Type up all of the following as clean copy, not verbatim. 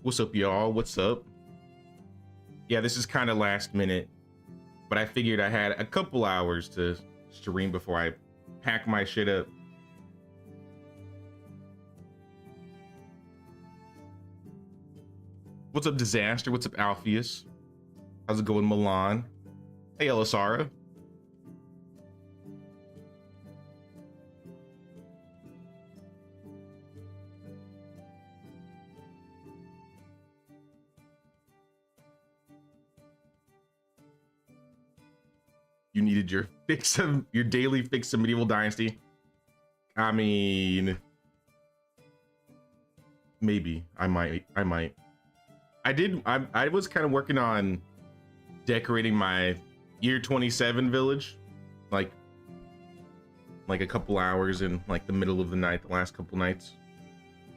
What's up, y'all? What's up? Yeah, this is kind of last minute, but I figured I had a couple hours to stream before I pack my shit up. What's up, Disaster? What's up, Alpheus? How's it going, Milan? Hey, Elisara. You needed your your daily fix of Medieval Dynasty. I mean, maybe I might. I was kind of working on decorating my year 27 village, like a couple hours in like the middle of the night, the last couple nights,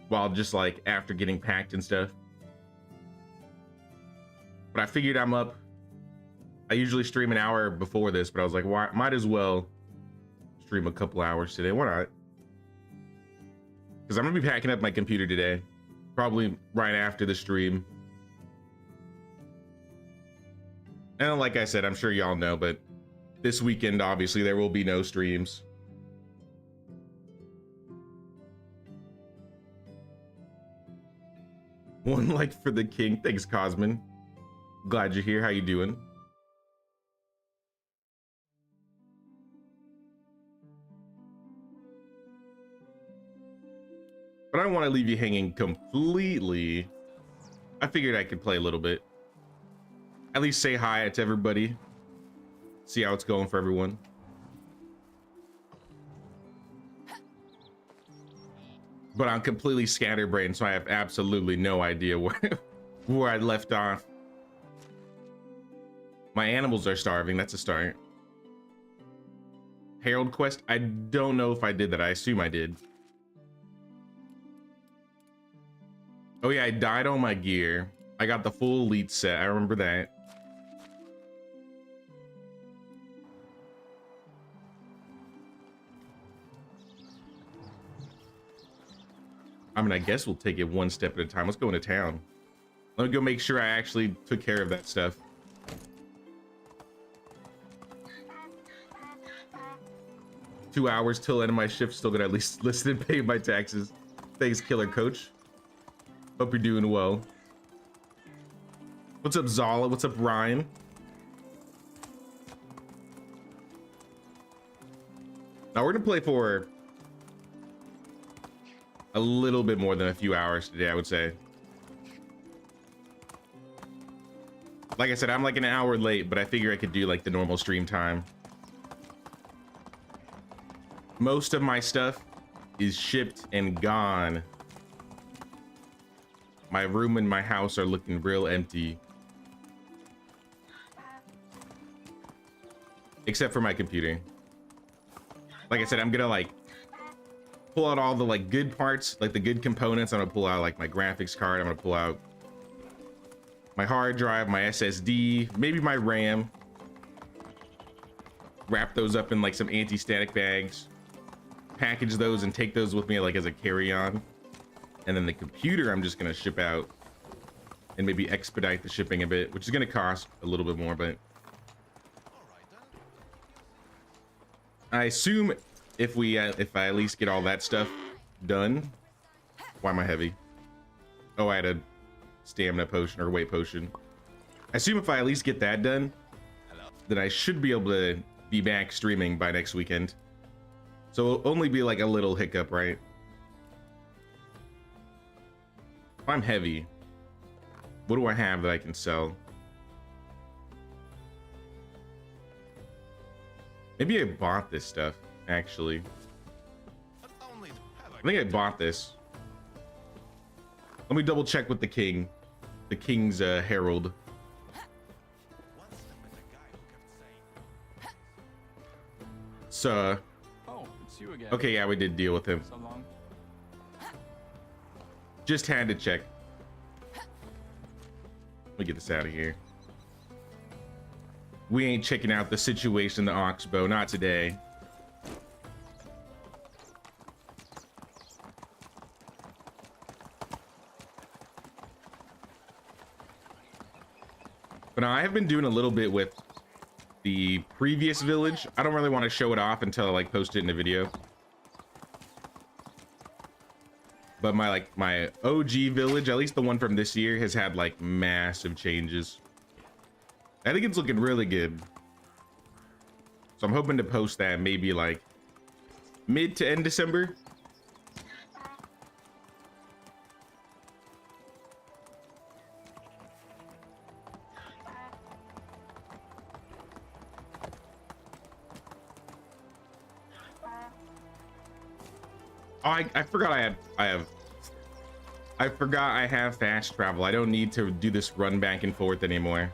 while just like after getting packed and stuff. But I figured I'm up. I usually stream an hour before this, but I was like, why? Might as well stream a couple hours today. Why not? Because I'm gonna be packing up my computer today, probably right after the stream. And like I said, I'm sure y'all know, but this weekend, obviously, there will be no streams. One like for the king. Thanks, Cosmin. Glad you're here. How you doing? But I don't want to leave you hanging completely. I figured I could play a little bit. At least say hi to everybody. See how it's going for everyone. But I'm completely scatterbrained, so I have absolutely no idea where I left off. My animals are starving. That's a start. Herald quest. I don't know if I did that. I assume I did. Oh yeah, I dyed all my gear. I got the full elite set. I remember that. I mean, I guess we'll take it one step at a time. Let's go into town. Let me go make sure I actually took care of that stuff. Two hours till end of my shift. Still gonna at least listen and pay my taxes. Thanks, Killer Coach. Hope you're doing well. What's up, Zala? What's up, Ryan? Now we're gonna play for a little bit more than a few hours today, I would say. Like I said, I'm like an hour late, but I figure I could do like the normal stream time. Most of my stuff is shipped and gone. My room and my house are looking real empty. Except for my computer. Like I said, I'm gonna like pull out all the like good parts, like the good components. I'm gonna pull out like my graphics card. I'm gonna pull out my hard drive, my SSD, maybe my RAM. Wrap those up in like some anti-static bags. Package those and take those with me like as a carry-on. And then the computer I'm just gonna ship out and maybe expedite the shipping a bit, which is gonna cost a little bit more, but I assume if I at least get all that stuff done. Why am I heavy? Oh, I had a stamina potion or weight potion. I assume if I at least get that done, then I should be able to be back streaming by next weekend. So it'll only be like a little hiccup, right? If I'm heavy, what do I have that I can sell? Maybe I bought this stuff, actually. I think I bought this. Let me double check with the king. The king's herald. So, oh, it's you again. Okay, yeah, we did deal with him. So long. Just had to check. Let me get this out of here. We ain't checking out the situation in the Oxbow, not today. But I have been doing a little bit with the previous village. I don't really want to show it off until I like post it in a video. But my OG village, at least the one from this year, has had like massive changes. I think it's looking really good. So I'm hoping to post that maybe like mid to end December. Oh, I forgot I forgot I have fast travel. I don't need to do this run back and forth anymore.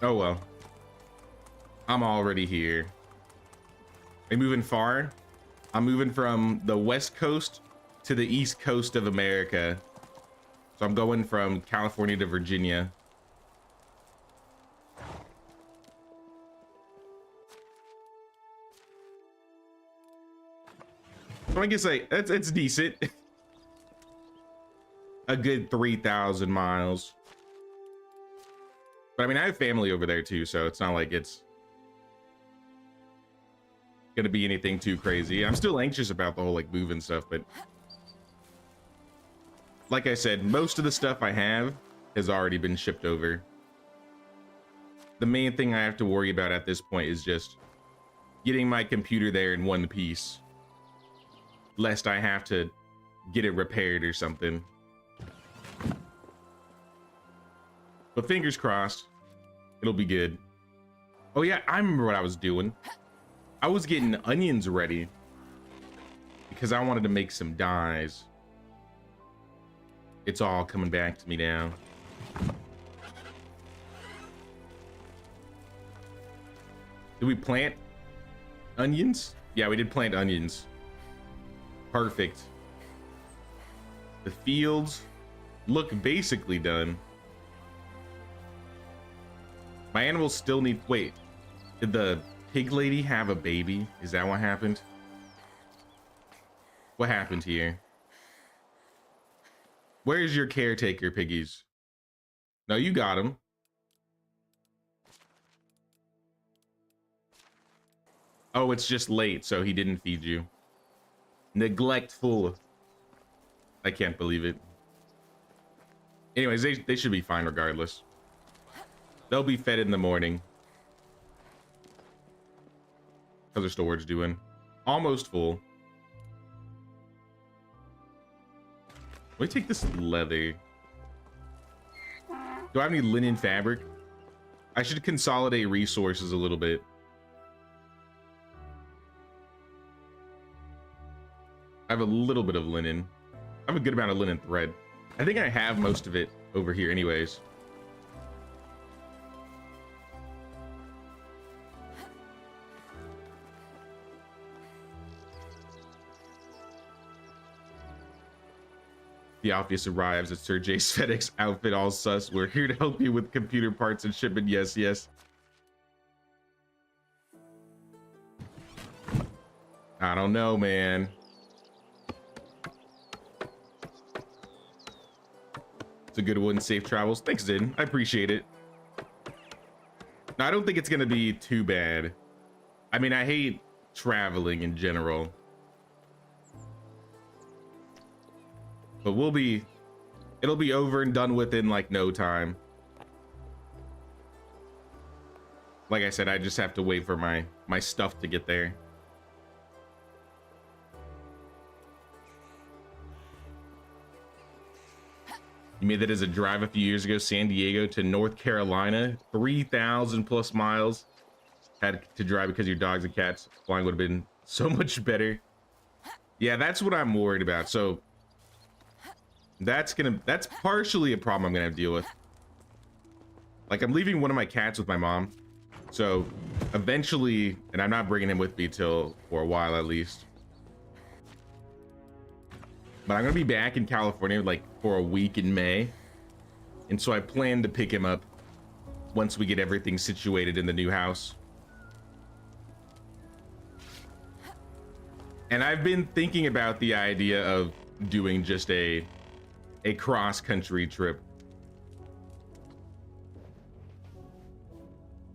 Oh well. I'm already here. Are you moving far? I'm moving from the West Coast to the East Coast of America. So I'm going from California to Virginia. So I guess like it's decent. A good 3,000 miles. But I mean, I have family over there too, so it's not like it's gonna be anything too crazy. I'm still anxious about the whole like move and stuff, but like I said, most of the stuff I have has already been shipped over. The main thing I have to worry about at this point is just getting my computer there in one piece, lest I have to get it repaired or something. But fingers crossed, it'll be good. Oh yeah, I remember what I was doing. I was getting onions ready because I wanted to make some dyes. It's all coming back to me now. Did we plant onions? Yeah, we did plant onions. Perfect. The fields look basically done. My animals still need... Wait, did the pig lady have a baby? Is that what happened? What happened here? Where's your caretaker, piggies? No, you got him. Oh, it's just late, so he didn't feed you. Neglectful. I can't believe it. Anyways, they should be fine regardless. They'll be fed in the morning. How's their storage doing? Almost full. Let me take this leather. Do I have any linen fabric? I should consolidate resources a little bit. I have a little bit of linen. I have a good amount of linen thread. I think I have most of it over here anyways. The obvious arrives at Sir Jay's FedEx outfit, all sus. We're here to help you with computer parts and shipment. Yes, yes. I don't know, man. It's a good one. Safe travels. Thanks, Zin. I appreciate it. No, I don't think it's gonna be too bad. I mean, I hate traveling in general. But it'll be over and done with in like no time. Like I said, I just have to wait for my stuff to get there. You made that as a drive a few years ago, San Diego to North Carolina, 3,000 plus miles. Had to drive because of your dogs and cats. Flying would have been so much better. Yeah, that's what I'm worried about. So that's partially a problem I'm gonna have to deal with. Like, I'm leaving one of my cats with my mom, so eventually, and I'm not bringing him with me for a while at least. But I'm gonna be back in California like for a week in May, and so I plan to pick him up once we get everything situated in the new house. And I've been thinking about the idea of doing just a a cross-country trip.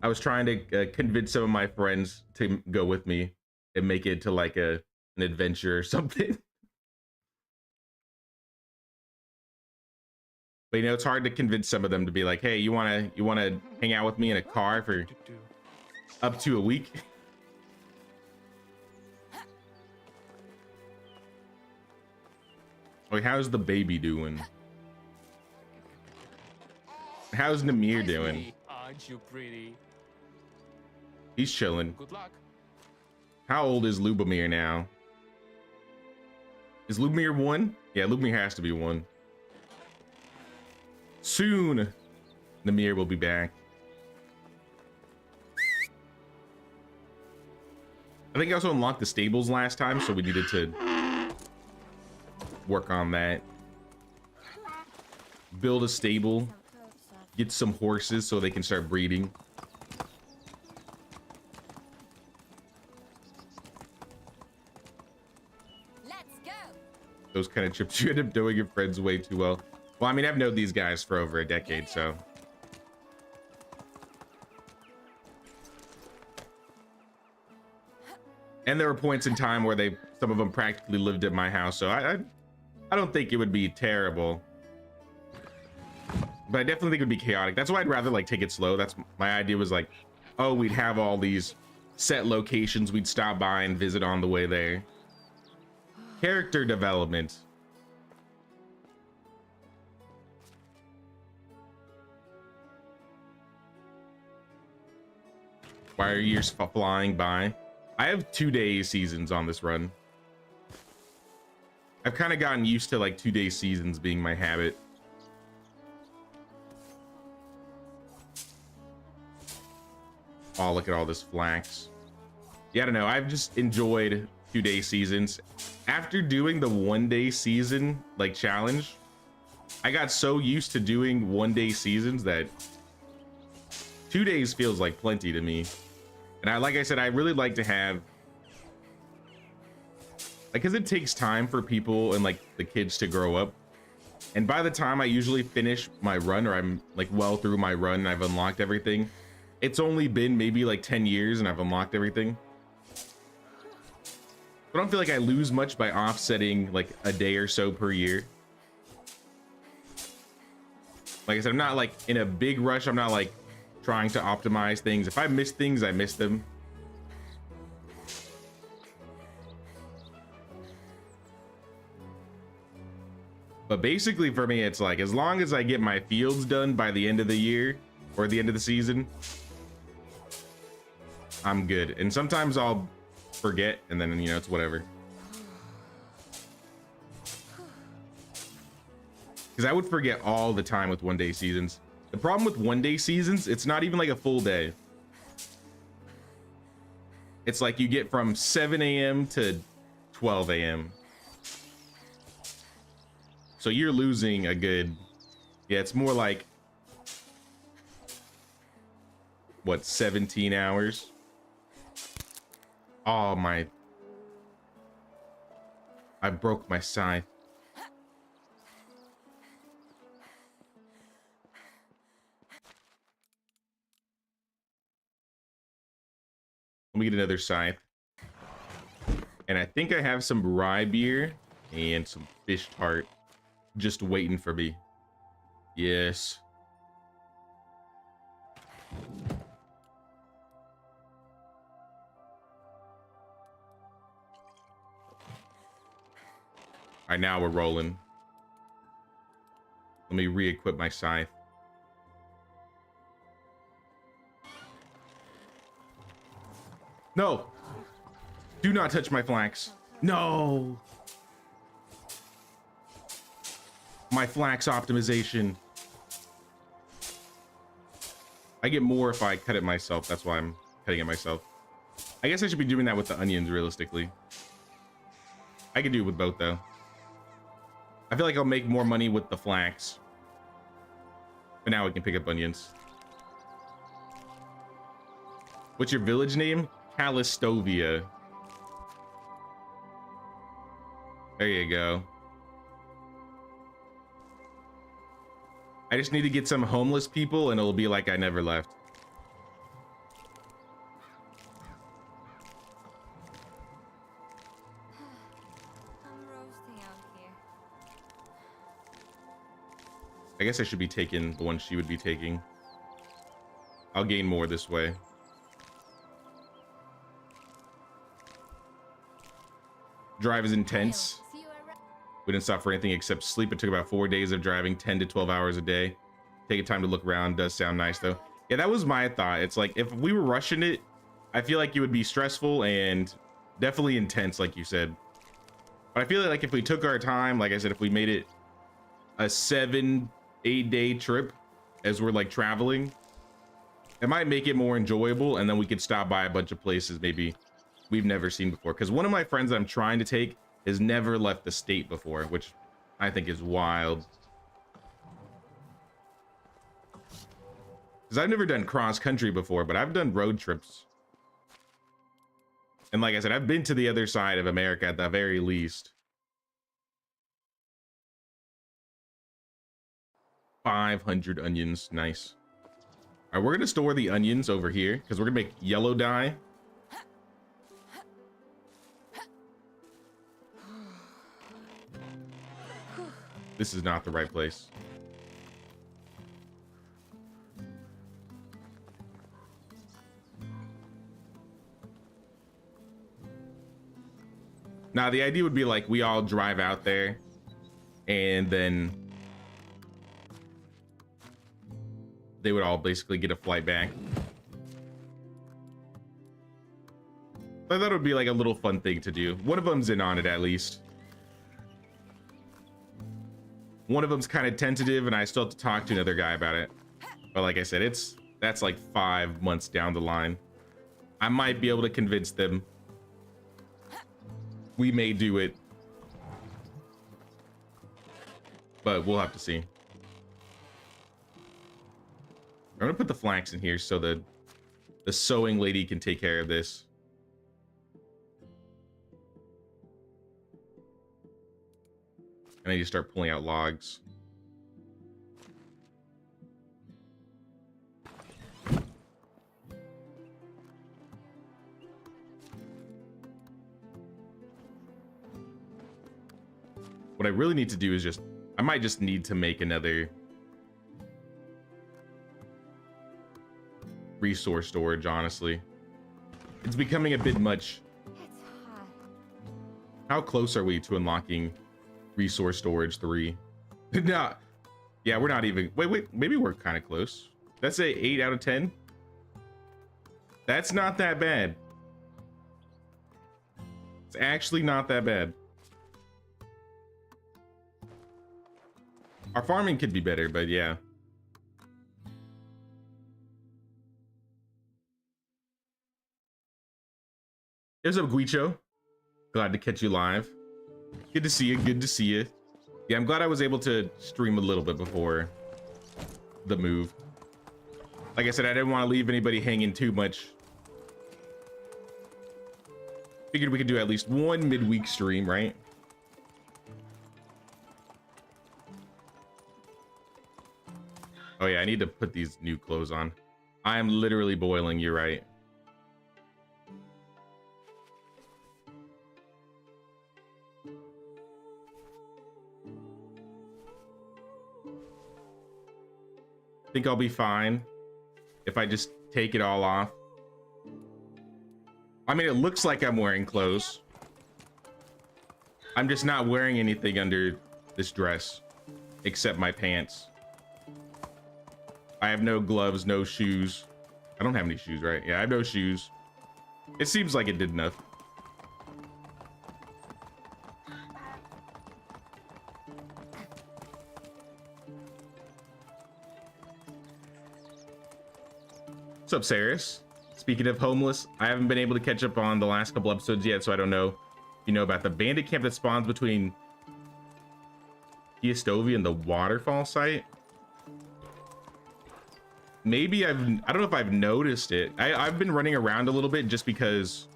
I was trying to convince some of my friends to go with me and make it to like an adventure or something. But you know, it's hard to convince some of them to be like, hey, you wanna hang out with me in a car for up to a week? Like, how's the baby doing? How's Namir doing? Aren't you pretty? He's chilling. Good luck. How old is Lubomir now? Is Lubomir 1? Yeah, Lubomir has to be 1. Soon, Namir will be back. I think I also unlocked the stables last time, so we needed to work on that. Build a stable. Get some horses so they can start breeding. Let's go. Those kind of trips, you end up knowing your friends way too well. Well, I mean, I've known these guys for over a decade, so. And there were points in time where some of them practically lived at my house, so I don't think it would be terrible. But I definitely think it would be chaotic. That's why I'd rather like take it slow. That's my idea, was like, oh, we'd have all these set locations we'd stop by and visit on the way there. Character development. Why are years flying by? I have 2-day seasons on this run. I've kind of gotten used to like 2-day seasons being my habit. Oh, look at all this flax. Yeah, I don't know. I've just enjoyed 2-day seasons. After doing the 1-day season like challenge, I got so used to doing 1-day seasons that 2 days feels like plenty to me. And like I said, I really like to have, like, because it takes time for people and like the kids to grow up. And by the time I usually finish my run, or I'm like well through my run and I've unlocked everything, it's only been maybe like 10 years and I've unlocked everything. I don't feel like I lose much by offsetting like a day or so per year. Like I said, I'm not like in a big rush. I'm not like trying to optimize things. If I miss things, I miss them. But basically for me, it's like, as long as I get my fields done by the end of the year or the end of the season, I'm good. And sometimes I'll forget, and then, you know, it's whatever. Because I would forget all the time with 1-day seasons. The problem with 1-day seasons, it's not even like a full day. It's like you get from 7 a.m. to 12 a.m. So you're losing a good, yeah, it's more like, what, 17 hours? Oh, I broke my scythe. Let me get another scythe. And I think I have some rye beer and some fish tart just waiting for me. Yes. All right, now we're rolling. Let me re-equip my scythe. No! Do not touch my flax. No! My flax optimization. I get more if I cut it myself. That's why I'm cutting it myself. I guess I should be doing that with the onions, realistically. I could do it with both, though. I feel like I'll make more money with the flax. But now we can pick up onions. What's your village name? Callistovia. There you go. I just need to get some homeless people and it'll be like I never left. I'm roasting out here. I guess I should be taking the one she would be taking. I'll gain more this way. Drive is intense. We didn't stop for anything except sleep. It took about 4 days of driving, 10 to 12 hours a day. Taking time to look around does sound nice though. Yeah, that was my thought. It's like if we were rushing it, I feel like it would be stressful and definitely intense, like you said. But I feel like if we took our time, like I said, if we made it a 7-8 day trip as we're like traveling, it might make it more enjoyable, and then we could stop by a bunch of places maybe we've never seen before. Because one of my friends that I'm trying to take has never left the state before, which I think is wild. Because I've never done cross country before, but I've done road trips. And like I said, I've been to the other side of America at the very least. 500 onions, nice. All right, we're gonna store the onions over here because we're gonna make yellow dye. This is not the right place. Now, the idea would be like we all drive out there and then they would all basically get a flight back. I thought it would be like a little fun thing to do. One of them's in on it at least. One of them's kind of tentative and I still have to talk to another guy about it. But like I said, that's like 5 months down the line. I might be able to convince them. We may do it. But we'll have to see. I'm gonna put the flax in here so the sewing lady can take care of this. I need to start pulling out logs. What I really need to do is I might just need to make another resource storage, honestly. It's becoming a bit much. It's hot. How close are we to unlocking resource storage 3? No. Yeah, we're not even. Wait. Maybe we're kind of close. That's a 8 out of 10. That's not that bad. It's actually not that bad. Our farming could be better, but yeah. There's up, Guicho. Glad to catch you live. Good to see you. Good to see you. Yeah, I'm glad I was able to stream a little bit before the move. Like I said, I didn't want to leave anybody hanging too much. Figured we could do at least one midweek stream, right? Oh yeah, I need to put these new clothes on. I am literally boiling, you're right. Think I'll be fine if I just take it all off. I mean, it looks like I'm wearing clothes. I'm just not wearing anything under this dress except my pants. I have no gloves, no shoes. I don't have any shoes, right? Yeah, I have no shoes. It seems like it did enough. What's up, Saris? Speaking of homeless, I haven't been able to catch up on the last couple episodes yet, so I don't know if you know about the bandit camp that spawns between Eastovi and the waterfall site. Maybe I don't know if I've noticed it. I've been running around a little bit just because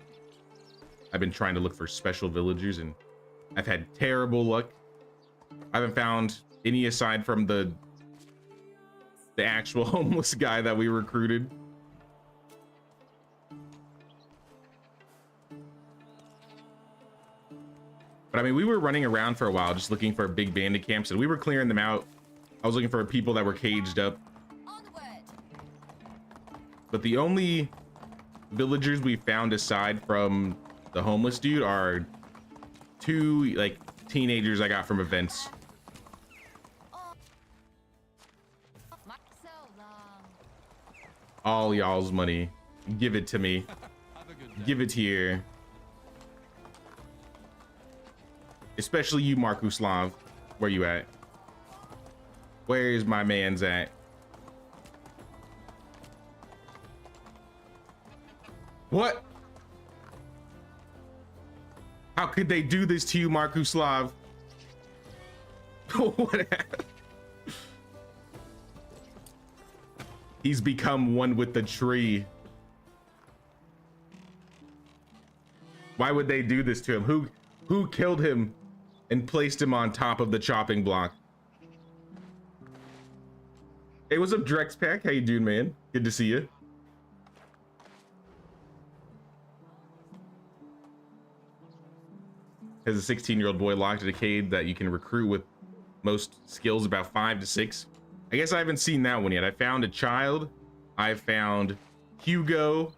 I've been trying to look for special villagers and I've had terrible luck. I haven't found any aside from the the actual homeless guy that we recruited. But I mean, we were running around for a while just looking for big bandit camps, and we were clearing them out. I was looking for people that were caged up. But the only villagers we found aside from the homeless dude are two like teenagers I got from events. All y'all's money. Give it to me. Give it here. Especially you, Markuslav. Where you at? Where is my man's at? What? How could they do this to you, Markuslav? What happened? He's become one with the tree. Why would they do this to him? Who killed him and placed him on top of the chopping block? Hey, what's up, Drex Pack? How you doing, man? Good to see you. Has a 16-year-old boy locked in a cave that you can recruit with most skills about 5 to 6. I guess I haven't seen that one yet. I found a child. I found Hugo,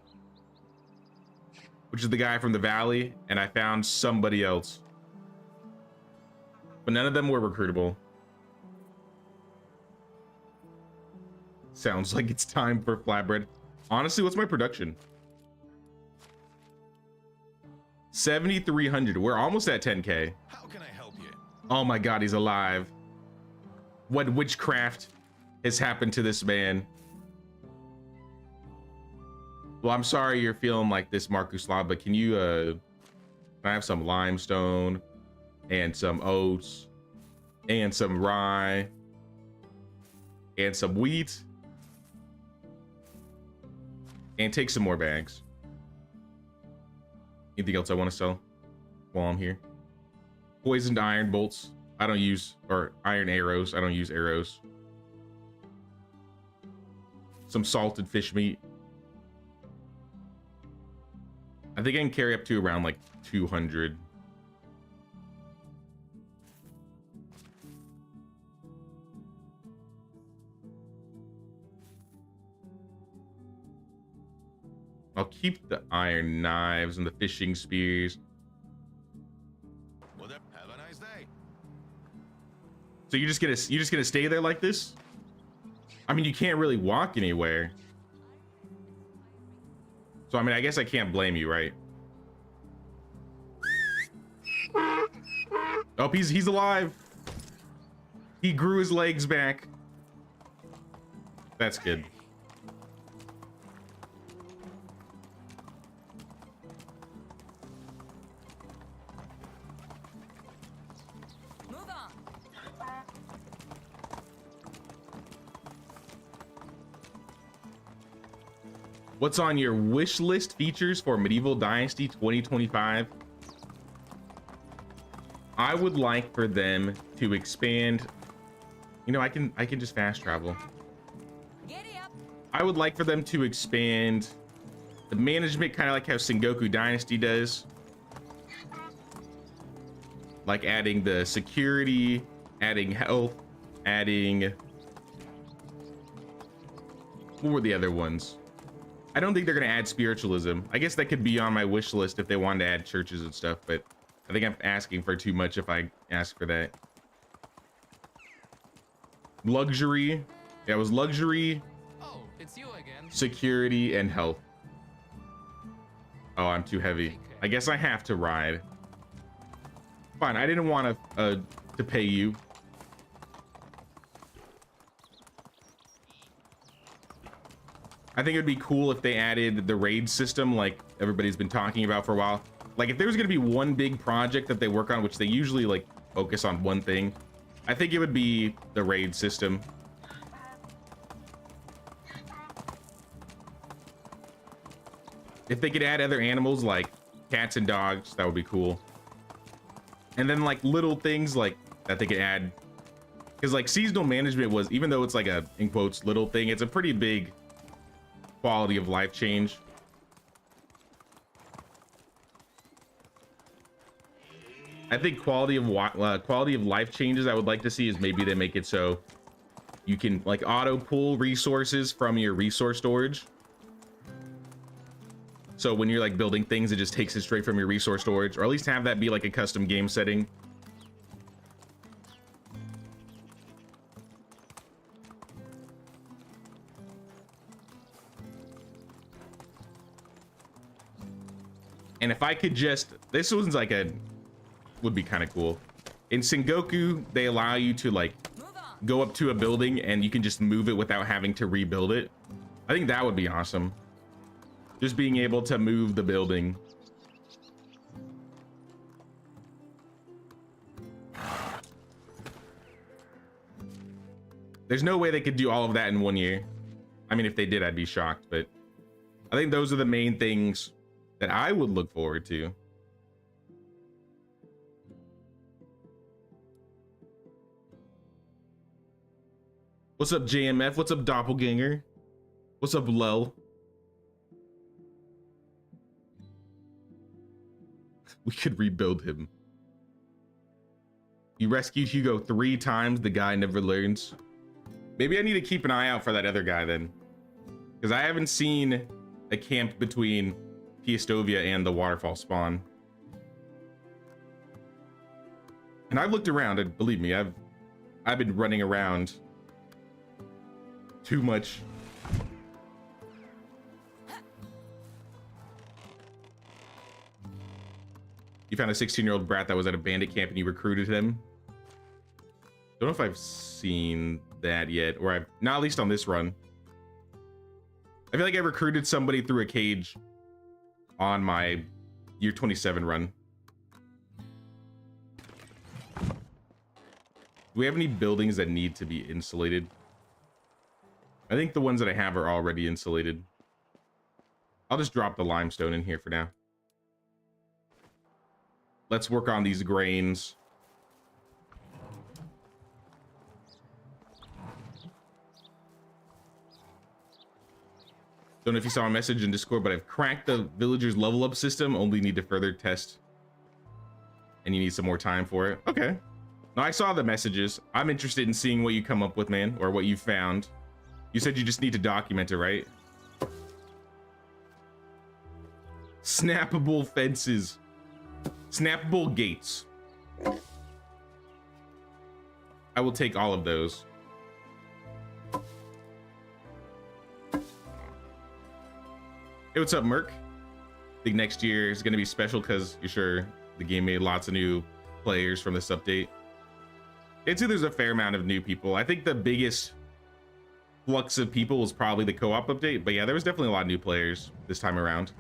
which is the guy from the valley, and I found somebody else. But none of them were recruitable. Sounds like it's time for flatbread. Honestly, what's my production? 7,300. We're almost at 10K. How can I help you? Oh my God, he's alive. What witchcraft has happened to this man? Well, I'm sorry you're feeling like this, Markuslav, but can you, can I have some limestone and some oats and some rye and some wheat and take some more bags. Anything else I want to sell while I'm here? Poisoned iron bolts. I don't use, or iron arrows. I don't use arrows. Some salted fish meat. I think I can carry up to around like 200. I'll keep the iron knives and the fishing spears. Well, have a nice day. So you're just gonna stay there like this? I mean, you can't really walk anywhere. So I mean, I guess I can't blame you, right? Oh, he's alive. He grew his legs back. That's good. What's on your wish list features for Medieval Dynasty 2025? I would like for them to expand. You know, I can just fast travel. I would like for them to expand the management, kind of like how Sengoku Dynasty does. Like adding the security, adding health, adding... What were the other ones? I don't think they're going to add spiritualism. I guess that could be on my wish list if they wanted to add churches and stuff, but I think I'm asking for too much if I ask for that. Luxury. Yeah, it was luxury, Oh, it's you again. security, and health. Oh, I'm too heavy. I guess I have to ride. Fine, I didn't want to pay you. I think it'd be cool if they added the raid system like everybody's been talking about for a while. Like if there was gonna be one big project that they work on, which they usually like focus on one thing, I think it would be the raid system. If they could add other animals like cats and dogs, that would be cool. And then like little things like that they could add Because like seasonal management was, even though it's like a, in quotes, little thing, it's a pretty big quality of life change. I think quality of life changes I would like to see is maybe they make it so you can like auto pull resources from your resource storage. So when you're like building things, it just takes it straight from your resource storage, or at least have that be like a custom game setting. And if I could just, this one's like a, would be kind of cool. In Sengoku, they allow you to like go up to a building and you can just move it without having to rebuild it. I think that would be awesome. Just being able to move the building. There's no way they could do all of that in 1 year. I mean, if they did, I'd be shocked, but I think those are the main things that I would look forward to. What's up, JMF? What's up, Doppelganger? What's up, Lel? We could rebuild him. You rescued Hugo 3 times, the guy never learns. Maybe I need to keep an eye out for that other guy then. Because I haven't seen a camp between Piestovia and the waterfall spawn. And I've looked around, and believe me, I've been running around too much. You found a 16-year-old brat that was at a bandit camp and you recruited him. Don't know if I've seen that yet, or I've not, at least on this run. I feel like I recruited somebody through a cage on my year 27 run. Do we have any buildings that need to be insulated? I think the ones that I have are already insulated. I'll just drop the limestone in here for now. Let's work on these grains. Don't know if you saw a message in Discord, but I've cracked the villagers level up system. Only need to further test. And you need some more time for it. Okay. No, I saw the messages. I'm interested in seeing what you come up with, man, or what you found. You said you just need to document it, right? Snappable fences. Snappable gates. I will take all of those. Hey, what's up, Merc? I think next year is going to be special because you're sure the game made lots of new players from this update. I'd say there's a fair amount of new people. I think the biggest flux of people was probably the co-op update, but yeah, there was definitely a lot of new players this time around.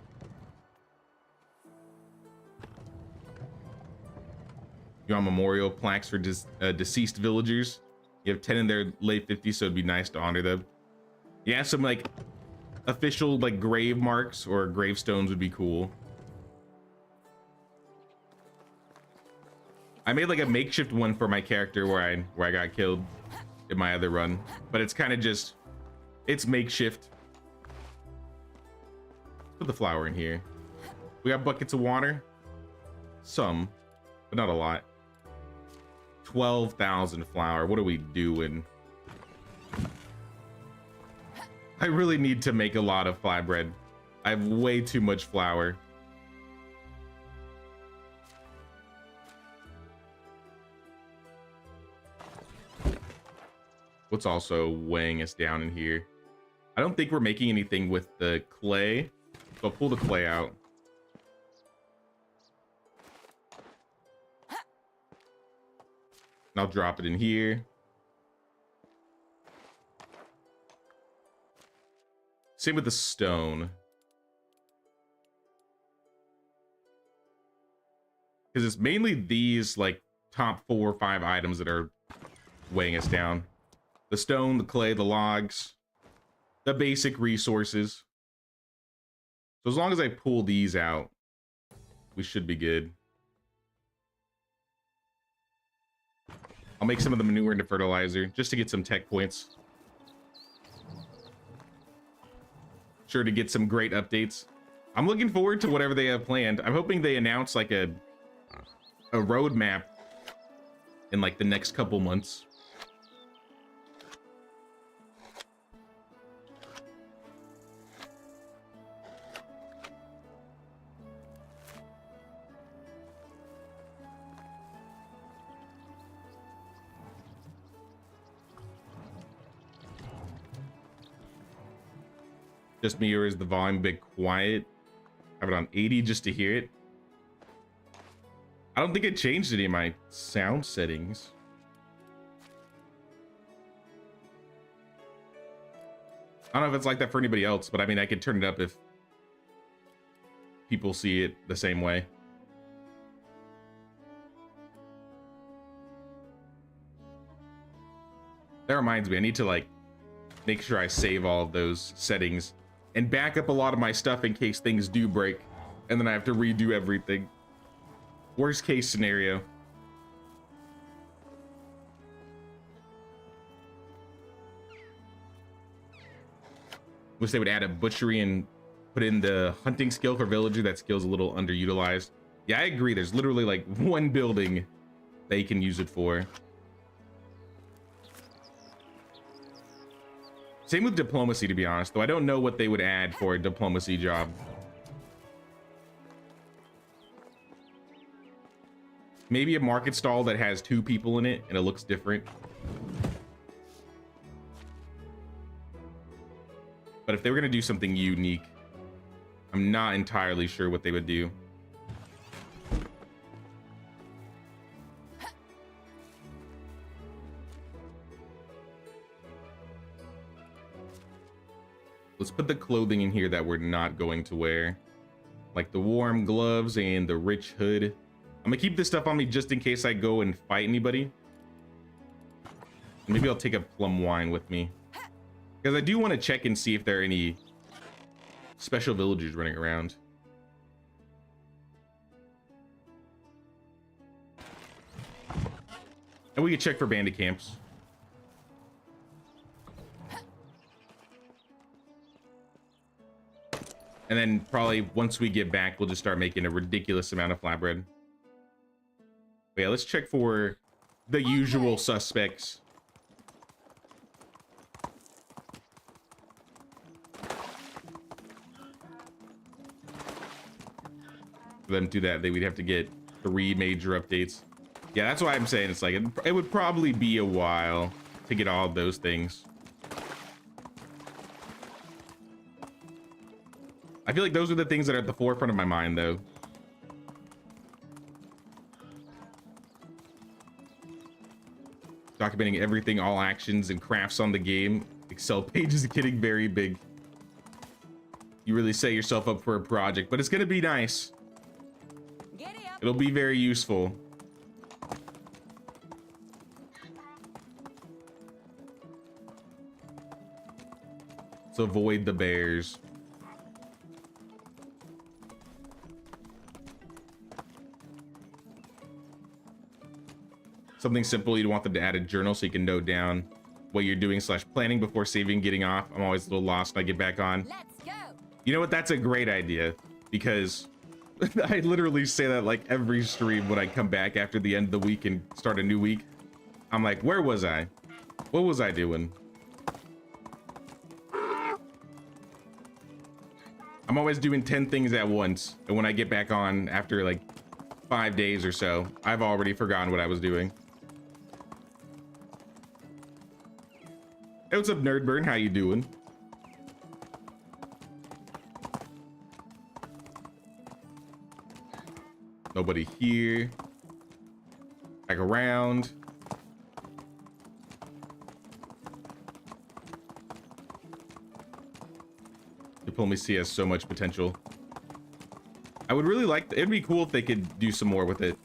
You want memorial plaques for deceased villagers? You have 10 in their late 50s, so it'd be nice to honor them. Yeah, some like official like grave marks or gravestones would be cool. I made like a makeshift one for my character where I got killed in my other run, but it's kind of just, it's makeshift. Put the flour in here. We got buckets of water, some, but not a lot. 12,000 flour. What are we doing? I really need to make a lot of flatbread. I have way too much flour. What's also weighing us down in here? I don't think we're making anything with the clay, so I'll pull the clay out. And I'll drop it in here. Same with the stone. Because it's mainly these like top 4 or 5 items that are weighing us down. The stone, the clay, the logs, the basic resources. So as long as I pull these out, we should be good. I'll make some of the manure into fertilizer just to get some tech points. Sure to get some great updates. I'm looking forward to whatever they have planned. I'm hoping they announce like a roadmap in like the next couple months. Just me, or is the volume a bit quiet? Have it on 80 just to hear it. I don't think it changed any of my sound settings. I don't know if it's like that for anybody else, but I mean, I could turn it up if people see it the same way. That reminds me, I need to like make sure I save all of those settings and back up a lot of my stuff in case things do break and then I have to redo everything. Worst case scenario. Wish they would add a butchery and put in the hunting skill for villager. That skill's a little underutilized. Yeah, I agree. There's literally like one building they can use it for. Same with diplomacy, to be honest, though I don't know what they would add for a diplomacy job. Maybe a market stall that has 2 people in it and it looks different. But if they were gonna do something unique, I'm not entirely sure what they would do. Let's put the clothing in here that we're not going to wear. Like the warm gloves and the rich hood. I'm gonna keep this stuff on me just in case I go and fight anybody. Maybe I'll take a plum wine with me. Because I do want to check and see if there are any special villagers running around. And we can check for bandit camps. And then probably once we get back, we'll just start making a ridiculous amount of flatbread. But yeah, let's check for the usual suspects. For them to do that, we'd have to get 3 major updates. Yeah, that's why I'm saying it's like, it would probably be a while to get all of those things. I feel like those are the things that are at the forefront of my mind, though. Documenting everything, all actions and crafts on the game. Excel page is getting very big. You really set yourself up for a project, but it's gonna be nice. It'll be very useful. So avoid the bears. Something simple, you'd want them to add a journal so you can note down what you're doing / planning before saving, getting off. I'm always a little lost when I get back on. Let's go. You know what? That's a great idea because I literally say that like every stream when I come back after the end of the week and start a new week. I'm like, where was I? What was I doing? I'm always doing 10 things at once. And when I get back on after like 5 days or so, I've already forgotten what I was doing. Hey, what's up, Nerdburn? How you doing? Nobody here. Back around. Diplomacy has so much potential. I would really like, it'd be cool if they could do some more with it.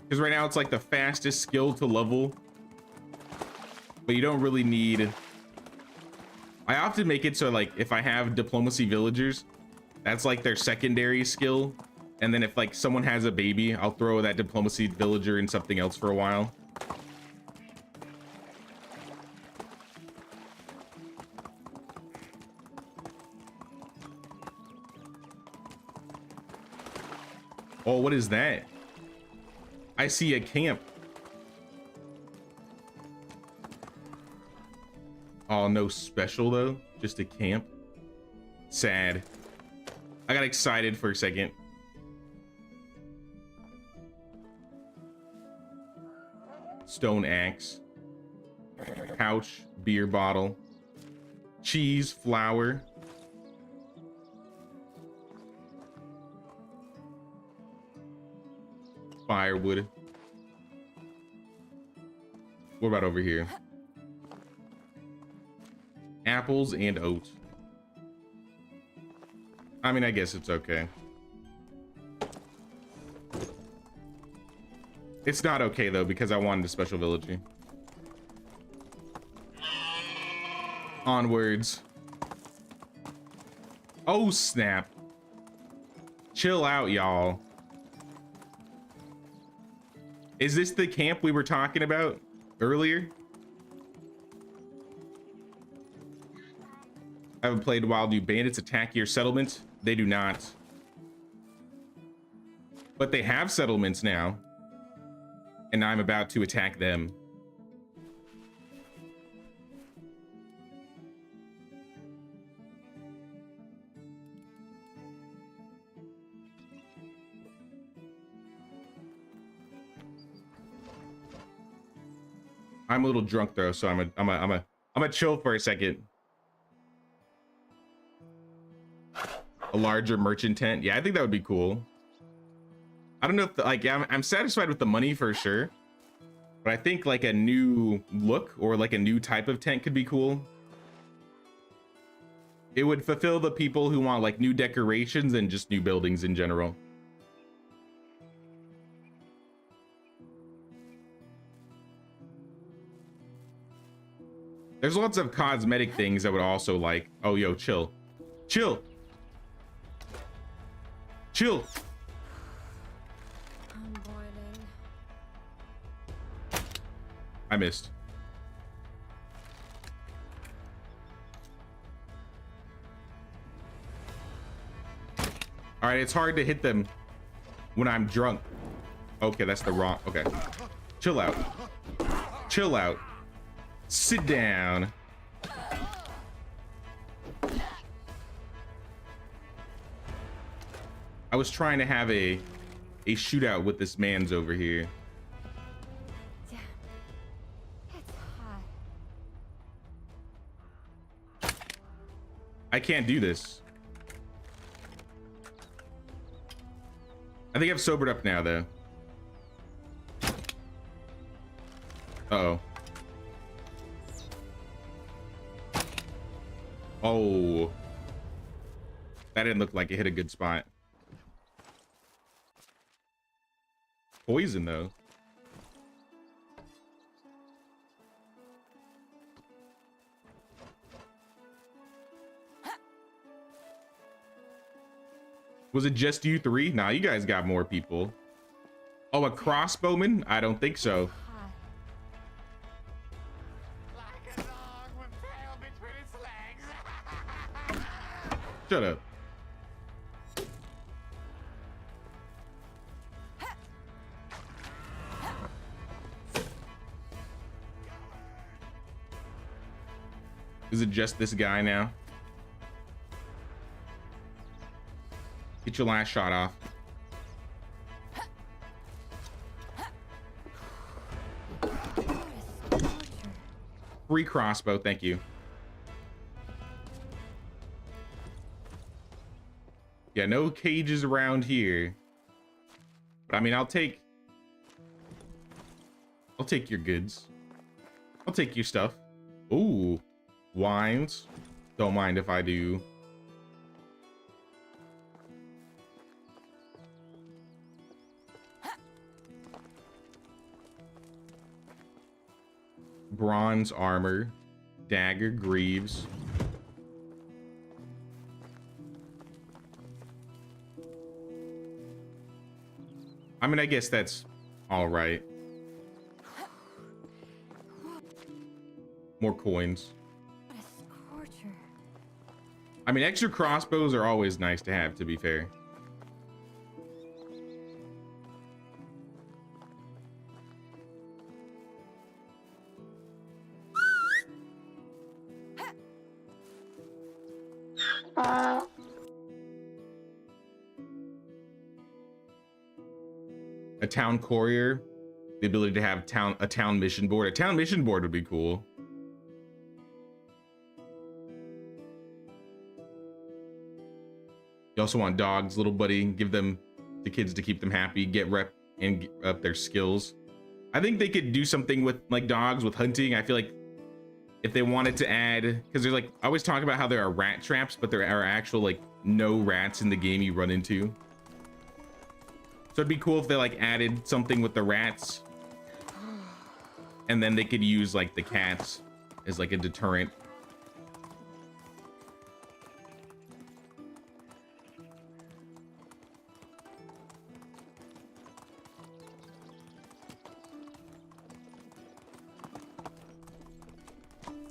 Because right now it's like the fastest skill to level. But you don't really need... I often make it so like if I have diplomacy villagers, that's like their secondary skill. And then if like someone has a baby, I'll throw that diplomacy villager in something else for a while. Oh, what is that? I see a camp. Oh, no special though, just a camp. Sad. I got excited for a second. Stone axe. Pouch, beer bottle. Cheese, flour. Firewood. What about over here? Apples and oats. I mean, I guess it's okay. It's not okay though, because I wanted a special villager. Onwards. Oh snap. Chill out, y'all. Is this the camp we were talking about earlier? I haven't played a while. Do bandits attack your settlement? They do not. But they have settlements now. And I'm about to attack them. I'm a little drunk though, so I'm a chill for a second. A larger merchant tent. Yeah, I think that would be cool. I don't know if like I'm satisfied with the money for sure, but I think like a new look or like a new type of tent could be cool. It would fulfill the people who want like new decorations and just new buildings in general. There's lots of cosmetic things I would also like. Oh, yo, chill. Chill. Chill. I'm boiling. I missed. All right, it's hard to hit them when I'm drunk. Okay, that's the wrong. Okay. Chill out. Chill out. Sit down. I was trying to have a shootout with this man's over here. Damn. It's hot. I can't do this. I think I've sobered up now, though. Uh-oh. Oh. That didn't look like it hit a good spot. Poison, though. Was it just you three? Nah, you guys got more people. Oh, a crossbowman? I don't think so. Hot. Like a dog with tail between its legs. Shut up. Is it just this guy now? Get your last shot off. Free crossbow, thank you. Yeah, no cages around here. But I mean, I'll take your goods. I'll take your stuff. Ooh, wines. Don't mind if I do. Bronze armor, dagger, greaves. I mean, I guess that's all right. More coins. What a scorcher. I mean, extra crossbows are always nice to have, to be fair. A town courier, the ability to have a town mission board. A town mission board would be cool. You also want dogs, little buddy. Give them the kids to keep them happy, get rep and get up their skills. I think they could do something with like dogs with hunting. I feel like if they wanted to add, because there's like, I always talk about how there are rat traps, but there are actual like no rats in the game you run into. So it'd be cool if they like added something with the rats, and then they could use like the cats as like a deterrent.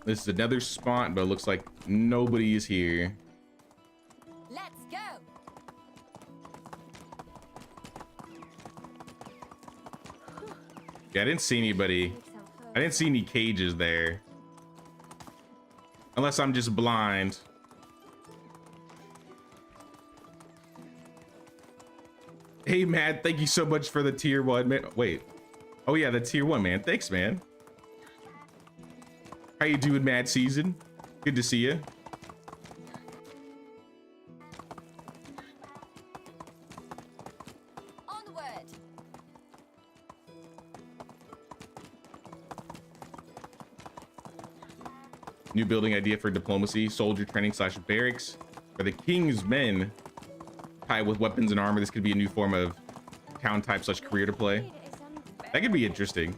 This is another spot, but it looks like nobody is here. Let's go. Yeah, I didn't see anybody. I didn't see any cages there. Unless I'm just blind. Hey, Matt, thank you so much for the tier 1. Man, wait. Oh, yeah, the tier 1, man. Thanks, man. How you doing, Mad Season? Good to see you. Onward. New building idea for diplomacy, soldier training / barracks for the king's men. Tied with weapons and armor. This could be a new form of town type / career to play. That could be interesting.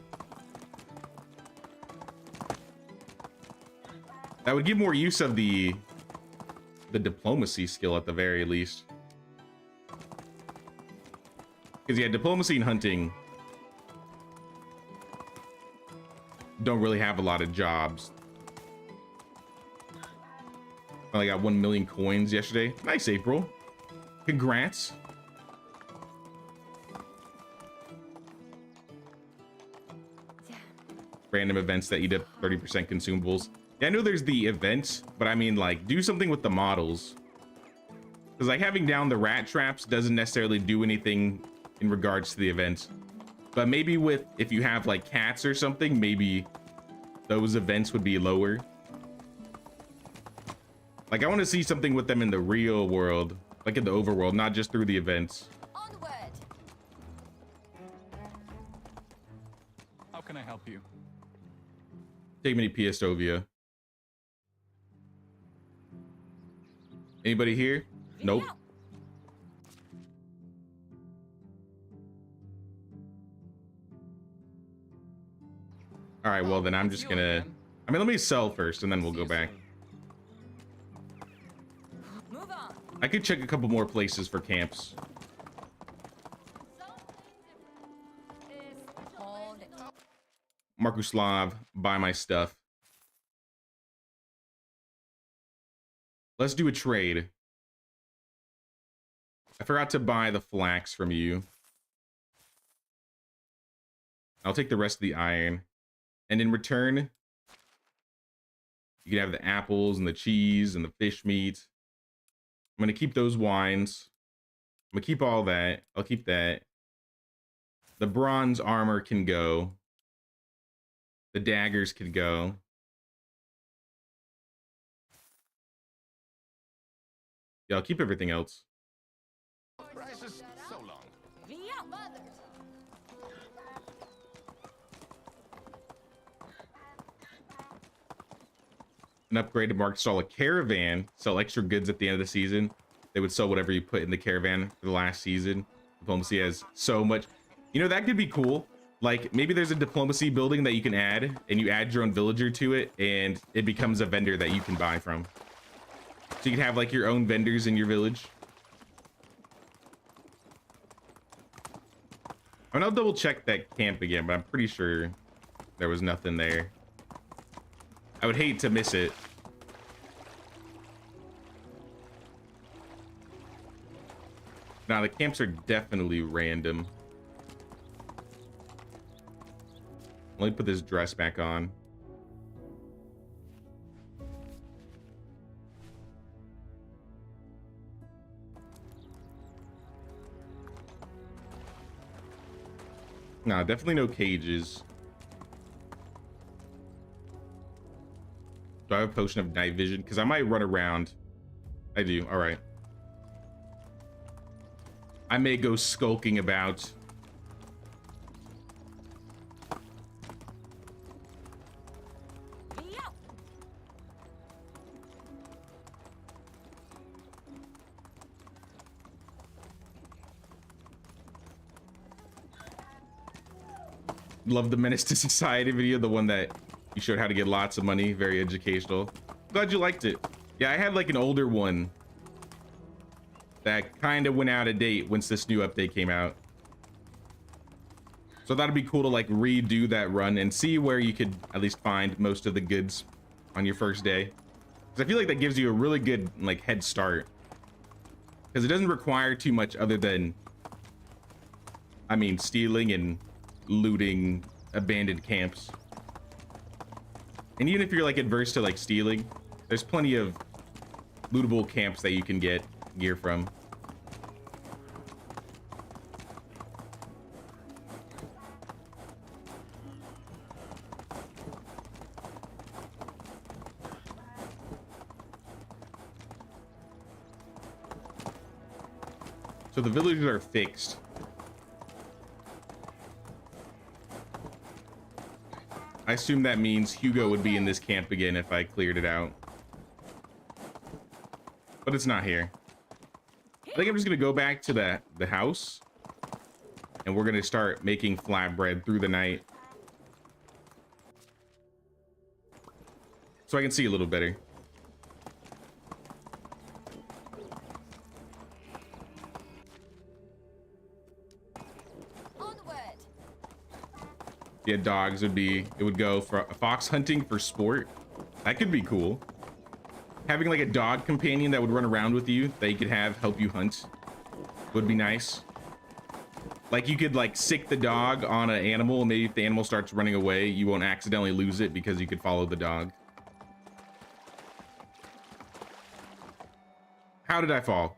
That would give more use of the diplomacy skill at the very least. Because yeah, diplomacy and hunting don't really have a lot of jobs. I only got 1 million coins yesterday. Nice, April. Congrats. Random events that eat up 30% consumables. Yeah, I know there's the events, but I mean, like, do something with the models. Because, like, having down the rat traps doesn't necessarily do anything in regards to the events. But maybe with, if you have, like, cats or something, maybe those events would be lower. Like, I want to see something with them in the real world. Like, in the overworld, not just through the events. Onward. How can I help you? Take me to Piastovia. Anybody here? Nope. All right, well then I'm just gonna, I mean, let me sell first and then we'll go back. Move on. I could check a couple more places for camps. Hold it. Markuslav, buy my stuff. Let's do a trade. I forgot to buy the flax from you. I'll take the rest of the iron. And in return, you can have the apples and the cheese and the fish meat. I'm going to keep those wines. I'm going to keep all that. I'll keep that. The bronze armor can go. The daggers can go. Yeah, I'll keep everything else. Prices so long. An upgraded market stall, a caravan, sell extra goods at the end of the season. They would sell whatever you put in the caravan for the last season. Diplomacy has so much. You know, that could be cool. Like, maybe there's a diplomacy building that you can add, and you add your own villager to it, and it becomes a vendor that you can buy from. So you can have, like, your own vendors in your village. I mean, I'll double check that camp again, but I'm pretty sure there was nothing there. I would hate to miss it. Nah, the camps are definitely random. Let me put this dress back on. Nah, definitely no cages. Do I have a potion of night vision? Because I might run around. I do. All right. I may go skulking about. Love the Menace to Society video, the one that you showed how to get lots of money. Very educational. Glad you liked it. Yeah, I had like an older one that kind of went out of date once this new update came out. So I thought it'd be cool to like redo that run and see where you could at least find most of the goods on your first day. Because I feel like that gives you a really good like head start. Because it doesn't require too much other than, I mean, stealing and looting abandoned camps. And even if you're like adverse to like stealing, there's plenty of lootable camps that you can get gear from. So the villagers are fixed. I assume that means Hugo would be in this camp again if I cleared it out. But it's not here. I think I'm just gonna go back to the house and we're gonna start making flatbread through the night. So I can see a little better. Yeah, dogs would be, it would go for fox hunting for sport. That could be cool. Having like a dog companion that would run around with you that you could have help you hunt would be nice. Like you could like sick the dog on an animal and maybe if the animal starts running away, you won't accidentally lose it because you could follow the dog. How did I fall?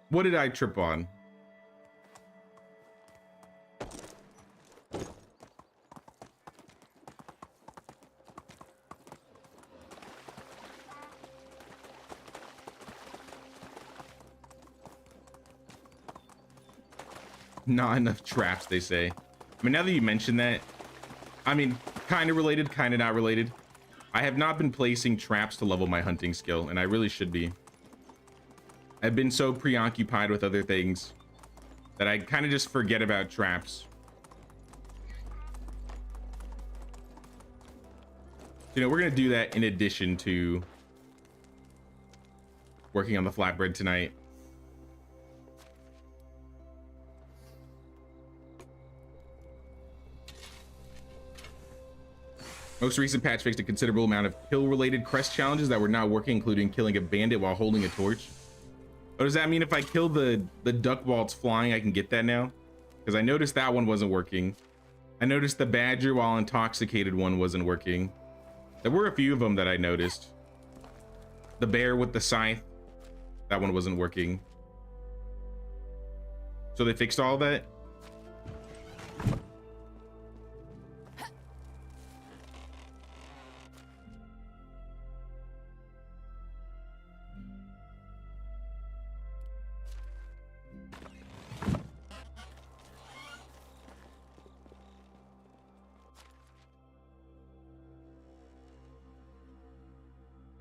What did I trip on? Not enough traps, they say. I mean, now that you mention that, I mean, kind of related, kind of not related. I have not been placing traps to level my hunting skill, and I really should be. I've been so preoccupied with other things that I kind of just forget about traps. You know, we're gonna do that in addition to working on the flatbread tonight. Most recent patch fixed a considerable amount of kill-related crest challenges that were not working, including killing a bandit while holding a torch. What does that mean? If I kill the duck while it's flying, I can get that now? Because I noticed that one wasn't working. I noticed the badger while intoxicated one wasn't working. There were a few of them that I noticed. The bear with the scythe, that one wasn't working. So they fixed all that?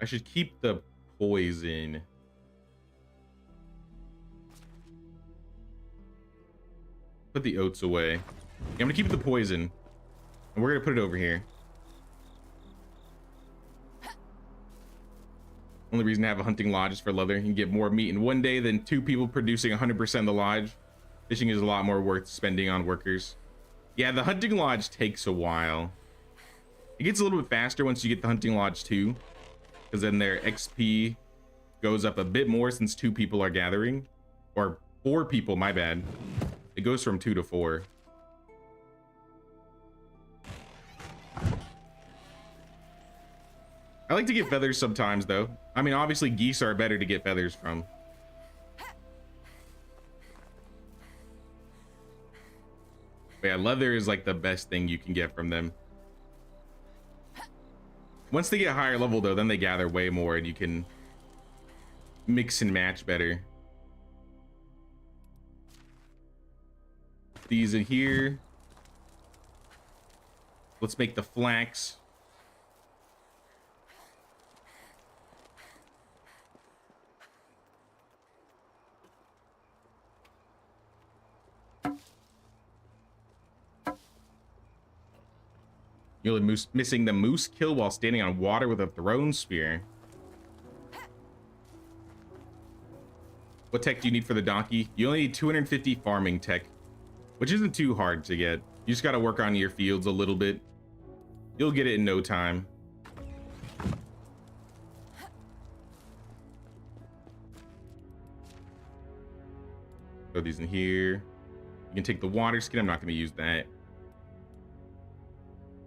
I should keep the poison. Put the oats away. Yeah, I'm gonna keep the poison. And we're gonna put it over here. Only reason to have a hunting lodge is for leather. You can get more meat in one day than 2 people producing 100% of the lodge. Fishing is a lot more worth spending on workers. Yeah, the hunting lodge takes a while. It gets a little bit faster once you get the hunting lodge too, because then their XP goes up a bit more since 2 people are gathering, or 4 people, my bad. It goes from 2 to 4. I like to get feathers sometimes though. I mean, obviously geese are better to get feathers from. But yeah, leather is like the best thing you can get from them. Once they get higher level though, then they gather way more and you can mix and match better. These in here. Let's make the flax. You're missing the moose kill while standing on water with a thrown spear. What tech do you need for the donkey? You only need 250 farming tech, which isn't too hard to get. You just got to work on your fields a little bit. You'll get it in no time. Throw these in here. You can take the water skin. I'm not going to use that.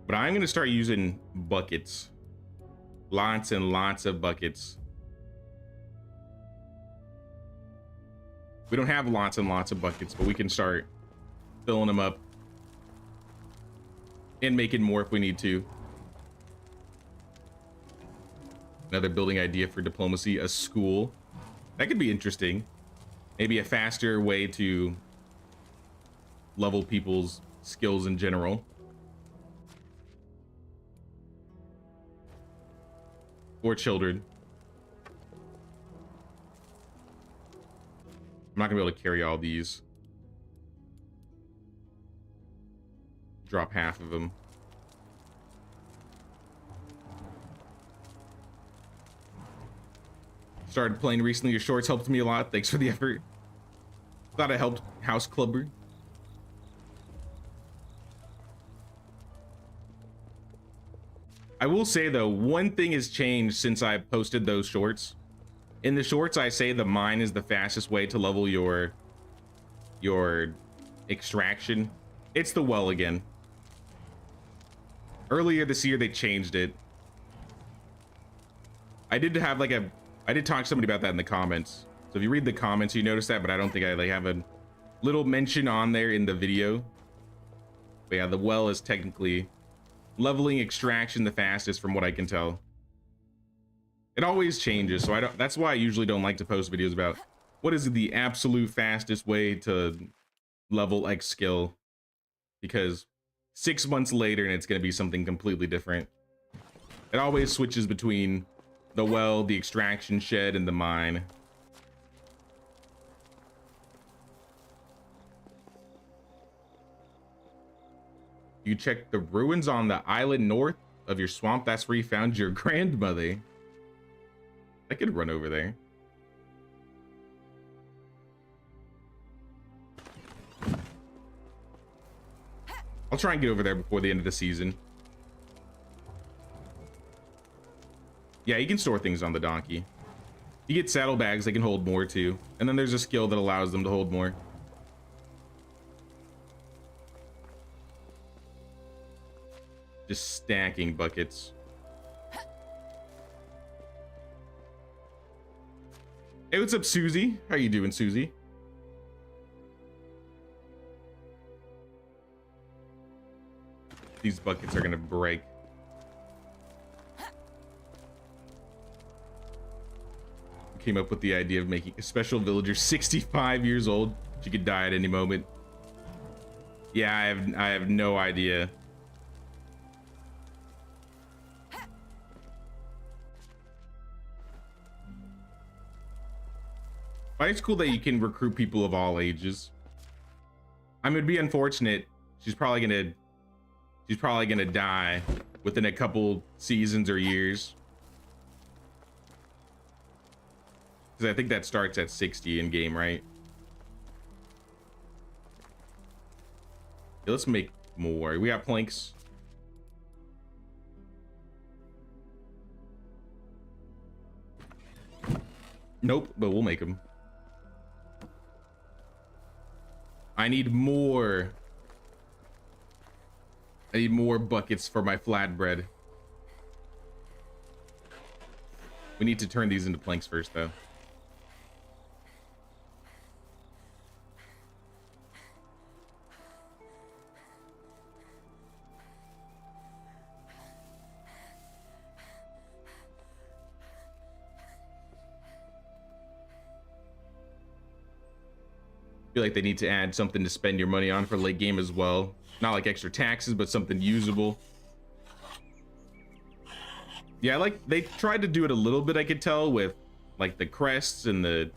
But I'm going to start using buckets. Lots and lots of buckets. We don't have lots and lots of buckets, but we can start filling them up and making more if we need to. Another building idea for diplomacy, a school. That could be interesting. Maybe a faster way to level people's skills in general. For children. I'm not gonna be able to carry all these. Drop half of them. Started playing recently. Your shorts helped me a lot. Thanks for the effort. Thought I helped House Clubber. I will say though, one thing has changed since I posted those shorts. In the shorts, I say the mine is the fastest way to level your extraction. It's the well again. Earlier this year, they changed it. I did talk to somebody about that in the comments. So if you read the comments, you notice that, but I don't think I have a little mention on there in the video. But yeah, the well is technically leveling extraction the fastest from what I can tell. It always changes, so that's why I usually don't like to post videos about what is the absolute fastest way to level X skill, because 6 months later and it's going to be something completely different. It always switches between the well, the extraction shed, and the mine. You check the ruins on the island north of your swamp. That's where you found your grandmother. I could run over there. I'll try and get over there before the end of the season. Yeah, you can store things on the donkey. You get saddlebags that can hold more too. And then there's a skill that allows them to hold more. Just stacking buckets. Hey, what's up, Susie? How you doing, Susie? These buckets are gonna break. Came up with the idea of making a special villager 65 years old. She could die at any moment. Yeah, I have no idea. But it's cool that you can recruit people of all ages. I mean, it'd be unfortunate. She's probably gonna die within a couple seasons or years. Because I think that starts at 60 in game, right? Yeah, let's make more. We got planks. Nope, but we'll make them. I need more. I need more buckets for my flatbread. We need to turn these into planks first, though. Feel like they need to add something to spend your money on for late game as well. Not like extra taxes, but something usable. Yeah, like they tried to do it a little bit, I could tell, with like the crests and the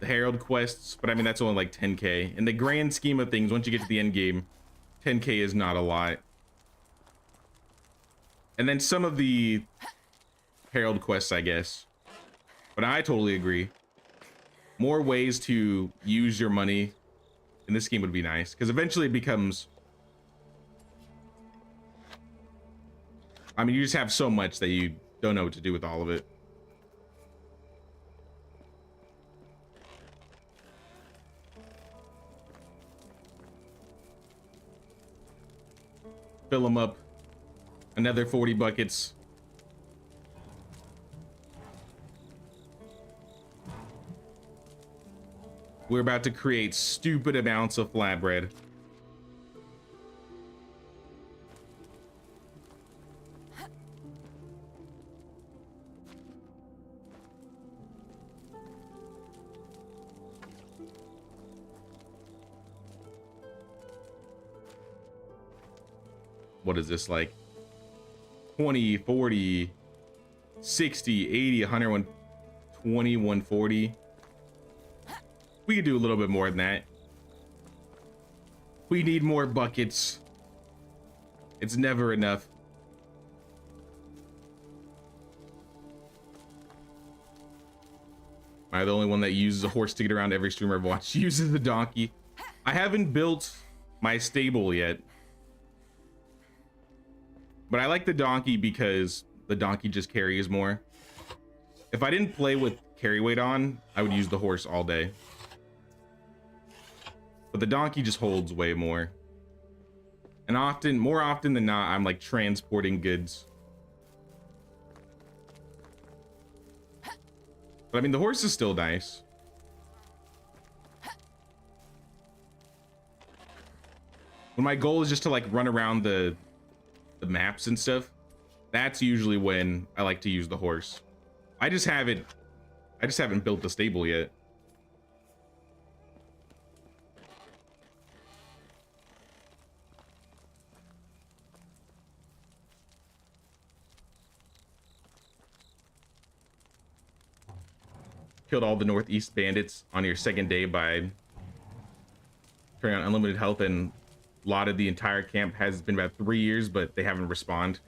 herald quests, but I mean that's only like 10k. In the grand scheme of things, once you get to the end game, 10k is not a lot. And then some of the herald quests, I guess. But I totally agree. More ways to use your money in this game would be nice, because eventually it becomes, I mean, you just have so much that you don't know what to do with all of it. Fill them up. Another 40 buckets. We're about to create stupid amounts of flatbread. What is this, like 20, 40, 60, 80, 100, 120, 140? We could do a little bit more than that. We need more buckets. It's never enough. Am I the only one that uses a horse to get around? Every streamer I've watched uses the donkey. I haven't built my stable yet. But I like the donkey because the donkey just carries more. If I didn't play with carry weight on, I would use the horse all day. But the donkey just holds way more. And often, more often than not, I'm like transporting goods. But I mean, the horse is still nice. When my goal is just to like run around the maps and stuff, that's usually when I like to use the horse. I just haven't built the stable yet. Killed all the northeast bandits on your second day by turning on unlimited health, and lotted the entire camp. Has been about 3 years, but they haven't respawned.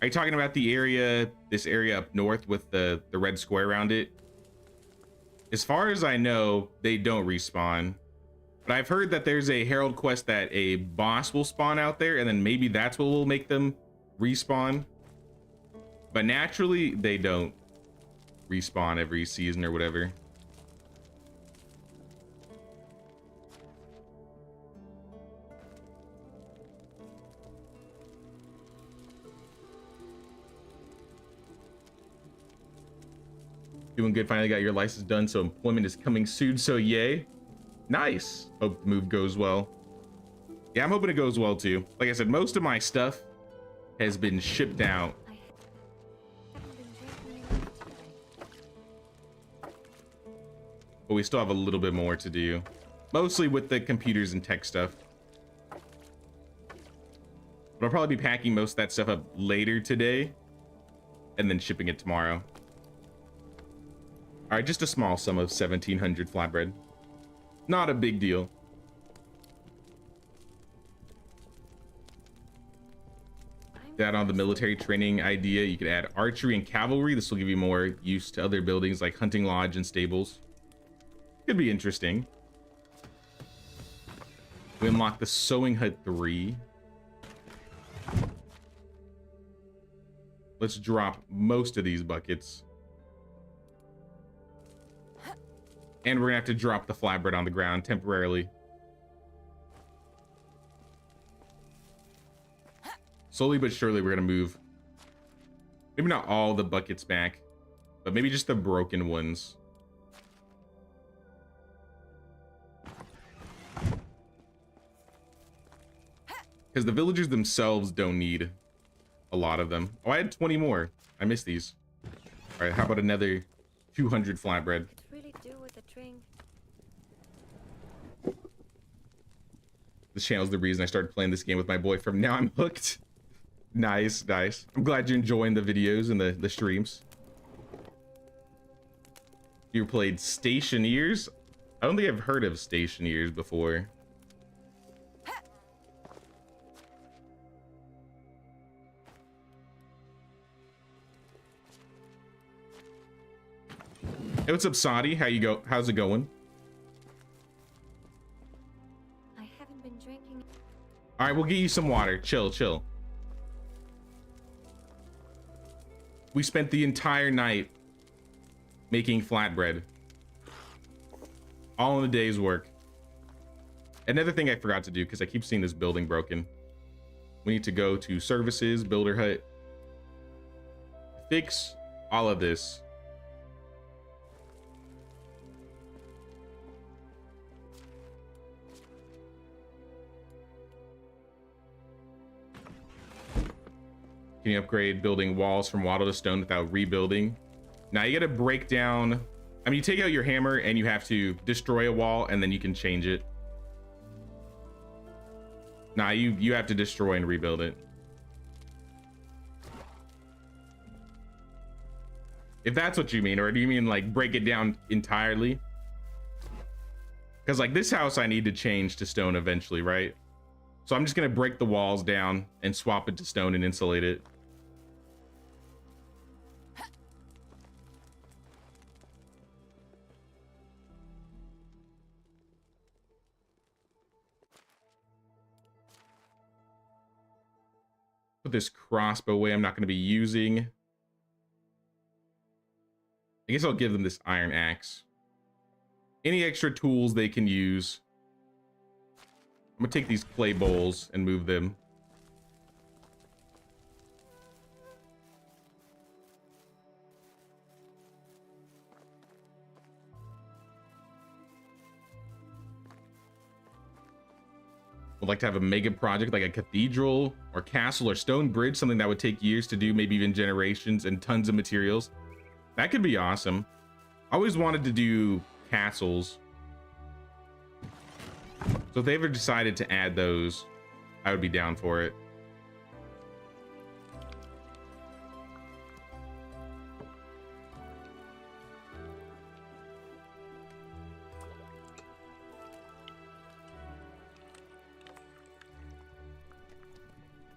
Are you talking about the area, this area up north with the red square around it? As far as I know, they don't respawn. But I've heard that there's a herald quest that a boss will spawn out there, and then maybe that's what will make them respawn. But naturally, they don't respawn every season or whatever. Doing good. Finally got your license done, so employment is coming soon. So yay. Nice. Hope the move goes well. Yeah, I'm hoping it goes well too. Like I said, most of my stuff has been shipped out. But we still have a little bit more to do. Mostly with the computers and tech stuff. But I'll probably be packing most of that stuff up later today and then shipping it tomorrow. All right, just a small sum of 1,700 flatbread. Not a big deal. That on the military training idea, you could add archery and cavalry. This will give you more use to other buildings like hunting lodge and stables. Could be interesting. We unlock the sewing hut 3. Let's drop most of these buckets. And we're gonna have to drop the flatbread on the ground temporarily. Slowly but surely, we're gonna move. Maybe not all the buckets back, but maybe just the broken ones. Because the villagers themselves don't need a lot of them. Oh, I had 20 more. I missed these. All right, how about another 200 flatbread? Could really do with a drink. This channel's the reason I started playing this game with my boyfriend. Now I'm hooked. Nice, nice. I'm glad you're enjoying the videos and the streams. You played Stationeers? I don't think I've heard of Stationeers before. Hey, what's up, Saudi? How's it going? I haven't been drinking. All right, we'll get you some water. Chill, chill. We spent the entire night making flatbread. All in a day's work. Another thing I forgot to do, because I keep seeing this building broken. We need to go to services, builder hut. Fix all of this. Can you upgrade building walls from wattle to stone without rebuilding? Now you gotta break down. I mean, you take out your hammer and you have to destroy a wall and then you can change it. Nah, you have to destroy and rebuild it. If that's what you mean, or do you mean like break it down entirely? Because like this house I need to change to stone eventually, right? So I'm just gonna break the walls down and swap it to stone and insulate it. Put this crossbow away. I'm not going to be using. I guess I'll give them this iron axe. Any extra tools they can use. I'm going to take these clay bowls and move them. Would like to have a mega project like a cathedral or castle or stone bridge, something that would take years to do, maybe even generations, and tons of materials. That could be awesome. I always wanted to do castles. So if they ever decided to add those, I would be down for it.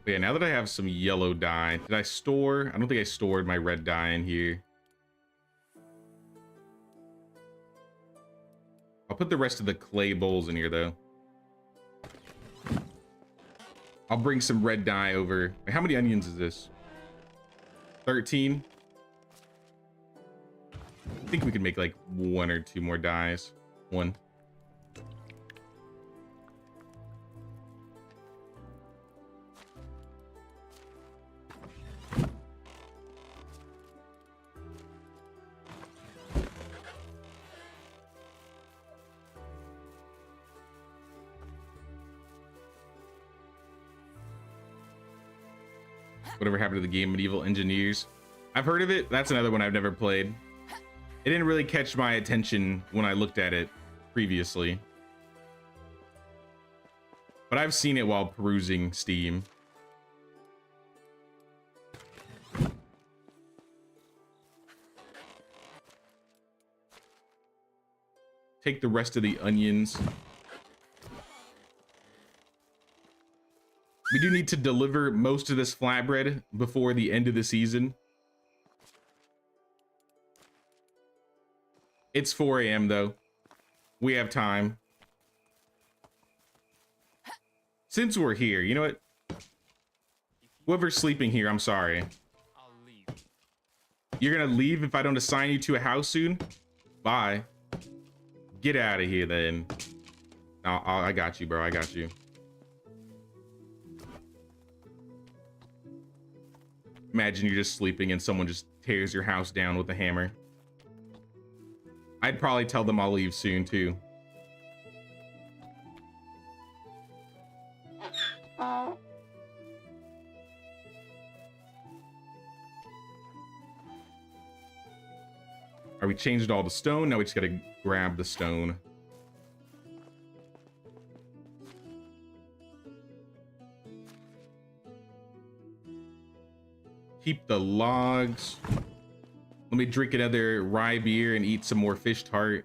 Yeah, now that I have some yellow dye, did I store? I don't think I stored my red dye in here. I'll put the rest of the clay bowls in here though. I'll bring some red dye over. How many onions is this? 13? I think we could make like 1 or 2 more dyes. 1. Whatever happened to the game Medieval Engineers? I've heard of it. That's another one I've never played. It didn't really catch my attention when I looked at it previously. But I've seen it while perusing Steam. Take the rest of the onions. We do need to deliver most of this flatbread before the end of the season. It's 4 a.m. though. We have time. Since we're here, you know what? Whoever's sleeping here, I'm sorry. I'll leave. You're gonna leave if I don't assign you to a house soon? Bye. Get out of here then. I got you, bro. I got you. Imagine you're just sleeping and someone just tears your house down with a hammer. I'd probably tell them I'll leave soon too. We changed all the stone. Now we just gotta grab the stone. Keep the logs. Let me drink another rye beer and eat some more fish tart.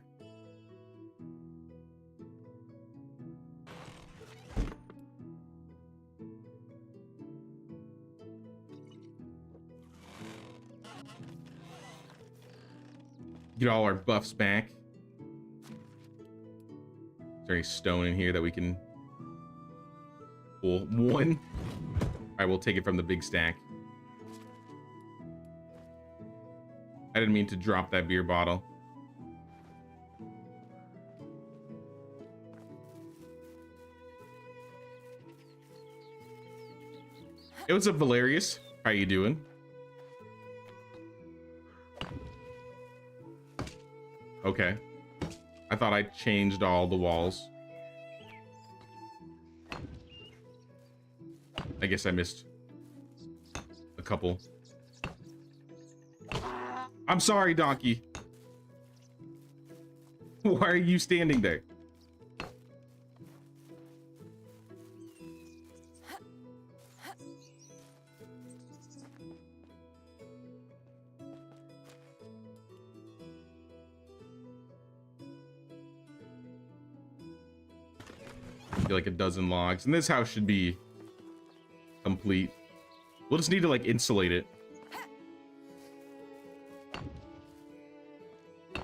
Get all our buffs back. Is there any stone in here that we can pull? One. All right, we'll take it from the big stack. I didn't mean to drop that beer bottle. Hey, what's up, Valerius? How you doing? Okay. I thought I changed all the walls. I guess I missed a couple. I'm sorry, Donkey. Why are you standing there? Like a dozen logs, and this house should be complete. We'll just need to like insulate it.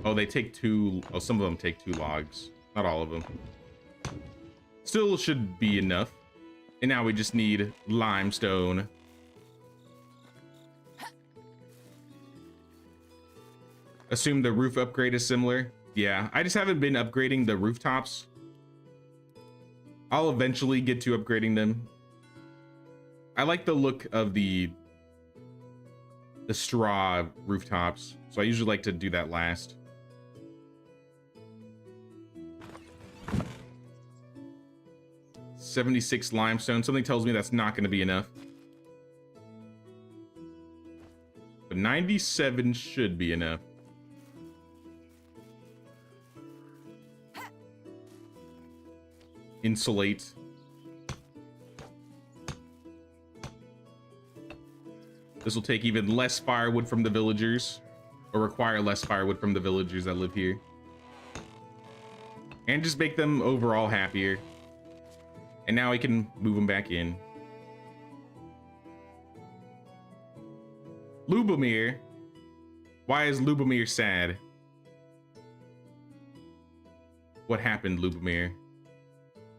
Oh, they take two. Oh, some of them take 2 logs, not all of them. Still should be enough. And now we just need limestone. Assume the roof upgrade is similar. Yeah, I just haven't been upgrading the rooftops. I'll eventually get to upgrading them. I like the look of the straw rooftops, so I usually like to do that last. $76 limestone. Something tells me that's not going to be enough. But 97 should be enough. Insulate. This will take even less firewood from the villagers, or require less firewood from the villagers that live here. And just make them overall happier. And now we can move them back in. Lubomir. Why is Lubomir sad? What happened, Lubomir?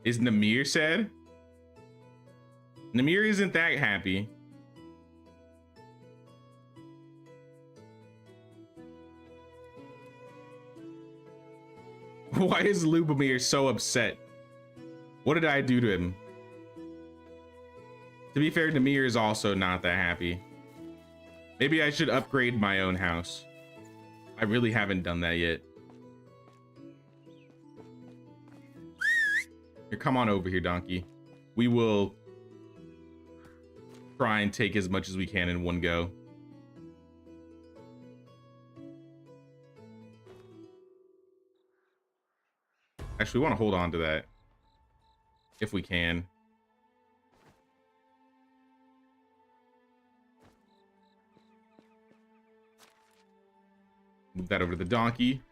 Is Namir sad? Namir isn't that happy. Why is Lubomir so upset? What did I do to him? To be fair, Namir is also not that happy. Maybe I should upgrade my own house. I really haven't done that yet. Here, come on over here, Donkey. We will try and take as much as we can in one go. Actually, we want to hold on to that. If we can. Move that over to the donkey.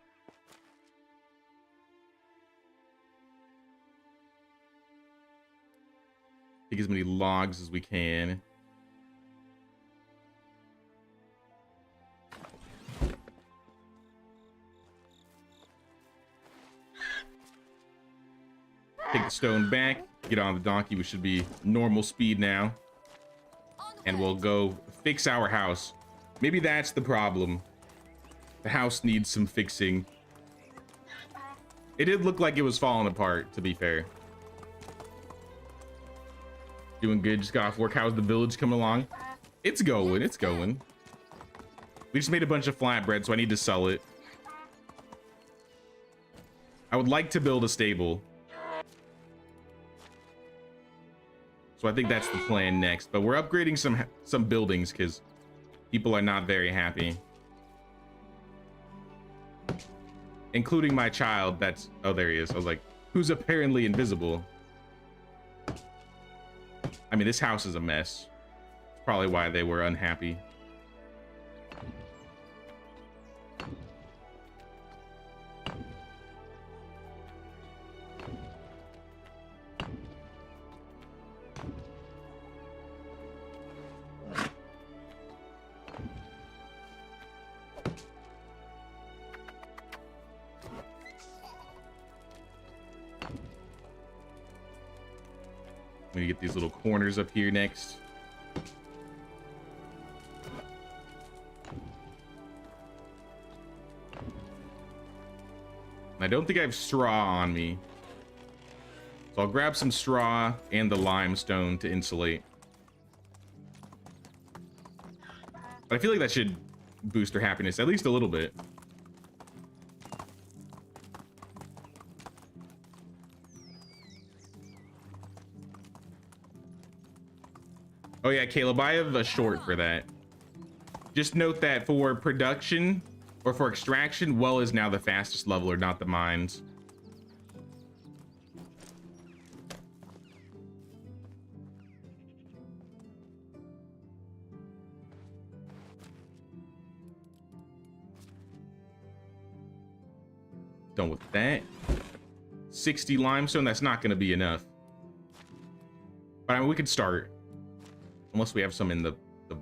Take as many logs as we can. take the stone back, get on the donkey. We should be normal speed now. And we'll go fix our house. Maybe that's the problem. The house needs some fixing. It did look like it was falling apart, to be fair. Doing good, just got off work. How's the village coming along? It's going, it's going. We just made a bunch of flatbread, so I need to sell it. I would like to build a stable. So I think that's the plan next. But we're upgrading some buildings because people are not very happy. Including my child. That's... Oh, there he is. I was like, who's apparently invisible? I mean, this house is a mess. It's probably why they were unhappy. I'm gonna get these little corners up here next. I don't think I have straw on me. So I'll grab some straw and the limestone to insulate. But I feel like that should boost her happiness at least a little bit. Oh yeah, Caleb, I have a short for that. Just note that for production or for extraction, well is now the fastest leveler, not the mines. Done with that. 60 limestone, that's not going to be enough. But I mean, we could start. Unless we have some in the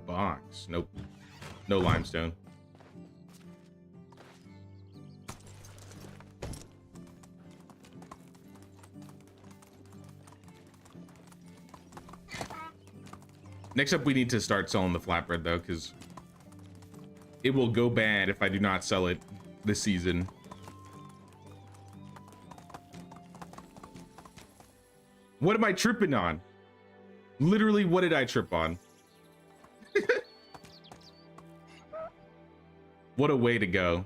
box. Nope. No limestone. Next up, we need to start selling the flatbread, though, because it will go bad if I do not sell it this season. What am I tripping on? Literally, what did I trip on? What a way to go.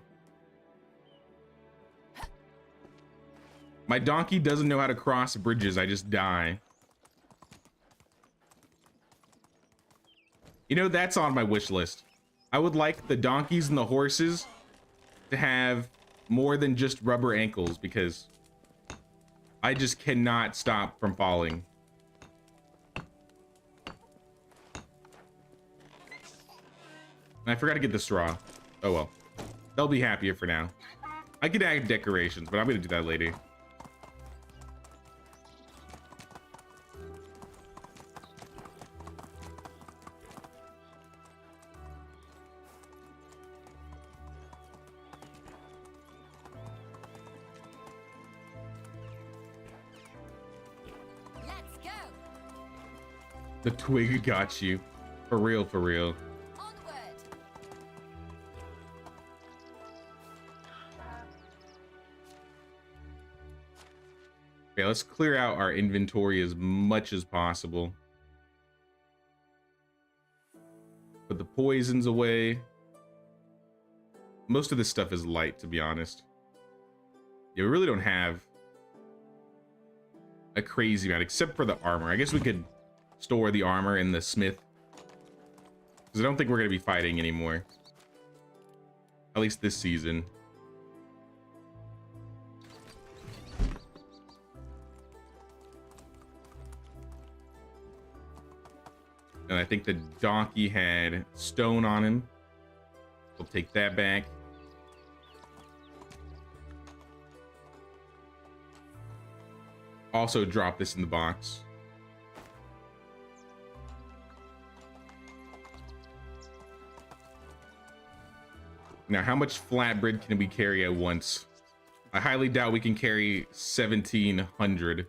My donkey doesn't know how to cross bridges. I just die. You know, that's on my wish list. I would like the donkeys and the horses to have more than just rubber ankles because I just cannot stop from falling. I forgot to get the straw. Oh well. They'll be happier for now. I could add decorations, but I'm gonna do that later. Let's go. The twig got you. For real, for real. Onward. Okay, let's clear out our inventory as much as possible. Put the poisons away. Most of this stuff is light, to be honest. Yeah, we really don't have a crazy amount, except for the armor. I guess we could store the armor in the smith. Because I don't think we're going to be fighting anymore. At least this season. And I think the donkey had stone on him. We'll take that back. Also drop this in the box. Now, how much flatbread can we carry at once? I highly doubt we can carry 1,700.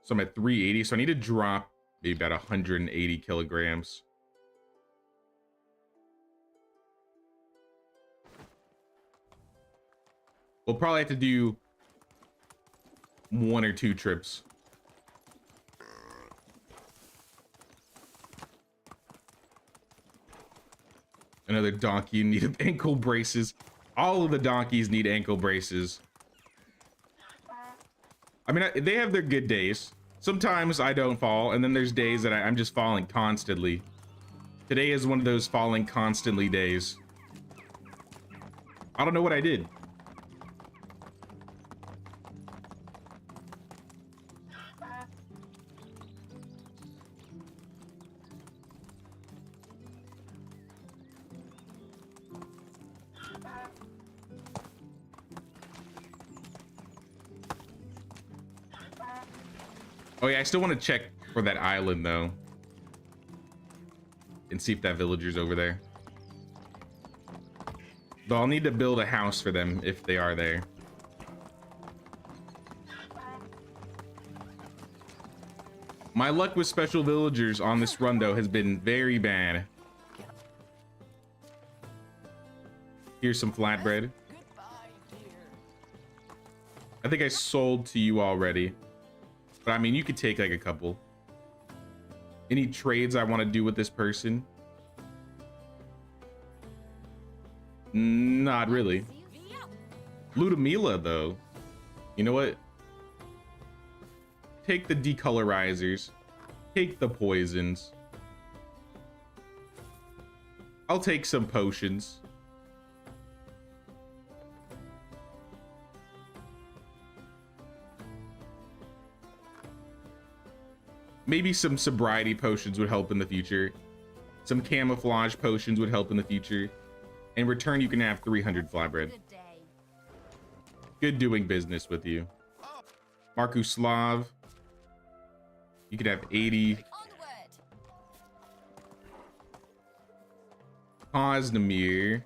So I'm at 380. So I need to drop maybe about 180 kilograms. We'll probably have to do 1 or 2 trips. Another donkey in need of ankle braces. All of the donkeys need ankle braces. I mean, they have their good days. Sometimes I don't fall, and then there's days that I'm just falling constantly. Today is one of those falling constantly days. I don't know what I did. Oh yeah, I still want to check for that island though. And see if that villager's over there. Though I'll need to build a house for them if they are there. My luck with special villagers on this run though has been very bad. Here's some flatbread. I think I sold to you already. But I mean, you could take like a couple. Any trades I want to do with this person? Not really. Ludmilla, though. You know what? Take the decolorizers. Take the poisons. I'll take some potions. Maybe some sobriety potions would help in the future. Some camouflage potions would help in the future. In return, you can have 300 flatbread. Good doing business with you. Markuslav. You could have 80. Osnamir.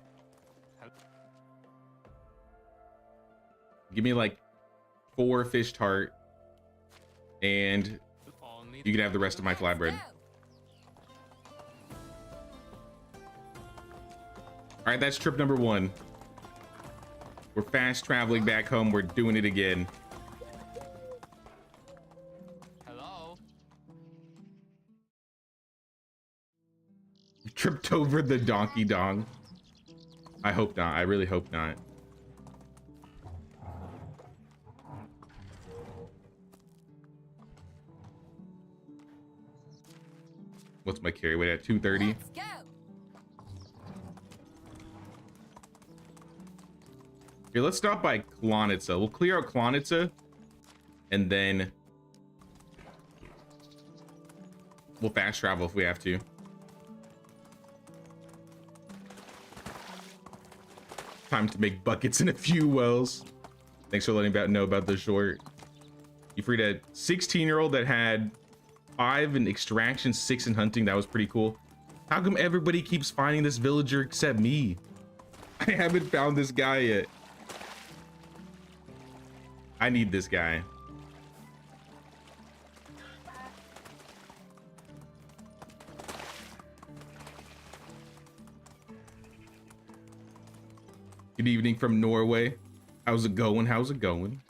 Give me like 4 fish tart. And you can have the rest of my flatbread. All right, that's trip number 1. We're fast traveling back home. We're doing it again. Hello? Tripped over the donkey dong. I hope not. I really hope not. What's my carry weight at? 230. Let's go. Here, let's stop by Klonitsa. We'll clear out Klonitsa, and then we'll fast travel if we have to. Time to make buckets in a few wells. Thanks for letting me know about the short. You freed a 16-year-old that had 5 in extraction, 6 in hunting. That was pretty cool. How come everybody keeps finding this villager except me? I haven't found this guy yet. I need this guy. Good evening from Norway. How's it going? How's it going?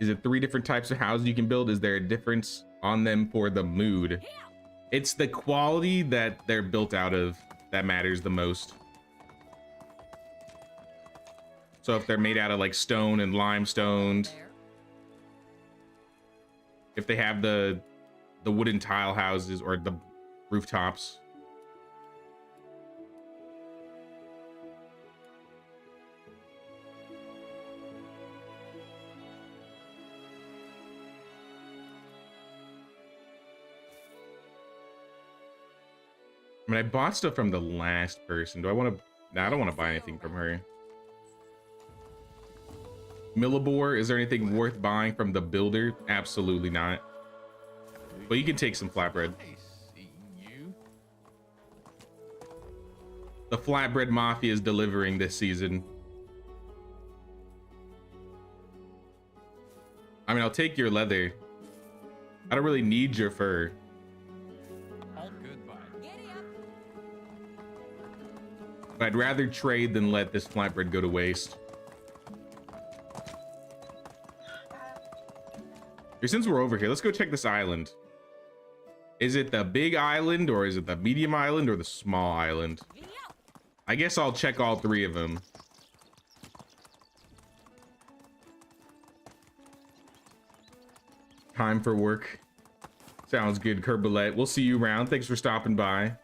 Is it 3 different types of houses you can build? Is there a difference on them for the mood? It's the quality that they're built out of that matters the most. So if they're made out of like stone and limestone, if they have the wooden tile houses or the rooftops. I mean, I bought stuff from the last person. Do I want to? Nah, I don't want to buy anything from her. Millibor, is there anything worth buying from the builder? Absolutely not. But you can take some flatbread. I see you. The Flatbread Mafia is delivering this season. I mean, I'll take your leather. I don't really need your fur. All good, bye. Giddy up. But I'd rather trade than let this flatbread go to waste. Here, since we're over here, let's go check this island. Is it the big island, or is it the medium island, or the small island? I guess I'll check all three of them. Time for work. Sounds good, Kerbalette. We'll see you around. Thanks for stopping by.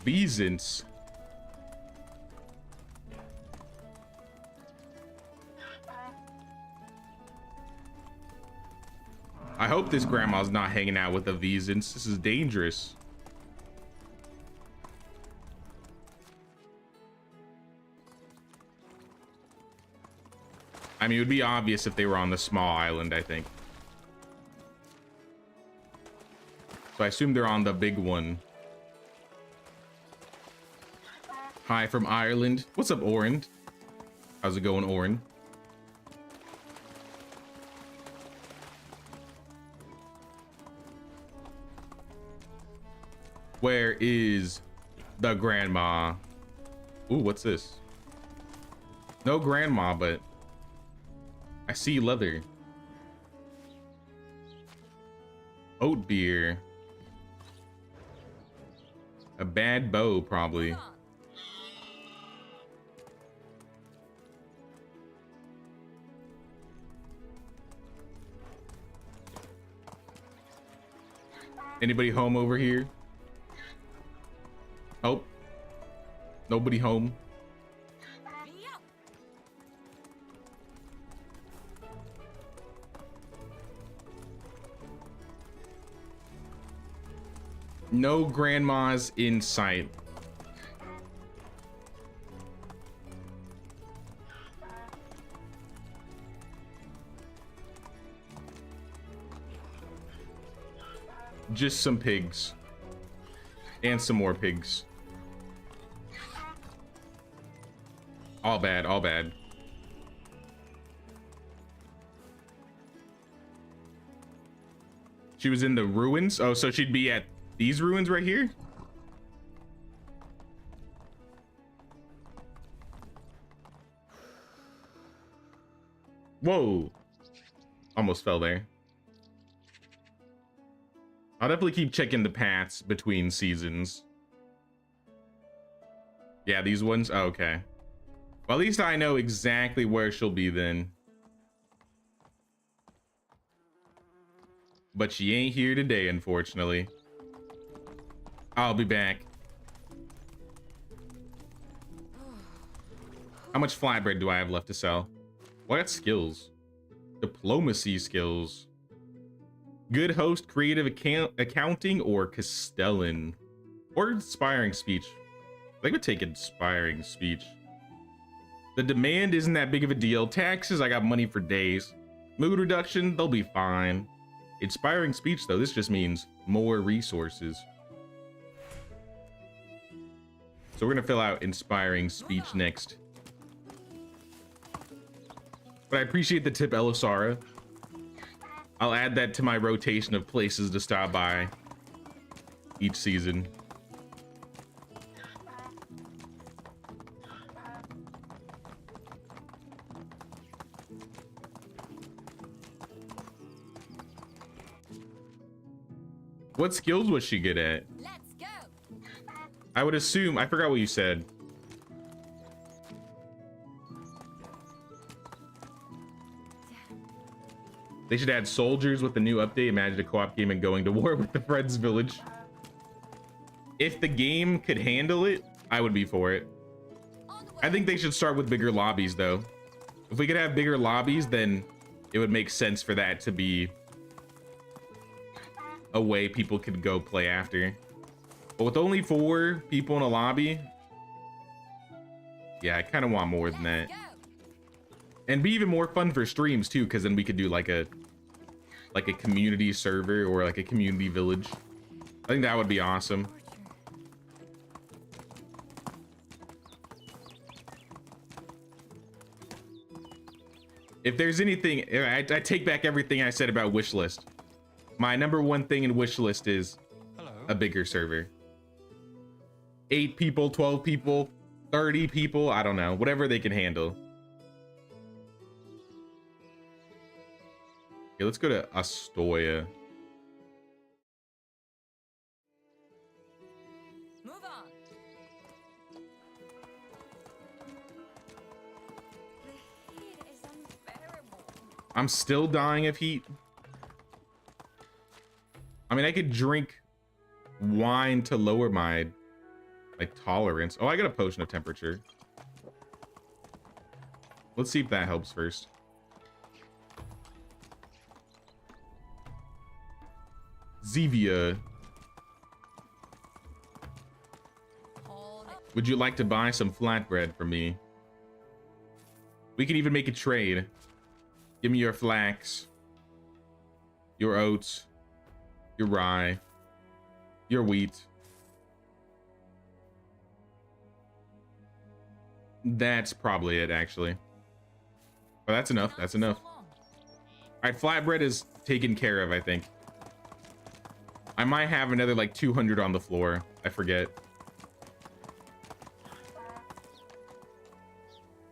Beesants. I hope this grandma's not hanging out with the Vesans. This is dangerous. I mean, it would be obvious if they were on the small island, I think. So I assume they're on the big one. Hi from Ireland. What's up, Oren? How's it going, Oren? Where is the grandma? Ooh, what's this? No grandma, but I see leather. Oat beer. A bad bow, probably. Move on. Anybody home over here? Oh, nobody home. Giddy up. No grandmas in sight. Just some pigs. And some more pigs. All bad, all bad. She was in the ruins? Oh, so she'd be at these ruins right here? Whoa. Almost fell there. I'll definitely keep checking the paths between seasons. Yeah, these ones? Oh, okay. Well, at least I know exactly where she'll be then. But she ain't here today, unfortunately. I'll be back. How much flatbread do I have left to sell? Well, I got skills. Diplomacy skills. Good host, creative accounting, or Castellan. Or inspiring speech. I would take inspiring speech. The demand isn't that big of a deal. Taxes, I got money for days. Mood reduction, they'll be fine. Inspiring speech, though, this just means more resources. So we're gonna fill out inspiring speech next. But I appreciate the tip, Elisara. I'll add that to my rotation of places to stop by each season. What skills was she good at? Let's go. I would assume, I forgot what you said. They should add soldiers with the new update. Imagine a co-op game and going to war with the Friends Village. If the game could handle it, I would be for it. On the way. I think they should start with bigger lobbies, though. If we could have bigger lobbies, then it would make sense for that to be a way people could go play after. But with only 4 people in a lobby, yeah, I kind of want more than that. Let's go. And be even more fun for streams too, because then we could do like a community server or like a community village. I think that would be awesome. If there's anything, I take back everything I said about wishlist. My number one thing in wishlist is a bigger server. 8 people, 12 people, 30 people, I don't know, whatever they can handle. Okay, let's go to Astoya. Move on. The heat is unbearable. I'm still dying of heat. I mean, I could drink wine to lower my tolerance. Oh, I got a potion of temperature. Let's see if that helps first. Zevia. Hold it. Would you like to buy some flatbread from me? We could even make a trade. Give me your flax, your oats, your rye, your wheat. That's probably it, actually. Oh, that's enough. That's enough. So long. All right, flatbread is taken care of, I think. I might have another like 200 on the floor. I forget.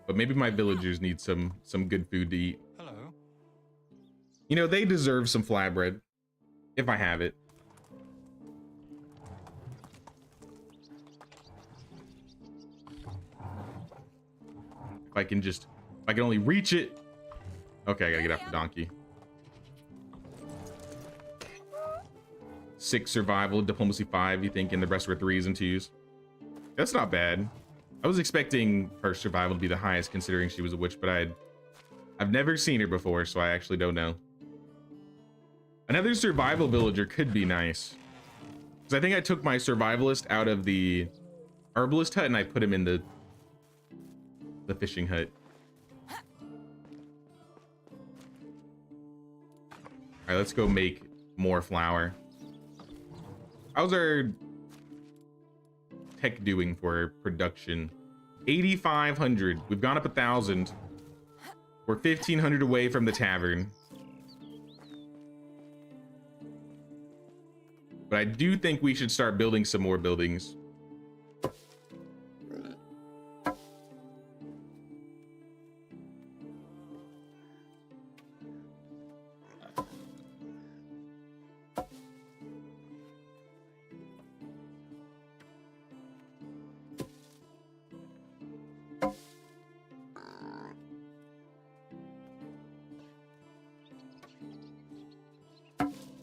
But maybe my villagers need some good food to eat. Hello. You know, they deserve some flatbread. If I have it. If I can only reach it. Okay, I gotta get off the donkey. 6 survival, diplomacy 5, you think, and the rest were 3s and 2s. That's not bad. I was expecting her survival to be the highest considering she was a witch, but I've never seen her before, so I actually don't know. Another survival villager could be nice. Because I think I took my survivalist out of the herbalist hut and I put him in the fishing hut. Alright, let's go make more flour. How's our tech doing for production? 8,500. We've gone up 1,000. We're 1,500 away from the tavern. But I do think we should start building some more buildings.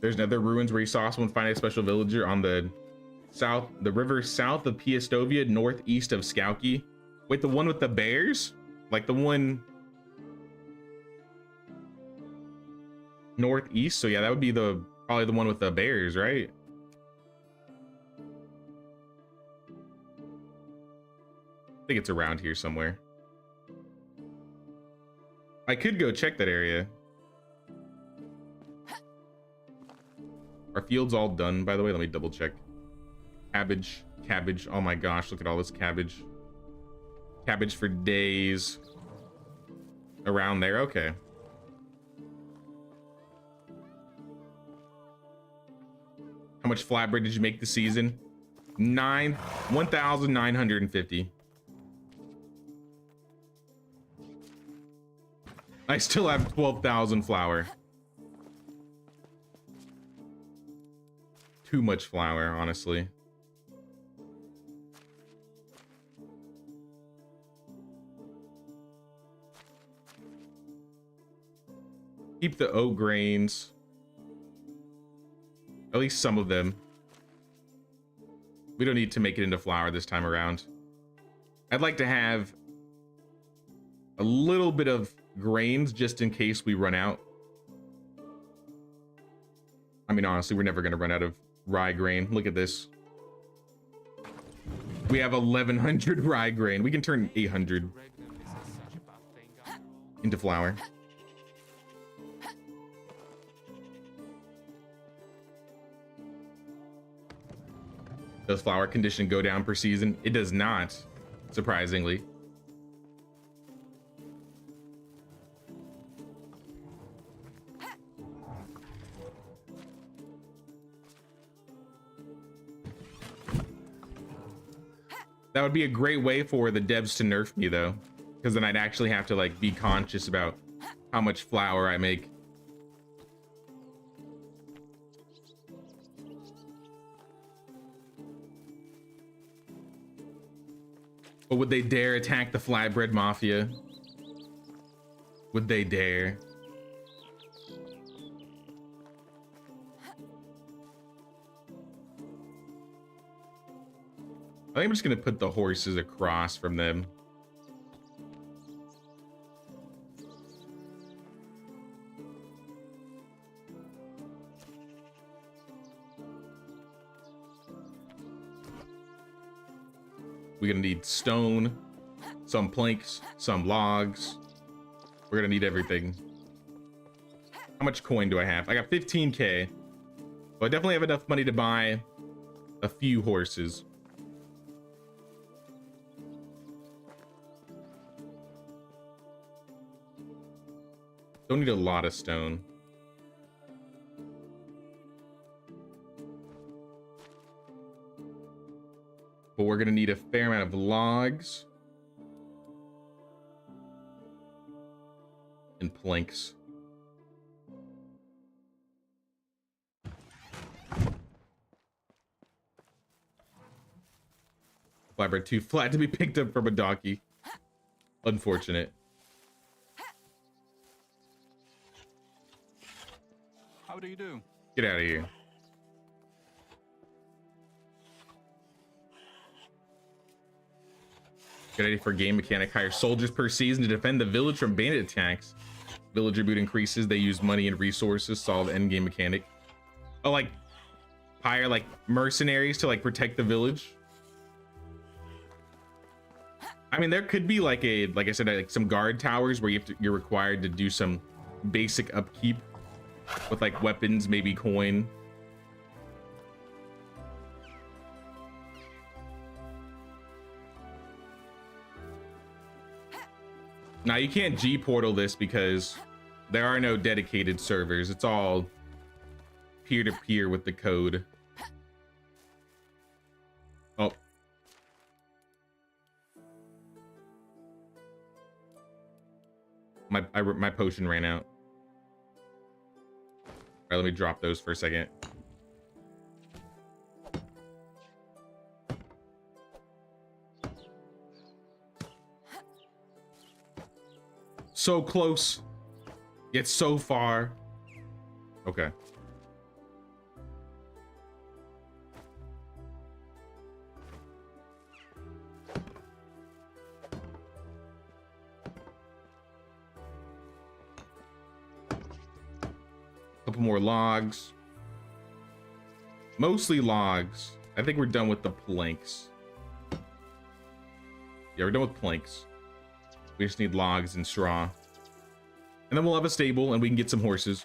There's another ruins where you saw someone find a special villager on the river south of Piastovia, northeast of Skauki. Wait, the one with the bears? Like the one northeast? So yeah, that would be probably the one with the bears, right? I think it's around here somewhere. I could go check that area. Are fields all done, by the way? Let me double check. Cabbage. Oh my gosh, look at all this cabbage. Cabbage for days. Around there, okay. How much flatbread did you make this season? 1,950. I still have 12,000 flour. Too much flour, honestly. Keep the oat grains. At least some of them. We don't need to make it into flour this time around. I'd like to have a little bit of grains just in case we run out. I mean, honestly, we're never going to run out of rye grain. Look at this. We have 1,100 rye grain. We can turn 800. into flour. Does flour condition go down per season? It does not, surprisingly. That would be a great way for the devs to nerf me though, because then I'd actually have to like be conscious about how much flour I make. But would they dare attack the flatbread mafia? Would they dare? I think I'm just gonna put the horses across from them. We're gonna need stone, some planks, some logs. We're gonna need everything. How much coin do I have? I got 15K. Well, I definitely have enough money to buy a few horses. Don't need a lot of stone. But we're gonna need a fair amount of logs and planks. Flatbread too flat to be picked up from a donkey. Unfortunate. How do you do? Get out of here. Get ready for game mechanic. Hire soldiers per season to defend the village from bandit attacks. Villager boot increases. They use money and resources. Solve end game mechanic. Oh, like hire like mercenaries to like protect the village. I mean, there could be like a, like I said, like some guard towers where you're required to do some basic upkeep with like weapons, maybe coin. Now you can't G portal this because there are no dedicated servers. It's all peer-to-peer with the code. Oh. My potion ran out. All right, let me drop those for a second. So close, yet so far. Okay. Couple more logs. Mostly logs. I think we're done with the planks. Yeah, we're done with planks. We just need logs and straw. And then we'll have a stable and we can get some horses.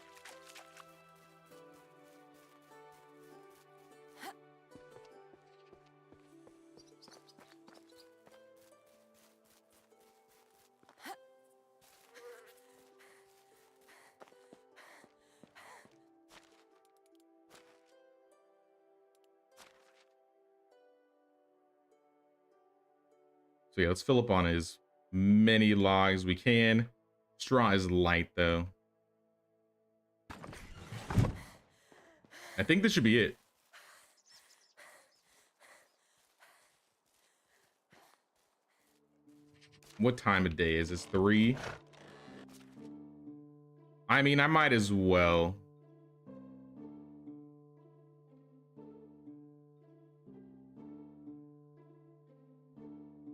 So yeah, let's fill up on as many logs we can. Straw is light though. I think this should be it. What time of day is this? 3? I mean, I might as well.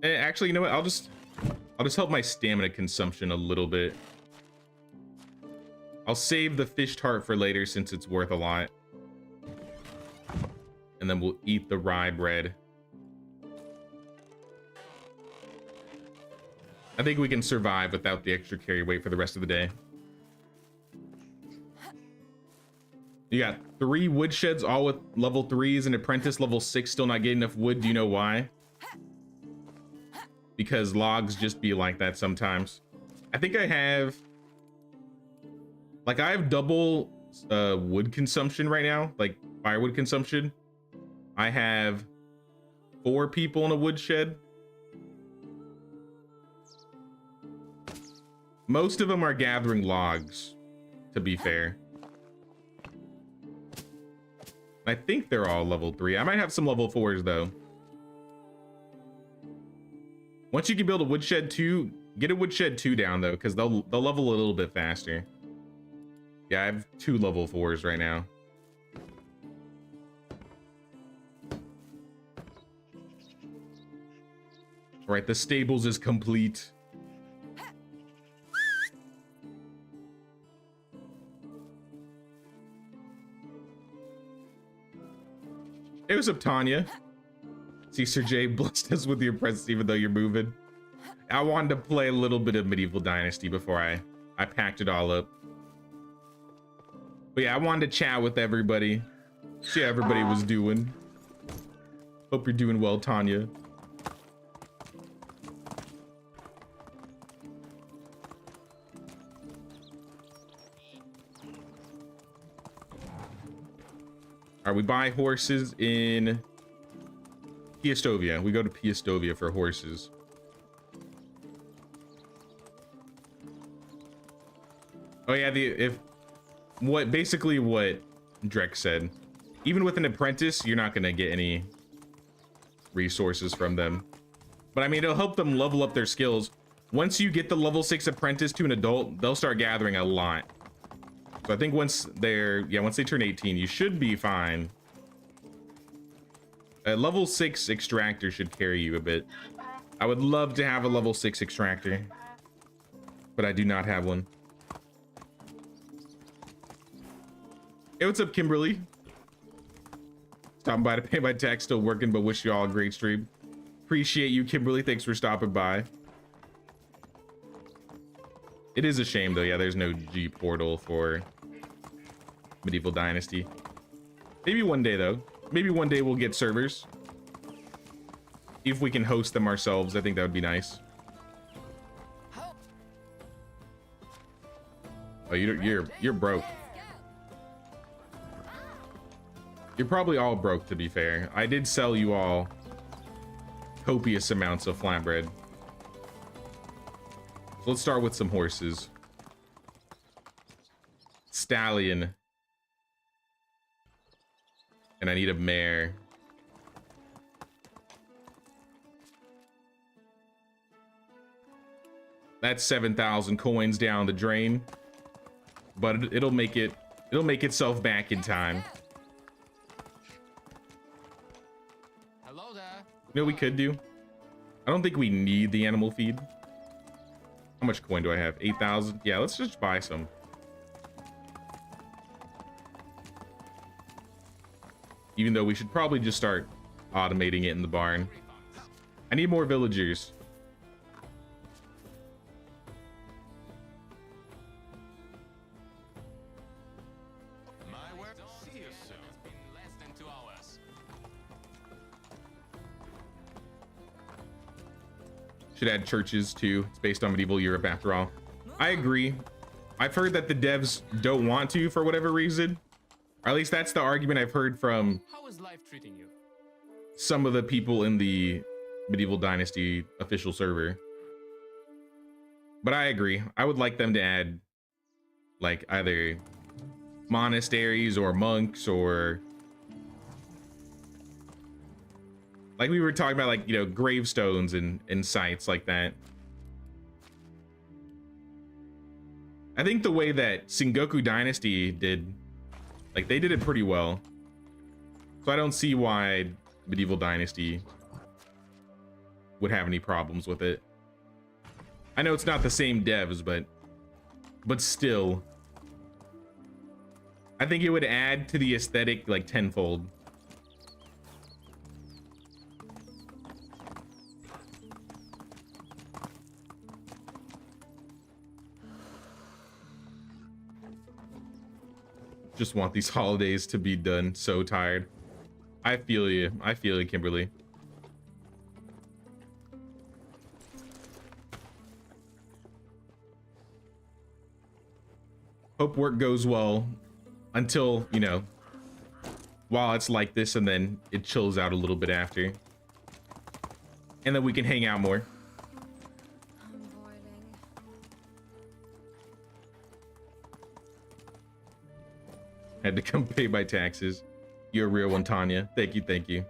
Actually, you know what? I'll just help my stamina consumption a little bit. I'll save the fish tart for later since it's worth a lot. And then we'll eat the rye bread. I think we can survive without the extra carry weight for the rest of the day. You got 3 woodsheds, all with level 3s, and apprentice level 6 still not getting enough wood. Do you know why? Because logs just be like that sometimes. I think I have... Like, I have double wood consumption right now. Like, firewood consumption. I have 4 people in a woodshed. Most of them are gathering logs, to be fair. I think they're all level 3. I might have some level 4s though. Once you can build a woodshed 2, get a woodshed 2 down though, because they'll level a little bit faster. Yeah, I have 2 level 4s right now. All right, the stables is complete. Hey, what's up, Tanya? See, Sir J blessed us with your presence even though you're moving. I wanted to play a little bit of Medieval Dynasty before I packed it all up. But yeah, I wanted to chat with everybody. See how everybody was doing. Hope you're doing well, Tanya. All right, we buy horses in Piastovia. We go to Piastovia for horses. Oh yeah, basically what Drek said. Even with an apprentice, you're not gonna get any resources from them. But I mean, it'll help them level up their skills. Once you get the level 6 apprentice to an adult, they'll start gathering a lot. So I think once they turn 18, you should be fine. A level 6 extractor should carry you a bit. I would love to have a level 6 extractor, but I do not have one. Hey, what's up, Kimberly? Stopping by to pay my tax, still working, but wish you all a great stream. Appreciate you, Kimberly. Thanks for stopping by. It is a shame, though. Yeah, there's no G portal for Medieval Dynasty. Maybe one day, though. Maybe one day we'll get servers. If we can host them ourselves, I think that would be nice. Oh, you're broke. You're probably all broke, to be fair. I did sell you all copious amounts of flatbread. So let's start with some horses. Stallion. And I need a mare. That's 7,000 coins down the drain. But it'll make itself back in time. Hello there. You know what we could do? I don't think we need the animal feed. How much coin do I have? 8,000? Yeah, let's just buy some. Even though we should probably just start automating it in the barn. I need more villagers. My work. See you soon. It's been less than 2 hours. Should add churches too. It's based on medieval Europe after all. I agree. I've heard that the devs don't want to for whatever reason. Or at least that's the argument I've heard from How is life treating you? some of the people in the Medieval Dynasty official server. But I agree. I would like them to add like either monasteries or monks, or like we were talking about, like, you know, gravestones and sites like that. I think the way that Sengoku Dynasty did, like, they did it pretty well. So I don't see why Medieval Dynasty would have any problems with it. I know it's not the same devs, but still, I think it would add to the aesthetic like tenfold. Just want these holidays to be done. So tired. I feel you. I feel you, Kimberly. Hope work goes well until, you know, while it's like this, and then it chills out a little bit after. And then we can hang out more. I'm boiling. Had to come pay my taxes. You're a real one, Tanya. Thank you, thank you.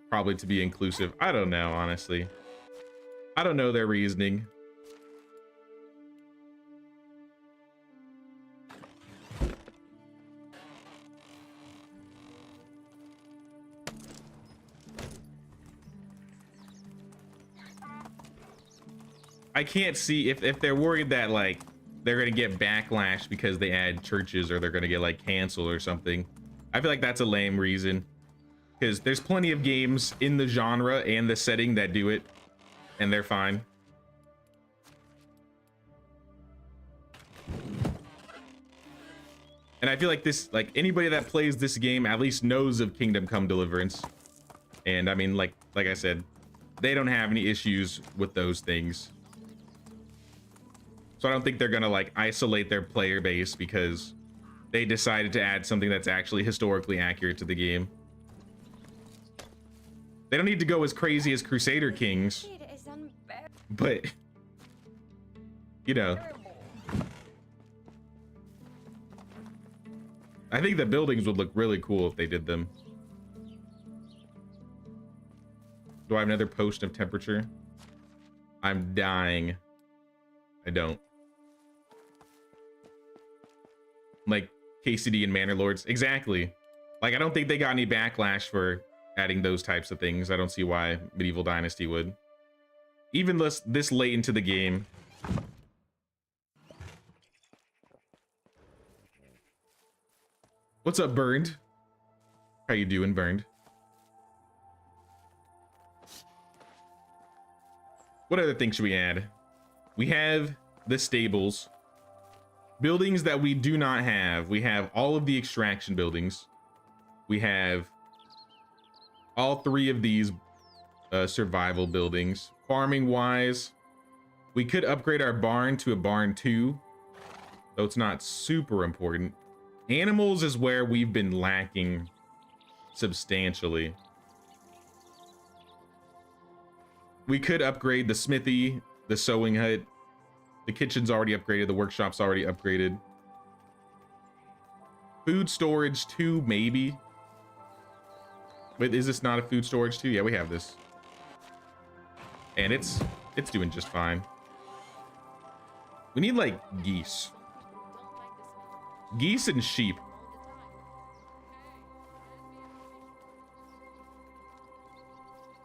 Probably to be inclusive. I don't know, honestly. I don't know their reasoning. I can't see if they're worried that like they're gonna get backlash because they add churches, or they're gonna get like canceled or something. I feel like that's a lame reason, because there's plenty of games in the genre and the setting that do it, and they're fine. And I feel like this, like anybody that plays this game at least knows of Kingdom Come Deliverance. And I mean, like I said, they don't have any issues with those things. So I don't think they're gonna like isolate their player base because they decided to add something that's actually historically accurate to the game. They don't need to go as crazy as Crusader Kings, It is unbearable. but you know, I think the buildings would look really cool if they did them. Do I have another potion of temperature? I'm dying. I don't. Like KCD and Manor Lords. Exactly. Like, I don't think they got any backlash for adding those types of things. I don't see why Medieval Dynasty would. Even this late into the game. What's up, Burned? How you doing, Burned? What other things should we add? We have the stables. Buildings that we do not have. We have all of the extraction buildings. We have all three of these survival buildings. Farming wise, we could upgrade our barn to a barn 2, though it's not super important. Animals is where we've been lacking substantially. We could upgrade the smithy, the sewing hut. The kitchen's already upgraded. The workshop's already upgraded. Food storage 2, maybe. Wait, is this not a food storage 2? Yeah, we have this. And it's doing just fine. We need like geese. Geese and sheep.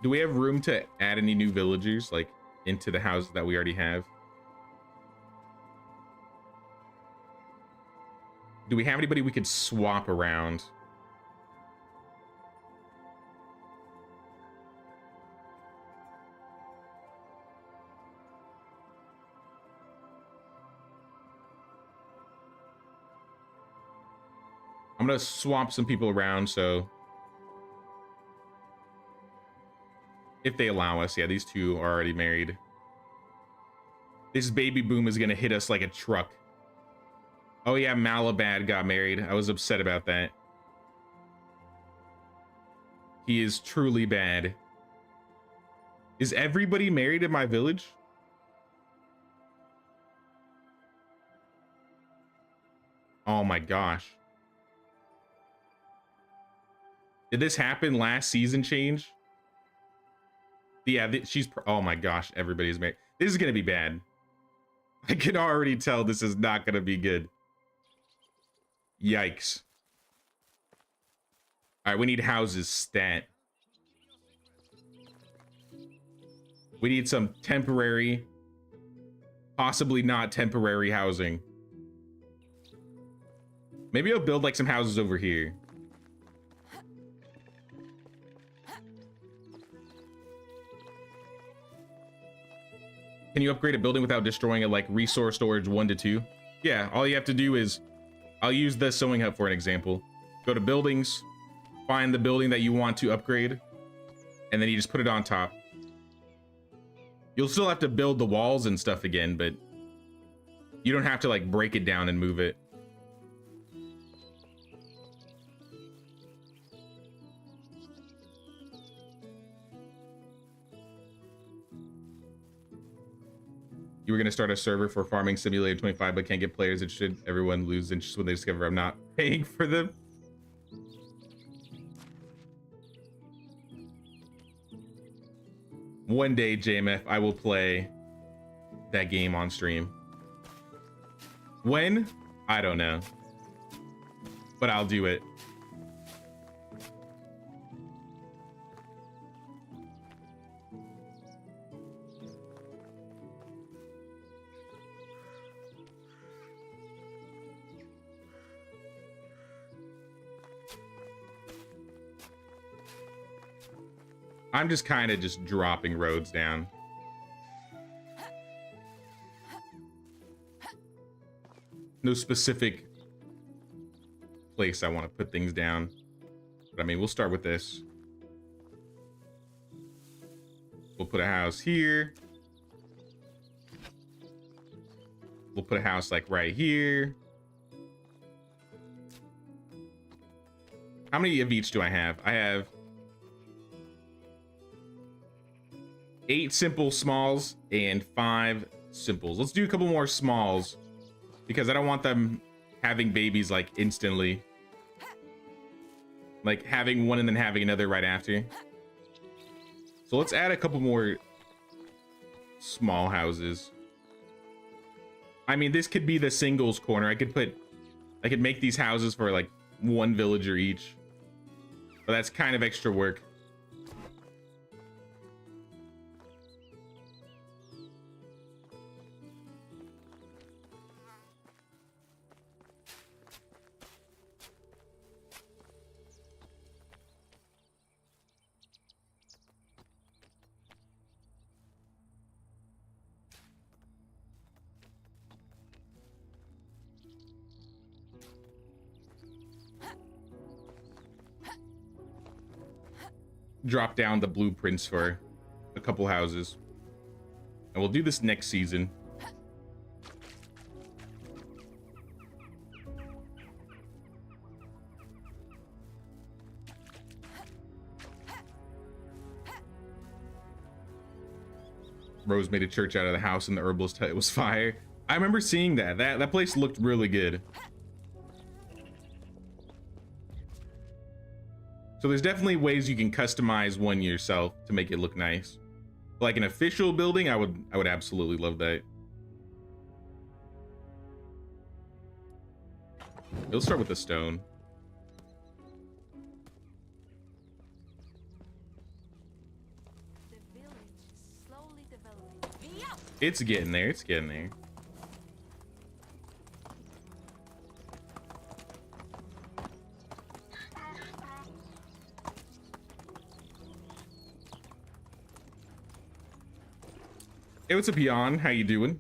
Do we have room to add any new villagers like into the houses that we already have? Do we have anybody we could swap around? I'm gonna swap some people around, so if they allow us. Yeah, these two are already married. This baby boom is gonna hit us like a truck. Oh yeah, Malabad got married. I was upset about that. He is truly bad. Is everybody married in my village? Oh my gosh. Did this happen last season change? Yeah, she's... Oh my gosh, everybody's married. This is gonna be bad. I can already tell this is not gonna be good. Yikes. All right, we need houses stat. We need some temporary, possibly not temporary housing. Maybe I'll build like some houses over here. Can you upgrade a building without destroying it, like resource storage 1 to 2? Yeah, all you have to do is, I'll use the sewing hut for an example. Go to buildings, find the building that you want to upgrade, and then you just put it on top. You'll still have to build the walls and stuff again, but you don't have to like break it down and move it. You were going to start a server for Farming Simulator 25, but can't get players interested. Everyone loses interest when they discover I'm not paying for them. One day, JMF, I will play that game on stream. When? I don't know. But I'll do it. I'm just kind of just dropping roads down. No specific place I want to put things down. But I mean, we'll start with this. We'll put a house here. We'll put a house like right here. How many of each do I have? I have 8 simple smalls and 5 simples. Let's do a couple more smalls because I don't want them having babies like instantly. Like having one and then having another right after. So let's add a couple more small houses. I mean, this could be the singles corner. I could make these houses for like 1 villager each. But that's kind of extra work. Drop down the blueprints for a couple houses. And we'll do this next season. Rose made a church out of the house in the herbalist hut. It was fire. I remember seeing that. That place looked really good. So there's definitely ways you can customize one yourself to make it look nice. Like an official building, I would absolutely love that. Let's start with the stone. The village is slowly developing. It's getting there. It's getting there. Hey, what's up, Jan? How you doing?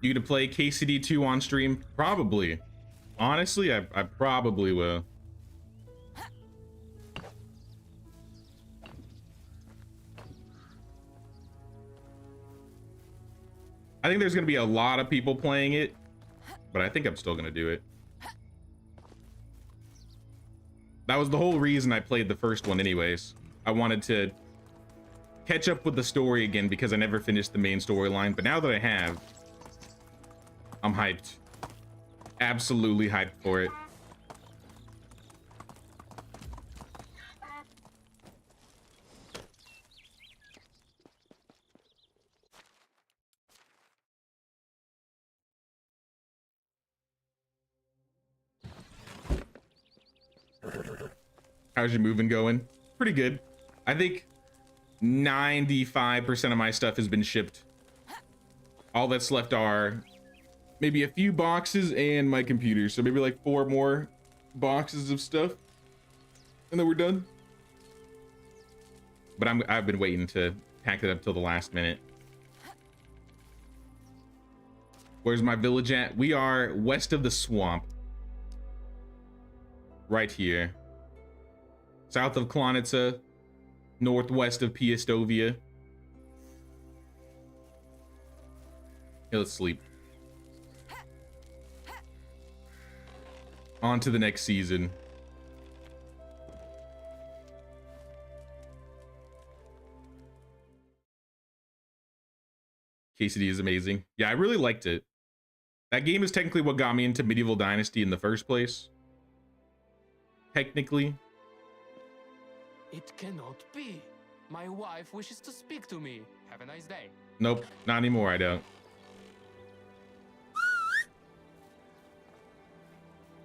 You gonna play KCD 2 on stream? Probably. Honestly, I probably will. I think there's gonna be a lot of people playing it, but I think I'm still gonna do it. That was the whole reason I played the first one anyways. I wanted to catch up with the story again because I never finished the main storyline, but now that I have, I'm hyped. Absolutely hyped for it. How's your moving going? Pretty good. I think 95% of my stuff has been shipped. All that's left are maybe a few boxes and my computer. So maybe like 4 more boxes of stuff, and then we're done. But I've been waiting to pack it up till the last minute. Where's my village at? We are west of the swamp. Right here. South of Klonitsa, northwest of Piastovia. Okay, let's sleep. On to the next season. KCD is amazing. Yeah, I really liked it. That game is technically what got me into Medieval Dynasty in the first place. Technically. It cannot be. My wife wishes to speak to me. Have a nice day. Nope, not anymore, I don't.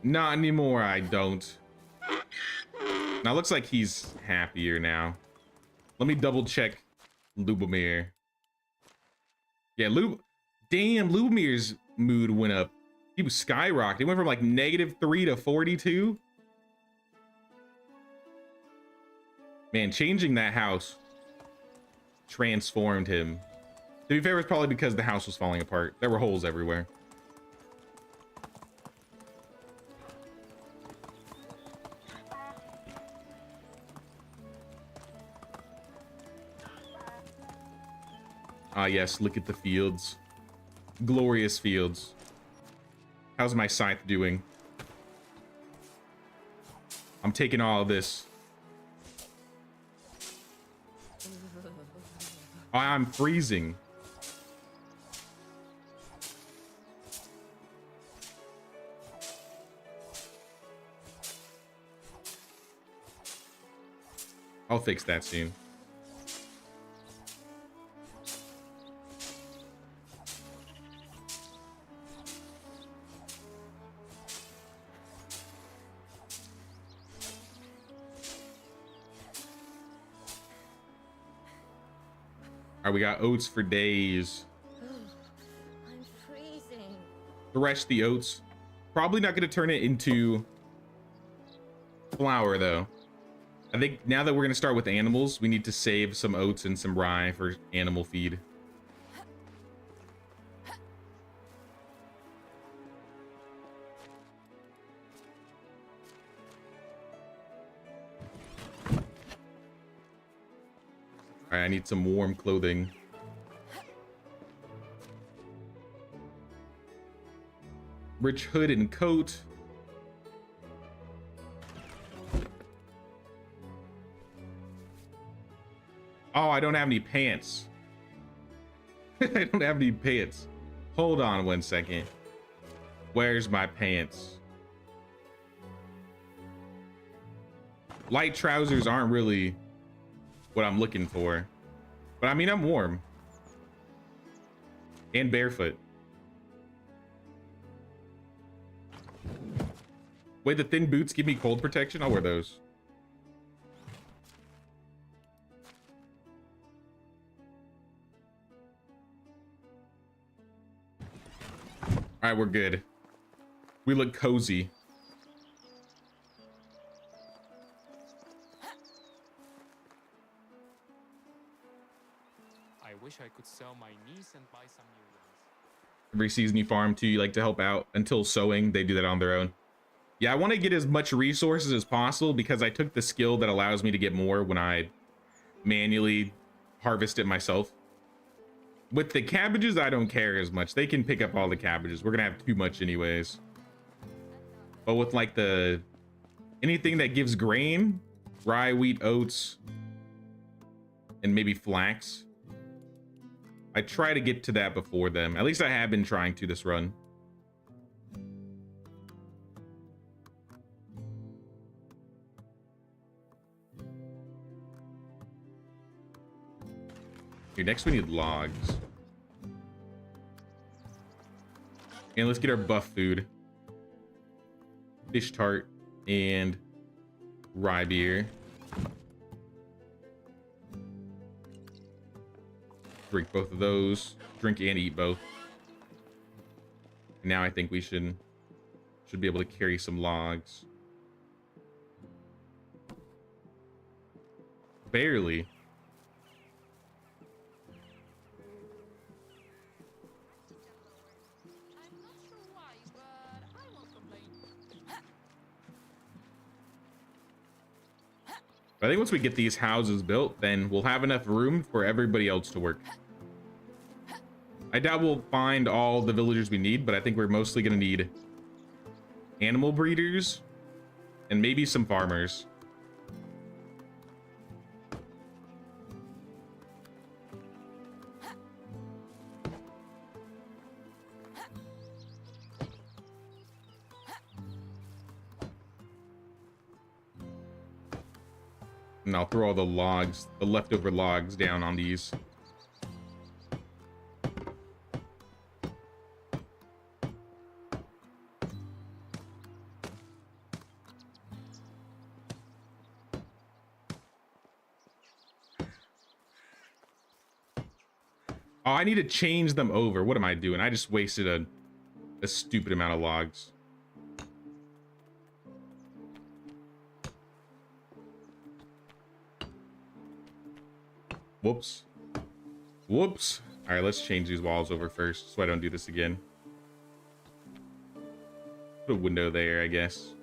Not anymore, I don't. Now, looks like he's happier now. Let me double check Lubomir. Yeah, damn, Lubomir's mood went up. He was skyrocketed. He went from like -3 to 42. Man, changing that house transformed him. To be fair, it was probably because the house was falling apart. There were holes everywhere. Ah, yes, look at the fields. Glorious fields. How's my scythe doing? I'm taking all of this. Oh, I'm freezing. I'll fix that soon. All right, we got oats for days. I'm freezing. Thresh the oats. Probably not going to turn it into flour, though. I think now that we're going to start with animals, we need to save some oats and some rye for animal feed. All right, I need some warm clothing. Rich hood and coat. Oh, I don't have any pants. I don't have any pants. Hold on 1 second. Where's my pants? Light trousers aren't really what I'm looking for. But I mean, I'm warm. And barefoot. Wait, the thin boots give me cold protection? I'll wear those. All right, we're good. We look cozy. I wish I could sell my niece and buy some new ones. Every season you farm too, you like to help out until sowing. They do that on their own. Yeah, I want to get as much resources as possible because I took the skill that allows me to get more when I manually harvest it myself. With the cabbages, I don't care as much. They can pick up all the cabbages. We're gonna have too much anyways. But with like anything that gives grain, rye, wheat, oats, and maybe flax, I try to get to that before them. At least I have been trying to this run. Here, next we need logs. And let's get our buff food. Fish tart and rye beer. Drink both of those. Drink and eat both. Now I think we should be able to carry some logs. Barely. I'm not sure why, but I won't complain. But I think once we get these houses built, then we'll have enough room for everybody else to work. I doubt we'll find all the villagers we need, but I think we're mostly going to need animal breeders and maybe some farmers. And I'll throw all the logs, the leftover logs down on these. Oh, I need to change them over. What am I doing? I just wasted a stupid amount of logs. Whoops. Whoops. All right, let's change these walls over first so I don't do this again. Put a window there, I guess.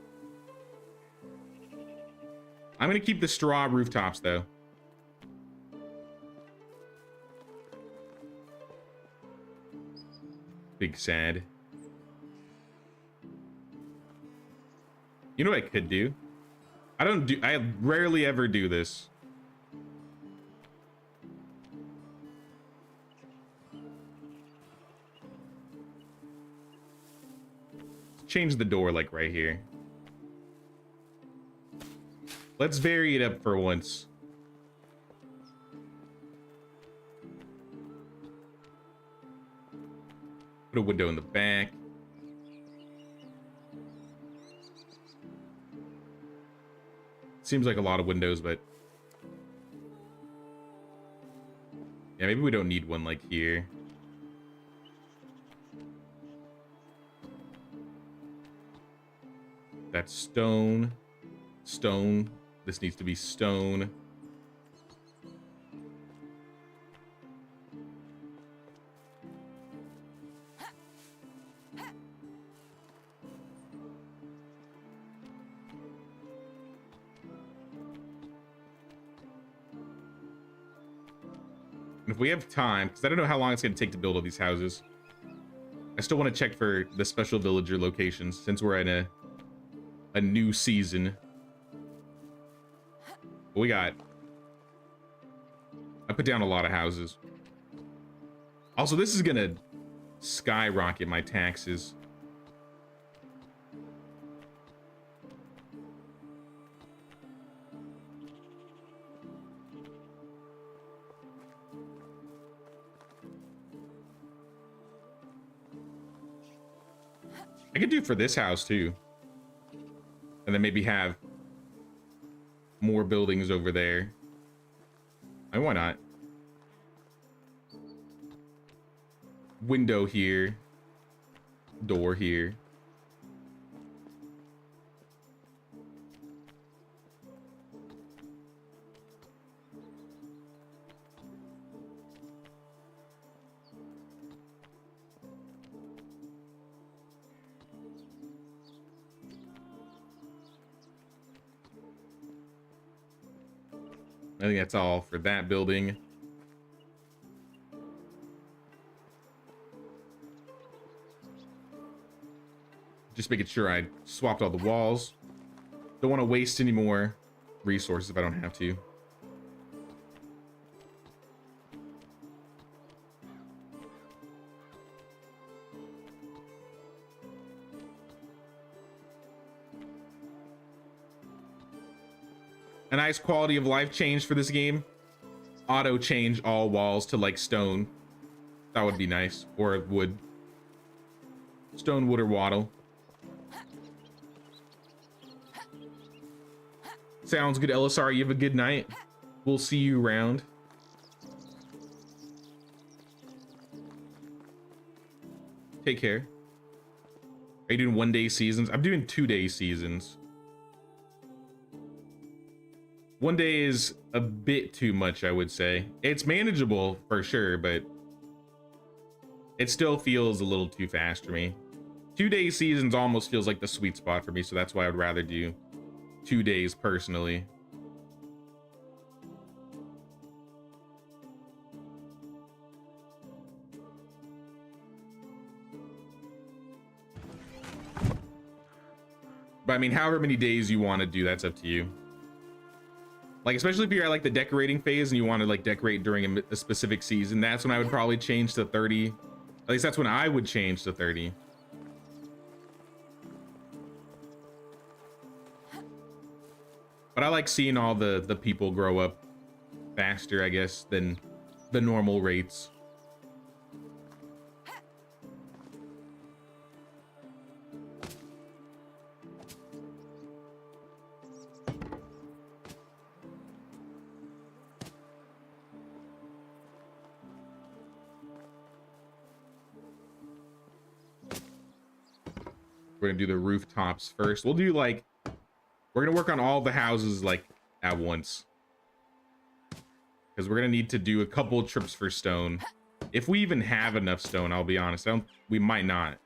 I'm going to keep the straw rooftops, though. Big sad. You know what I could do? I rarely ever do this. Change the door like right here. Let's vary it up for once. Put a window in the back. Seems like a lot of windows, but yeah, maybe we don't need one like here. That's stone. Stone. This needs to be stone. And if we have time, because I don't know how long it's going to take to build all these houses, I still want to check for the special villager locations since we're in a new season. What we got? I put down a lot of houses. Also, this is gonna skyrocket my taxes. I could do for this house too. And then maybe have more buildings over there. And why not? Window here. Door here. I think that's all for that building. Just making sure I swapped all the walls. Don't want to waste any more resources if I don't have to. A nice quality of life change for this game. Auto change all walls to like stone. That would be nice. Or wood. Stone, wood, or wattle. Sounds good, LSR. You have a good night. We'll see you around. Take care. Are you doing 1-day seasons? I'm doing 2-day seasons. 1 day is a bit too much, I would say. It's manageable for sure, but it still feels a little too fast for me. 2-day seasons almost feels like the sweet spot for me, so that's why I would rather do 2 days personally. But I mean, however many days you want to do, that's up to you. Like, especially if you're at like the decorating phase and you want to like decorate during a specific season, that's when I would probably change to 30. At least that's when I would change to 30. But I like seeing all the people grow up faster, I guess, than the normal rates. We're gonna do the rooftops first. We'll do like, we're gonna work on all the houses like at once, because we're gonna need to do a couple trips for stone. If we even have enough stone, I'll be honest. We might not.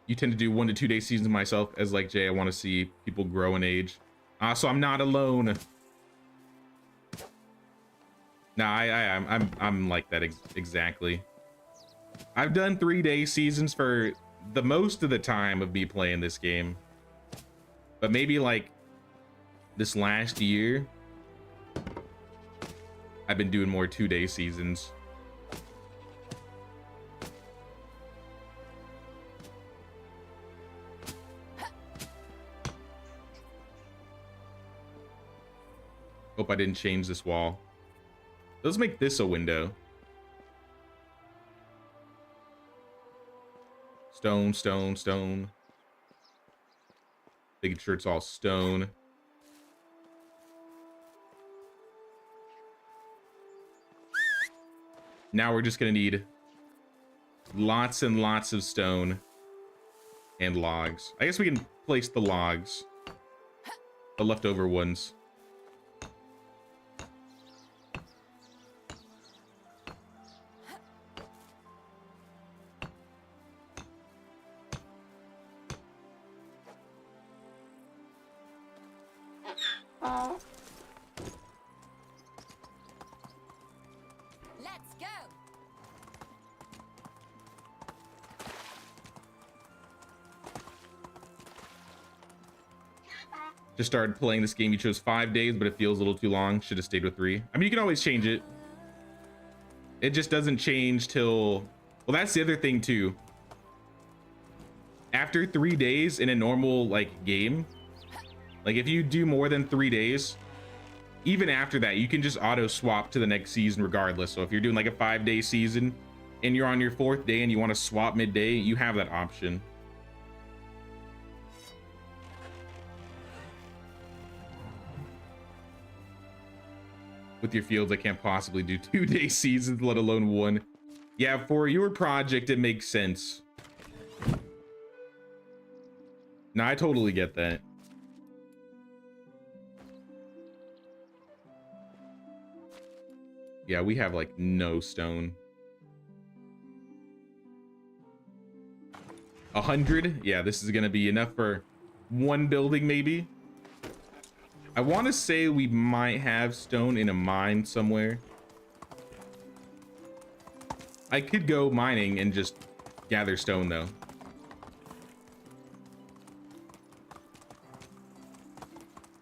You tend to do 1 to 2 day seasons myself, as like Jay. I want to see people grow in age. So I'm not alone. No, I'm like that exactly. I've done 3-day seasons for the most of the time of me playing this game, but maybe like this last year, I've been doing more 2-day seasons. Hope I didn't change this wall. Let's make this a window. Stone, stone, stone. Making sure it's all stone. Now we're just gonna need lots and lots of stone and logs. I guess we can place the logs, the leftover ones. Let's go. Just started playing this game. You chose 5 days, but it feels a little too long. Should have stayed with 3. I mean, you can always change it. It just doesn't change till... Well, that's the other thing, too. After 3 days in a normal, like, game, like, if you do more than 3 days, even after that, you can just auto-swap to the next season regardless. So if you're doing, like, a 5-day season, and you're on your 4th day and you want to swap midday, you have that option. With your fields, I can't possibly do 2-day seasons, let alone 1. Yeah, for your project, it makes sense. No, I totally get that. Yeah, we have like no stone. 100? Yeah, this is gonna be enough for 1 building, maybe. I want to say we might have stone in a mine somewhere. I could go mining and just gather stone, though.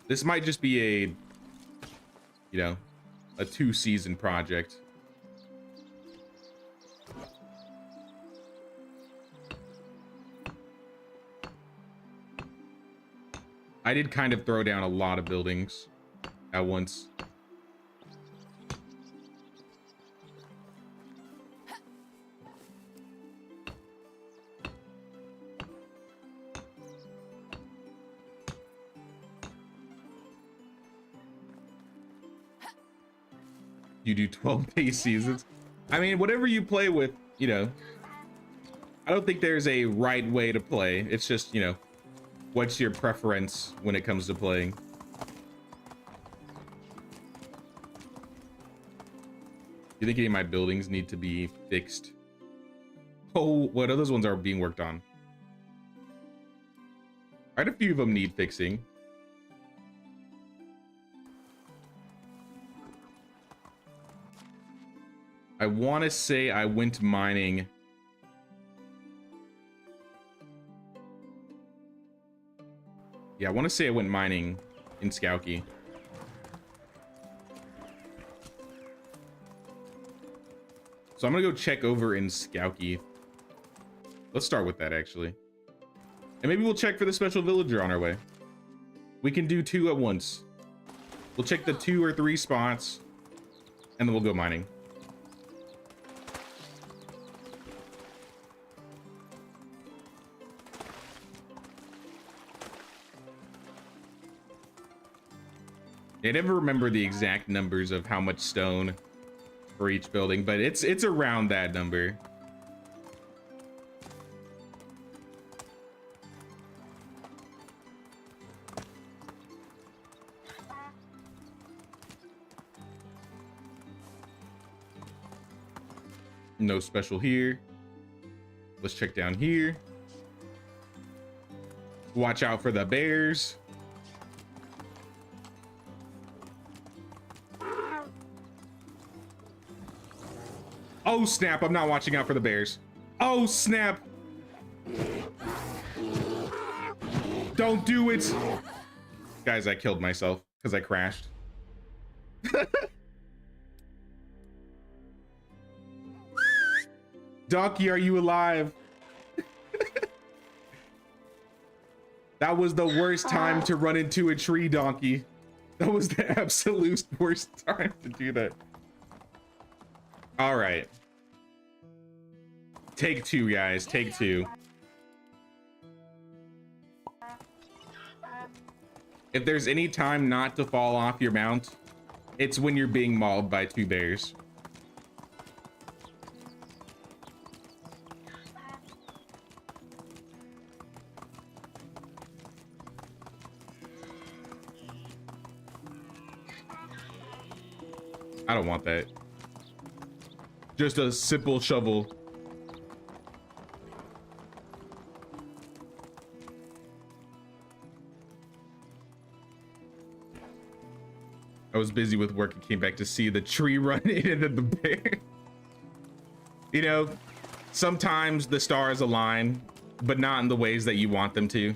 This might just be a, you know, a 2-season project. I did kind of throw down a lot of buildings at once. You do 12-day seasons. I mean, whatever you play with, you know, I don't think there's a right way to play. It's just, you know, what's your preference when it comes to playing? You think any of my buildings need to be fixed? Oh, what other ones are being worked on? Quite a few of them need fixing. I want to say I went mining. Yeah, I want to say I went mining in Skowkie. So I'm gonna go check over in Skowkie. Let's start with that, actually. And maybe we'll check for the special villager on our way. We can do 2 at once. We'll check the 2 or 3 spots, and then we'll go mining. I never remember the exact numbers of how much stone for each building, but it's around that number. No special here. Let's check down here. Watch out for the bears. Oh snap, I'm not watching out for the bears. Oh snap. Don't do it. Guys, I killed myself because I crashed. Donkey, are you alive? That was the worst time to run into a tree, Donkey. That was the absolute worst time to do that. All right. Take 2, guys. Take 2. If there's any time not to fall off your mount, it's when you're being mauled by 2 bears. I don't want that. Just a simple shovel. I was busy with work and came back to see the tree run into the bear. You know, sometimes the stars align, but not in the ways that you want them to.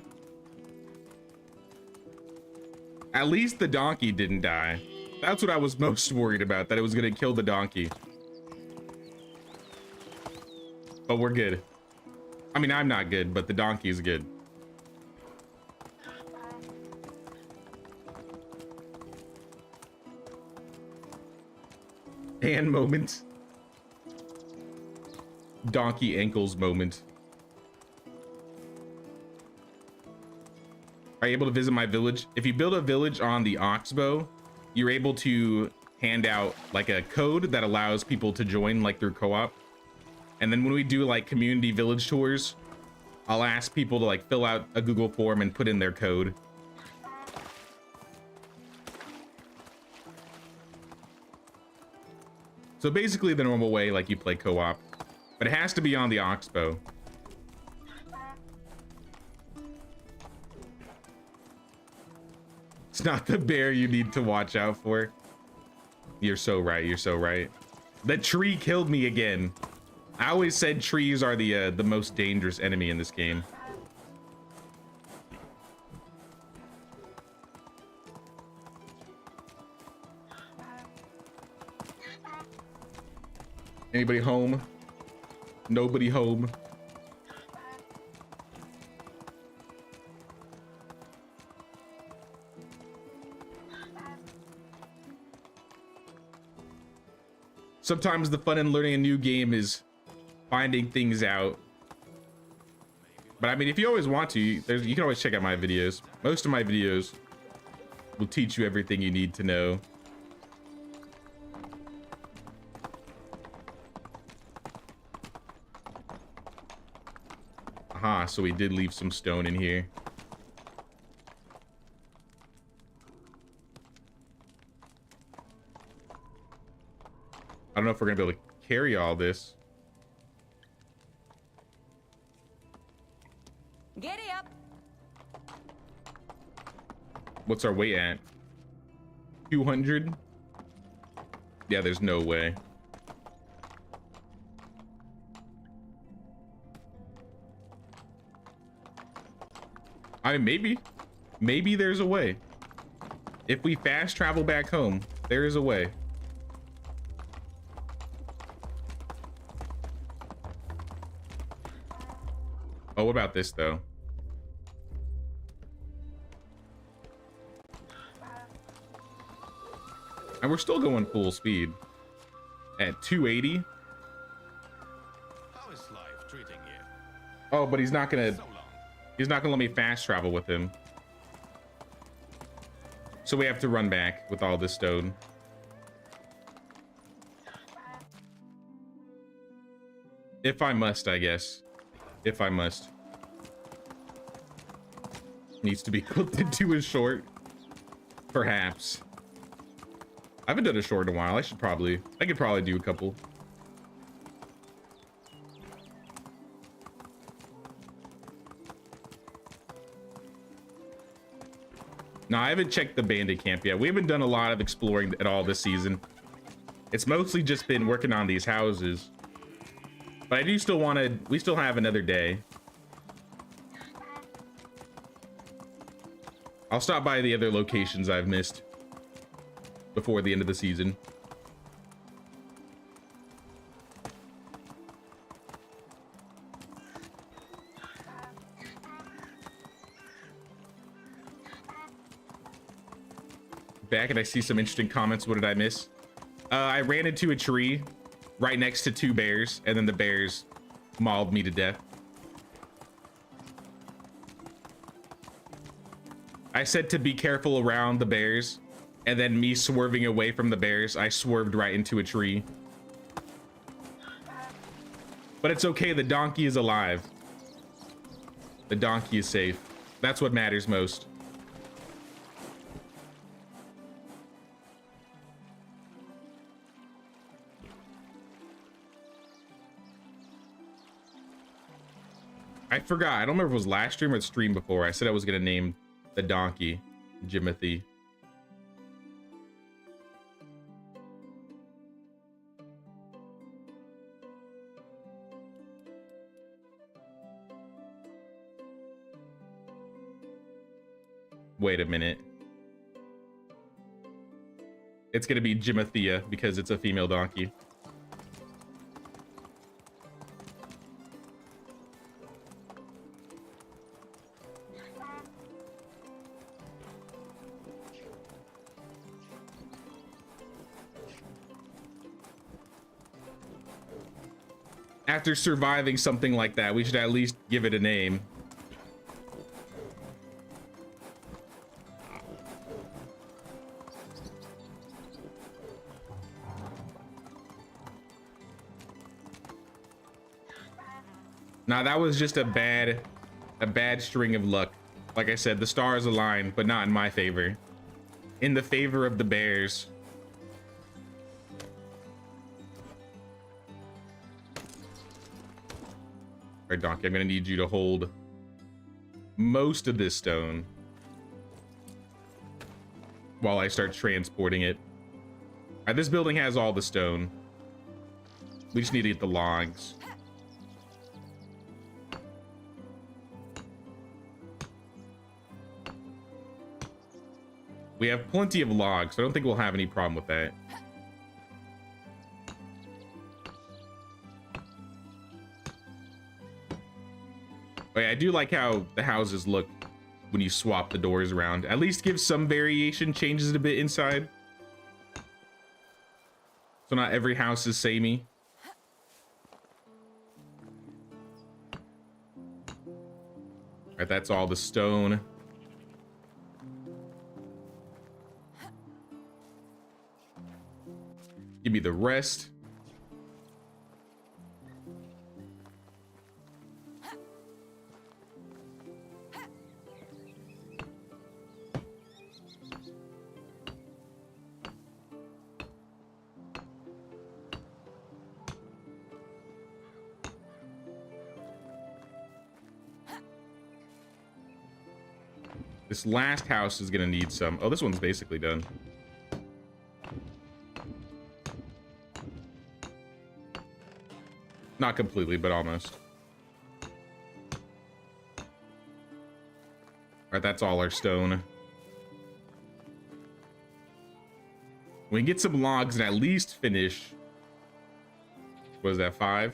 At least the donkey didn't die. That's what I was most worried about, that it was gonna kill the donkey. But we're good. I mean, I'm not good, but the donkey is good. Hand moment. Donkey ankles moment. Are you able to visit my village? If you build a village on the Oxbow, you're able to hand out like a code that allows people to join like through co-op. And then when we do like community village tours, I'll ask people to like fill out a Google form and put in their code. So basically the normal way like you play co-op, but it has to be on the Oxbow. It's not the bear you need to watch out for. You're so right, you're so right. The tree killed me again. I always said trees are the most dangerous enemy in this game. Anybody home? Nobody home. Sometimes the fun in learning a new game is finding things out. But I mean, if you always want to, you can always check out my videos. Most of my videos will teach you everything you need to know. Ah, so we did leave some stone in here. I don't know if we're gonna be able to carry all this. Giddy up. What's our weight at? 200? Yeah, there's no way. I mean, maybe there's a way. If we fast travel back home, there is a way. Oh, what about this though? And we're still going full speed at 280. How is life treating you? Oh, but he's not gonna So long. let me fast travel with him. So we have to run back with all this stone. If I must, I guess. If I must. Needs to be cooked into a short. Perhaps. I haven't done a short in a while. I could probably do a couple. No, I haven't checked the bandit camp yet. We haven't done a lot of exploring at all this season. It's mostly just been working on these houses. But I do still want to, we still have another day. I'll stop by the other locations I've missed before the end of the season. Back and I see some interesting comments. What did I miss? I ran into a tree right next to two bears, and then the bears mauled me to death. I said to be careful around the bears, and then me swerving away from the bears, I swerved right into a tree. But it's okay, the donkey is alive. The donkey is safe. That's what matters most. I forgot. I don't remember if it was last stream or the stream before. I said I was going to name the donkey Jimothy. Wait a minute. It's going to be Jimothea because it's a female donkey. After surviving something like that, we should at least give it a name. Now that was just a bad string of luck. Like I said, the stars aligned, but not in my favor. In the favor of the bears. All right, donkey, I'm gonna need you to hold most of this stone while I start transporting it. All right, this building has all the stone. We just need to get the logs. We have plenty of logs, so I don't think we'll have any problem with that. Oh yeah, I do like how the houses look when you swap the doors around. At least gives some variation, changes it a bit inside. So not every house is samey. All right, that's all the stone. Give me the rest. This last house is gonna need some. Oh, this one's basically done. Not completely, but almost. All right, that's all our stone. We can get some logs and at least finish. What is that, 5?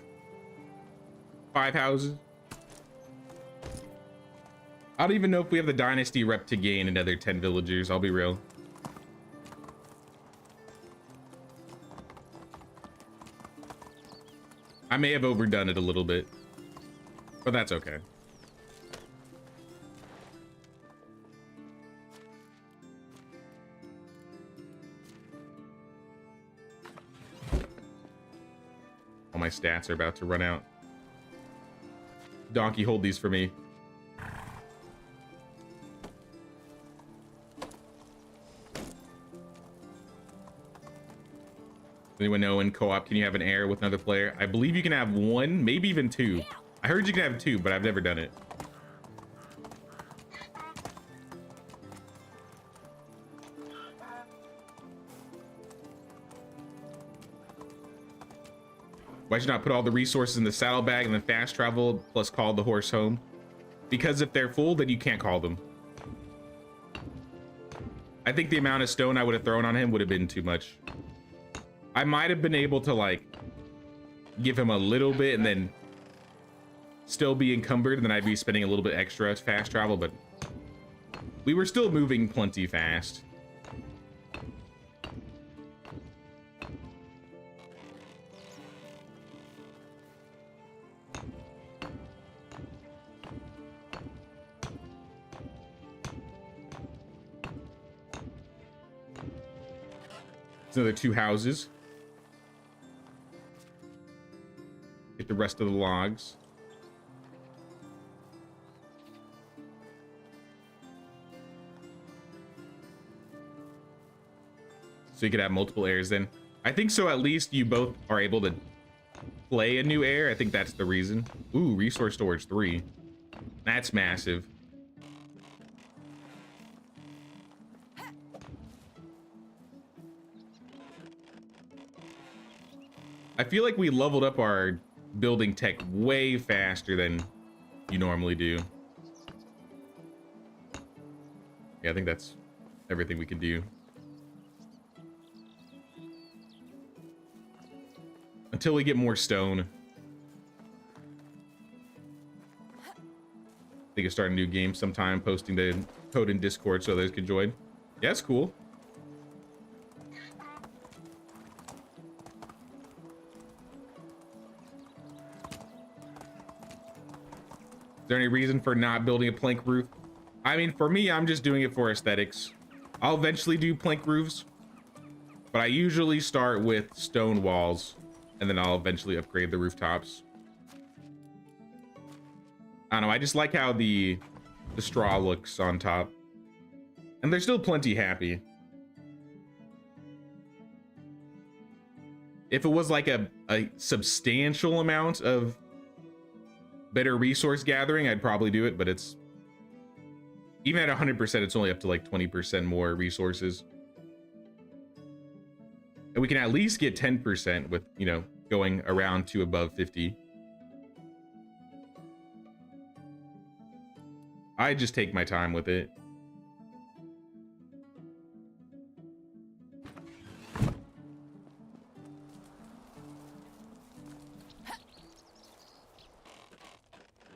5 houses? I don't even know if we have the Dynasty rep to gain another 10 villagers, I'll be real. I may have overdone it a little bit, but that's okay. All my stats are about to run out. Donkey, hold these for me. Anyone know in co-op can you have an heir with another player? I believe you can have 1, maybe even 2. I heard you can have 2, but I've never done it. Why should not put all the resources in the saddlebag and then fast travel plus call the horse home? Because if they're full, then you can't call them. I think the amount of stone I would have thrown on him would have been too much. I might have been able to like give him a little bit and then still be encumbered, and then I'd be spending a little bit extra to fast travel, but we were still moving plenty fast. There's another 2 houses. Get the rest of the logs. So you could have multiple heirs then. I think so, at least you both are able to play a new heir. I think that's the reason. Ooh, resource storage 3. That's massive. I feel like we leveled up our building tech way faster than you normally do. Yeah, I think that's everything we can do. Until we get more stone. I think I'll start a new game sometime, posting the code in Discord so others can join. Yeah, that's cool. Is there any reason for not building a plank roof? I mean, for me, I'm just doing it for aesthetics. I'll eventually do plank roofs, but I usually start with stone walls, and then I'll eventually upgrade the rooftops. I don't know, I just like how the straw looks on top. And they're still plenty happy. If it was like a substantial amount of better resource gathering, I'd probably do it, but it's even at 100%, it's only up to like 20% more resources. And we can at least get 10% with, you know, going around to above 50. I just take my time with it.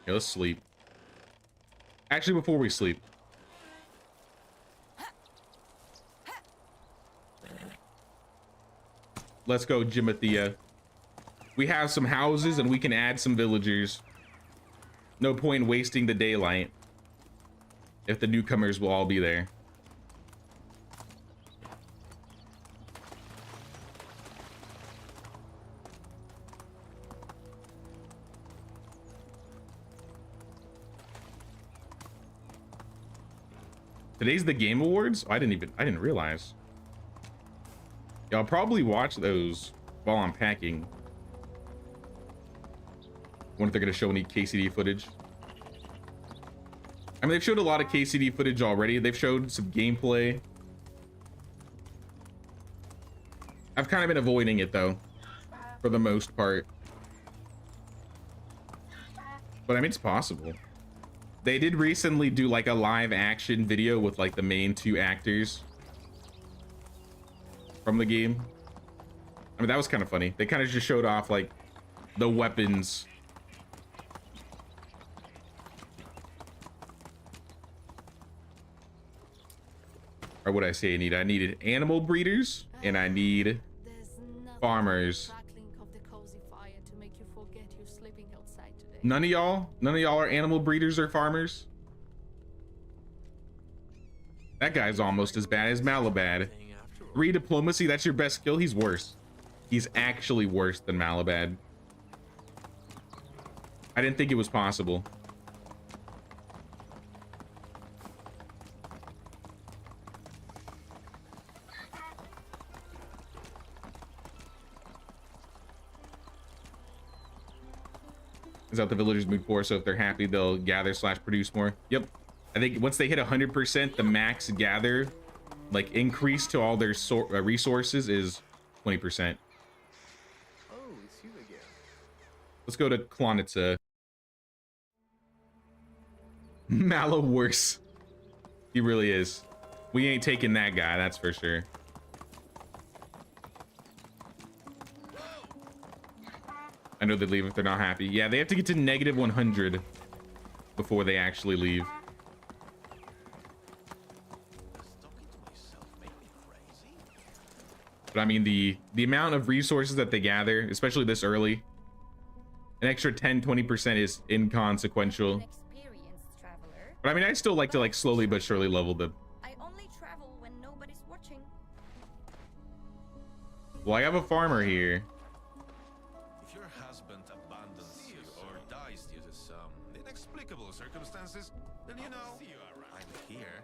Yeah, let's sleep. Actually, before we sleep. Let's go, Jimothea. We have some houses and we can add some villagers. No point wasting the daylight if the newcomers will all be there. Today's the Game Awards? Oh, I didn't realize. Yeah, I'll probably watch those while I'm packing. Wonder if they're gonna show any KCD footage. I mean, they've showed a lot of KCD footage already. They've showed some gameplay. I've kind of been avoiding it though, for the most part. But I mean, it's possible. They did recently do like a live action video with like the main two actors from the game. I mean, that was kind of funny. They kind of just showed off like the weapons. Or what I say I need? I needed animal breeders and I need farmers. None of y'all are animal breeders or farmers? That guy's almost as bad as Malabad. 3 diplomacy, that's your best skill? He's worse. He's actually worse than Malabad. I didn't think it was possible. Is that the villagers move for? So if they're happy, they'll gather / produce more. Yep. I think once they hit 100%, the max gather, like increase to all their resources is 20%. Oh, it's you again. Let's go to Klonitsa. Mallow worse. He really is. We ain't taking that guy, that's for sure. I know they leave if they're not happy. Yeah, they have to get to -100 before they actually leave. But I mean, the amount of resources that they gather, especially this early, an extra 10-20% is inconsequential. But I mean, I still like to like slowly but surely level them. I only travel when nobody's watching. Well, I have a farmer here. If your husband abandons you or dies due to some inexplicable circumstances, then you know I'm here.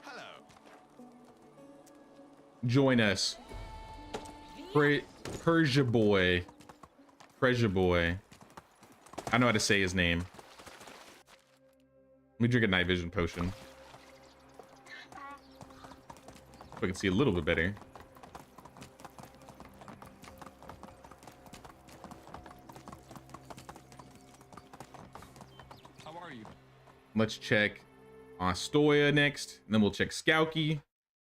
Hello. Join us. Persia boy. Persia boy. I know how to say his name. Let me drink a night vision potion. So I can see a little bit better. How are you? Let's check Ostoya next, and then we'll check Skauki,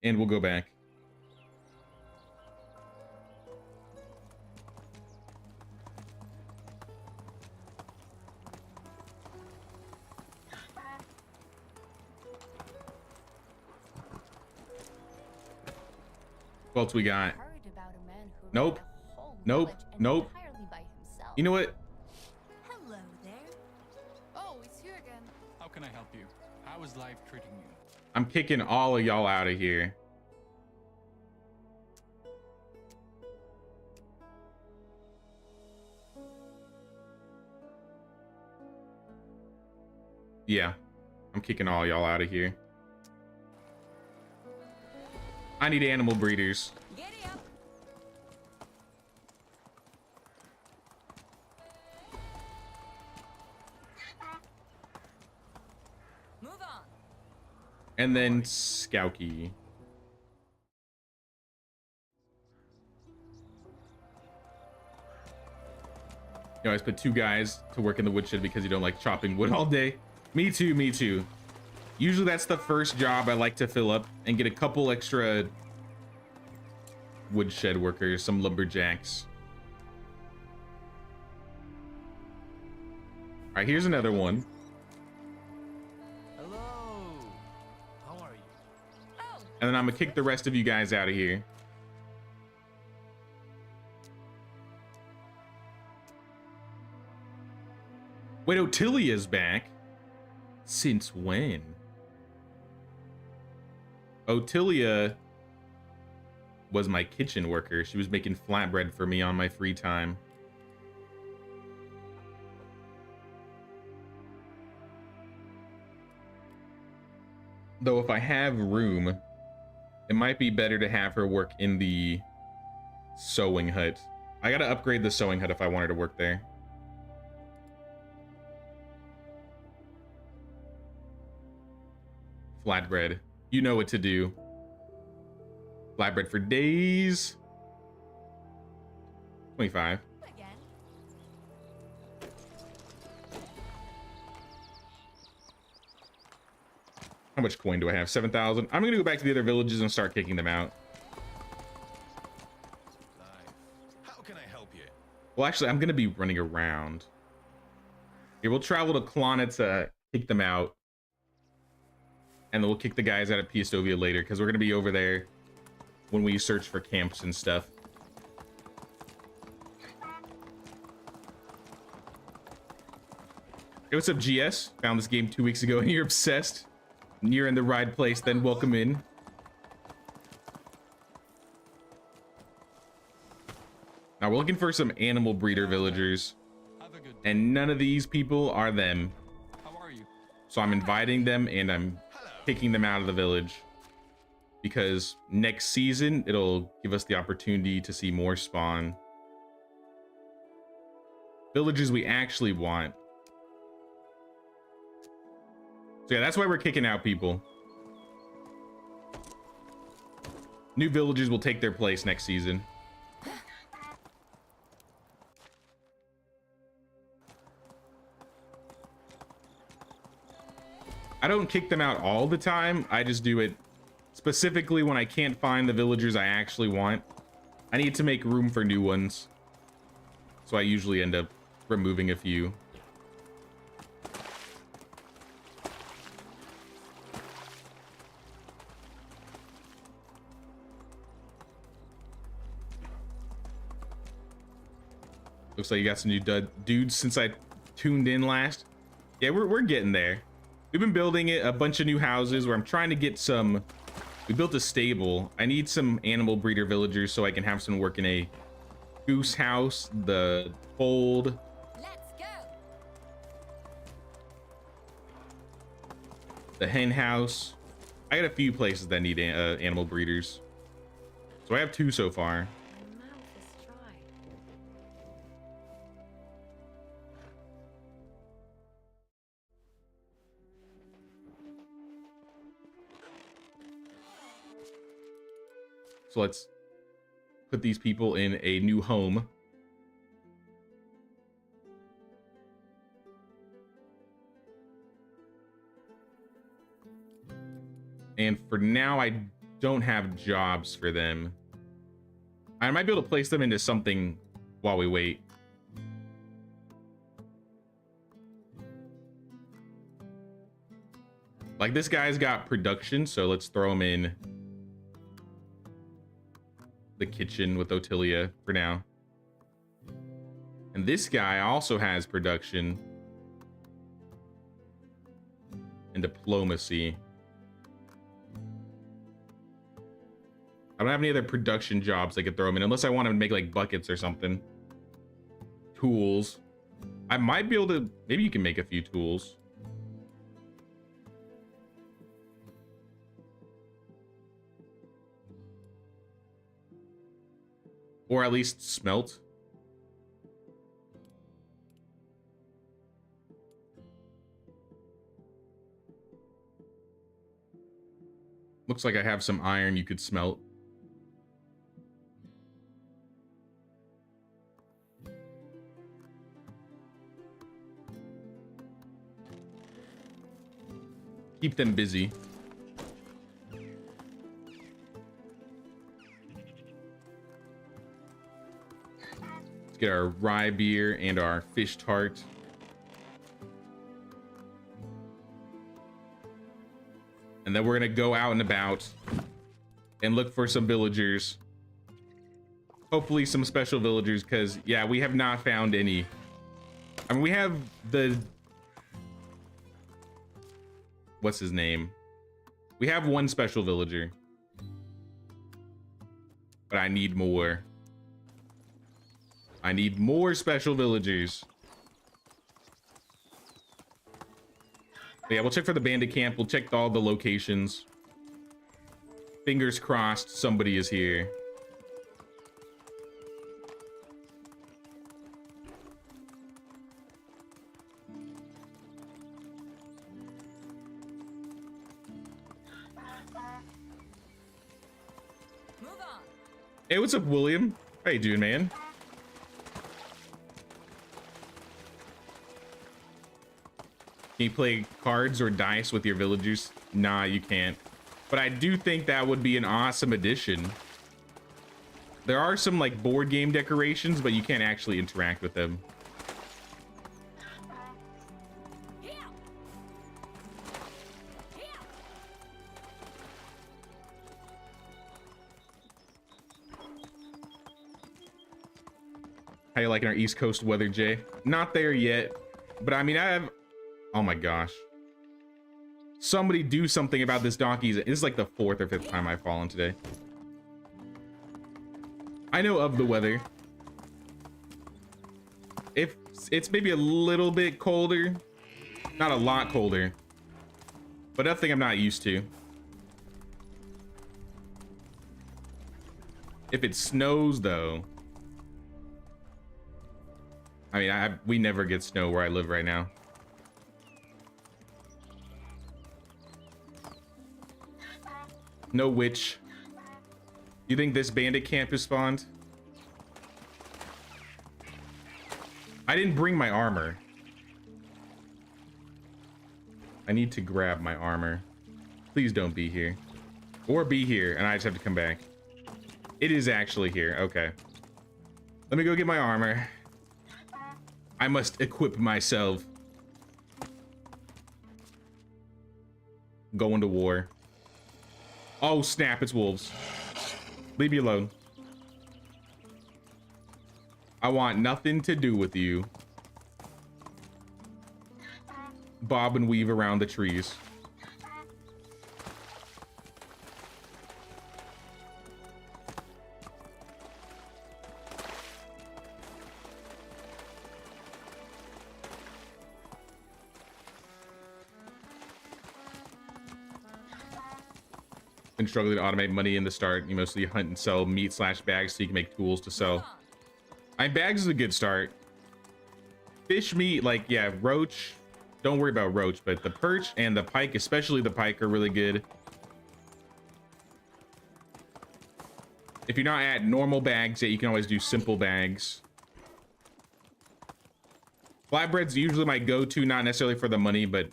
and we'll go back. What else we got? Nope. Nope. Nope. You know what? Hello there. Oh, it's you again. How can I help you? How is life treating you? I'm kicking all of y'all out of here. Yeah, I'm kicking all y'all out of here. I need animal breeders. Giddy up. Move on. And then Skauki. You always put 2 guys to work in the woodshed because you don't like chopping wood all day. Me too, me too. Usually that's the first job I like to fill up and get a couple extra woodshed workers, some lumberjacks. All right, here's another one. Hello. How are you? Oh, And then I'm gonna kick the rest of you guys out of here. Wait, Otilia's back? Since when? Otilia was my kitchen worker. She was making flatbread for me on my free time. Though if I have room, it might be better to have her work in the sewing hut. I gotta upgrade the sewing hut if I want her to work there. Flatbread. You know what to do. Flatbread for days. 25. Again. How much coin do I have? 7,000. I'm gonna go back to the other villages and start kicking them out. Life. How can I help you? Well, actually, I'm gonna be running around. Okay, we'll travel to Klana to kick them out. And then we'll kick the guys out of Piastovia later, because we're gonna be over there when we search for camps and stuff. Hey, what's up, GS? Found this game 2 weeks ago and you're obsessed. You're in the right place, then welcome in. Now we're looking for some animal breeder villagers, Have a good day. and none of these people are them. How are you? So I'm inviting them and I'm kicking them out of the village, because next season it'll give us the opportunity to see more spawn. Villages we actually want. So yeah, that's why we're kicking out people. New villages will take their place next season. I don't kick them out all the time. I just do it specifically when I can't find the villagers I actually want. I need to make room for new ones. So I usually end up removing a few. Looks like you got some new dudes since I tuned in last. Yeah, we're getting there. We've been building a bunch of new houses where I'm trying to get some. We built a stable. I need some animal breeder villagers so I can have some work in a goose house, the fold. Let's go. The hen house. I got a few places that need animal breeders. So I have 2 so far. My mouth is dry. So let's put these people in a new home. And for now, I don't have jobs for them. I might be able to place them into something while we wait. Like, this guy's got production, so let's throw him in the kitchen with Otilia for now. And this guy also has production and diplomacy. I don't have any other production jobs I could throw him in, unless I want to make like buckets or something. Tools. I might be able to, maybe you can make a few tools. Or at least smelt. Looks like I have some iron you could smelt. Keep them busy. Get our rye beer and our fish tart. And then we're gonna go out and about and look for some villagers. Hopefully some special villagers, because yeah, we have not found any. I mean, we have the... What's his name? We have one special villager. But I need more. I need more special villagers. But yeah, we'll check for the bandit camp. We'll check all the locations. Fingers crossed somebody is here. Move on. Hey, what's up, William? How you doing, man? Can you play cards or dice with your villagers? Nah, you can't. But I do think that would be an awesome addition. There are some like board game decorations, but you can't actually interact with them. How you liking our East Coast weather, Jay? Not there yet, but I mean, I have... Oh my gosh. Somebody do something about this donkey. This is like the 4th or 5th time I've fallen today. I know of the weather. If it's maybe a little bit colder, not a lot colder, but nothing I'm not used to. If it snows though, I mean, we never get snow where I live right now. No witch. You think this bandit camp is spawned? I didn't bring my armor. I need to grab my armor. Please don't be here. Or be here, and I just have to come back. It is actually here. Okay. Let me go get my armor. I must equip myself. Going to war. Oh, snap, it's wolves. Leave me alone. I want nothing to do with you. Bob and weave around the trees. Been struggling to automate money in the start. You mostly hunt and sell meat / bags so you can make tools to sell. Bags is a good start. Fish meat, like, yeah, roach. Don't worry about roach, but the perch and the pike, especially the pike, are really good. If you're not at normal bags yet, you can always do simple bags. Flatbread's usually my go-to, not necessarily for the money, but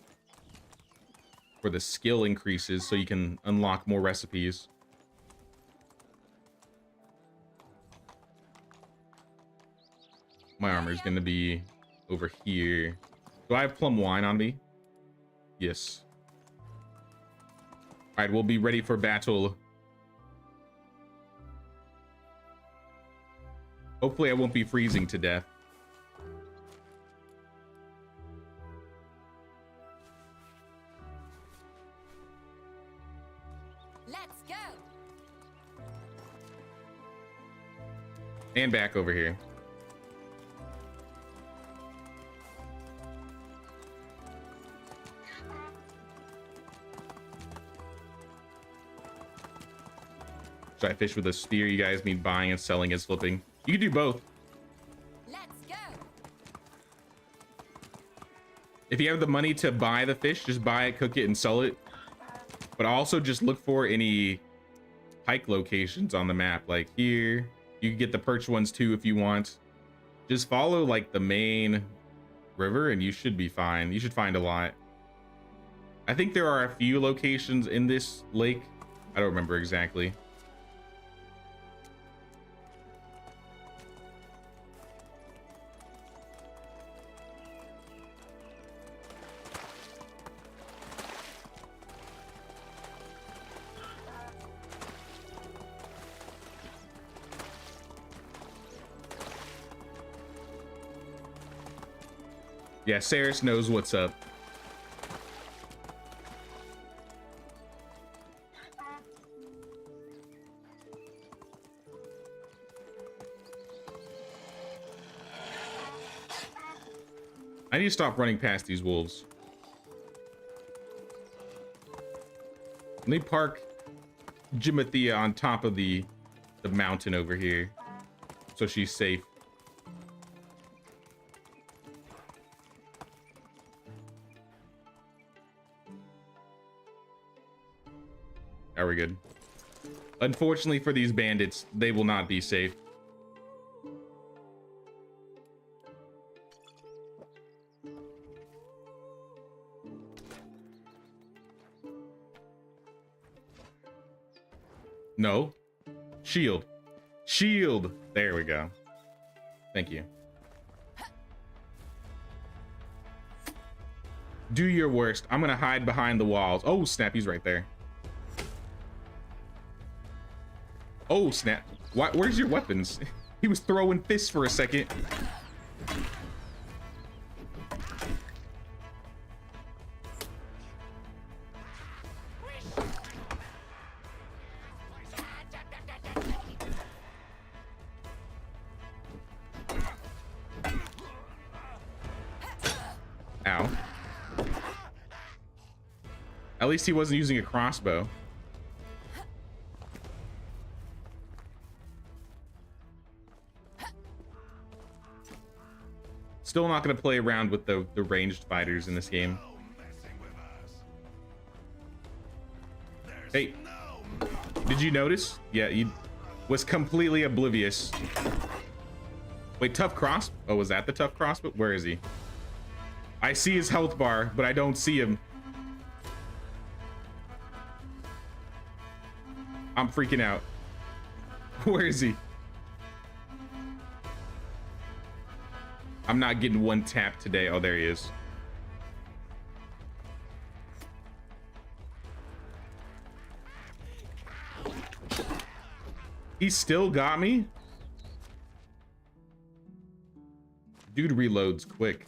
for the skill increases so you can unlock more recipes. My armor is going to be over here. Do I have plum wine on me? Yes. All right, we'll be ready for battle. Hopefully I won't be freezing to death. Let's go. And back over here. Should I fish with a spear? You guys mean buying and selling as flipping? You can do both. Let's go. If you have the money to buy the fish, just buy it, cook it, and sell it. But also just look for any pike locations on the map. Like here, you can get the perch ones too if you want. Just follow like the main river and you should be fine. You should find a lot. I think there are a few locations in this lake. I don't remember exactly. Yeah, Saris knows what's up. I need to stop running past these wolves. Let me park Jimethea on top of the mountain over here so she's safe. Are we good? Unfortunately for these bandits, they will not be safe. No. Shield. Shield. There we go. Thank you. Do your worst. I'm gonna hide behind the walls. Oh, snap. He's right there. Oh, snap. Why, where's your weapons? He was throwing fists for a second. Ow. At least he wasn't using a crossbow. Still not going to play around with the ranged fighters in this game. Hey, did you notice? Yeah, he was completely oblivious. Wait, tough cross? Oh, was that the tough crossbow? Where is he? I see his health bar, but I don't see him. I'm freaking out. Where is he? I'm not getting one tap today. Oh, there he is. He still got me? Dude reloads quick.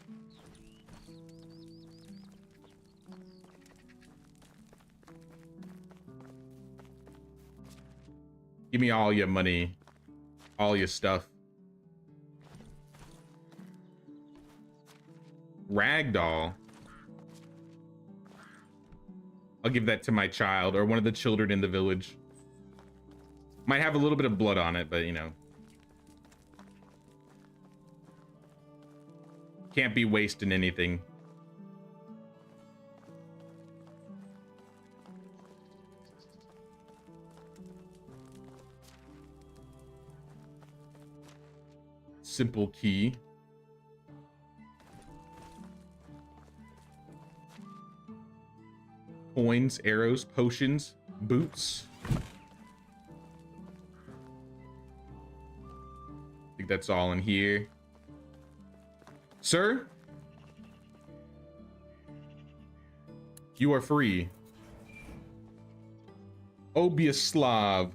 Give me all your money, all your stuff. Ragdoll. I'll give that to my child or one of the children in the village. Might have a little bit of blood on it, but you know. Can't be wasting anything. Simple key. Coins, arrows, potions, boots. I think that's all in here. Sir? You are free. Oh, be a Slav.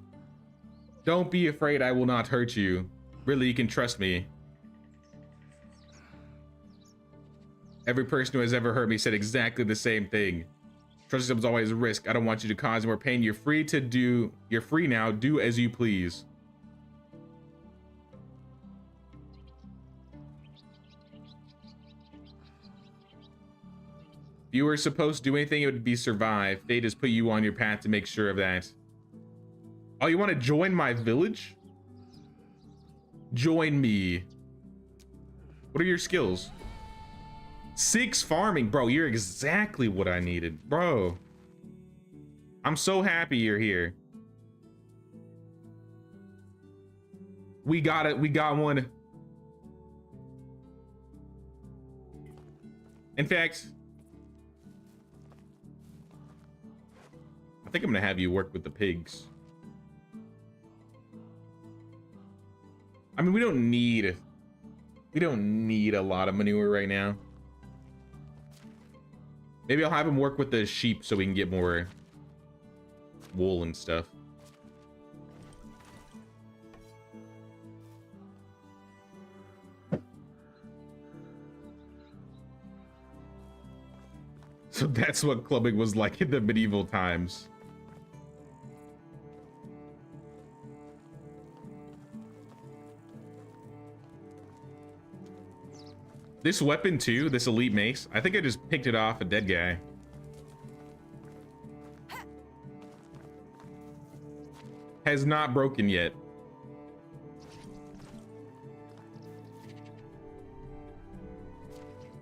Don't be afraid, I will not hurt you. Really, you can trust me. Every person who has ever hurt me said exactly the same thing. Trust yourself is always a risk. I don't want you to cause more pain. You're free now. Do as you please. If you were supposed to do anything, it would be survive. Fate has put you on your path to make sure of that. Oh, you want to join my village? Join me. What are your skills? 6 farming, bro. You're exactly what I needed, bro. I'm so happy you're here. We got it. We got one. In fact, I think I'm gonna have you work with the pigs. I mean, we don't need a lot of manure right now. Maybe I'll have him work with the sheep so we can get more wool and stuff. So that's what clubbing was like in the medieval times. This weapon too, this elite mace, I think I just picked it off a dead guy. Has not broken yet.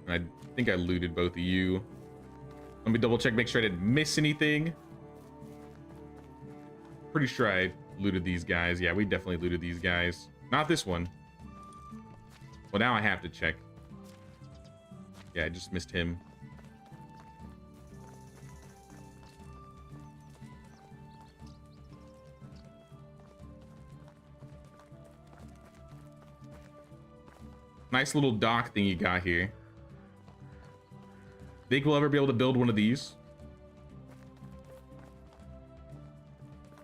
I think I looted both of you. Let me double check, make sure I didn't miss anything. Pretty sure I looted these guys. Yeah, we definitely looted these guys. Not this one. Well, now I have to check. Yeah, I just missed him. Nice little dock thing you got here. Think we'll ever be able to build one of these?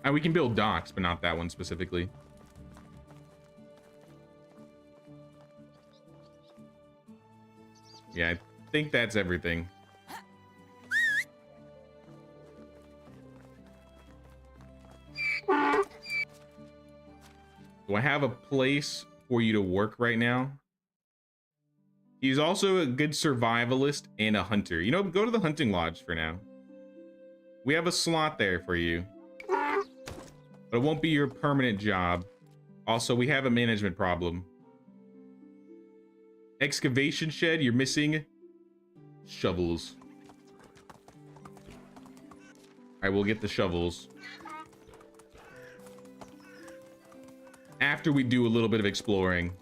And we can build docks, but not that one specifically. Yeah, I think that's everything. Do I have a place for you to work right now? He's also a good survivalist and a hunter. You know, go to the hunting lodge for now. We have a slot there for you. But it won't be your permanent job. Also, we have a management problem. Excavation shed, you're missing shovels. Alright, we'll get the shovels. After we do a little bit of exploring.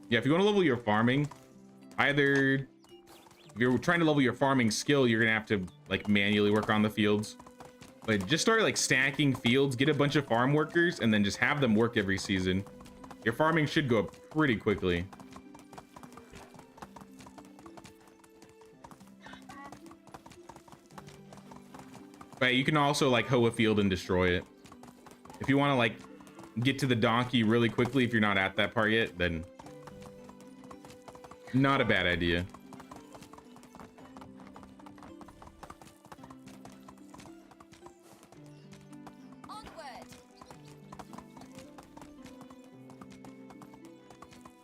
Yeah, if you want to level your farming, either if you're trying to level your farming skill, you're gonna have to like manually work on the fields. But just start like stacking fields, get a bunch of farm workers, and then just have them work every season. Your farming should go up pretty quickly. But you can also like hoe a field and destroy it. If you want to like get to the donkey really quickly, if you're not at that part yet, then not a bad idea. Onward.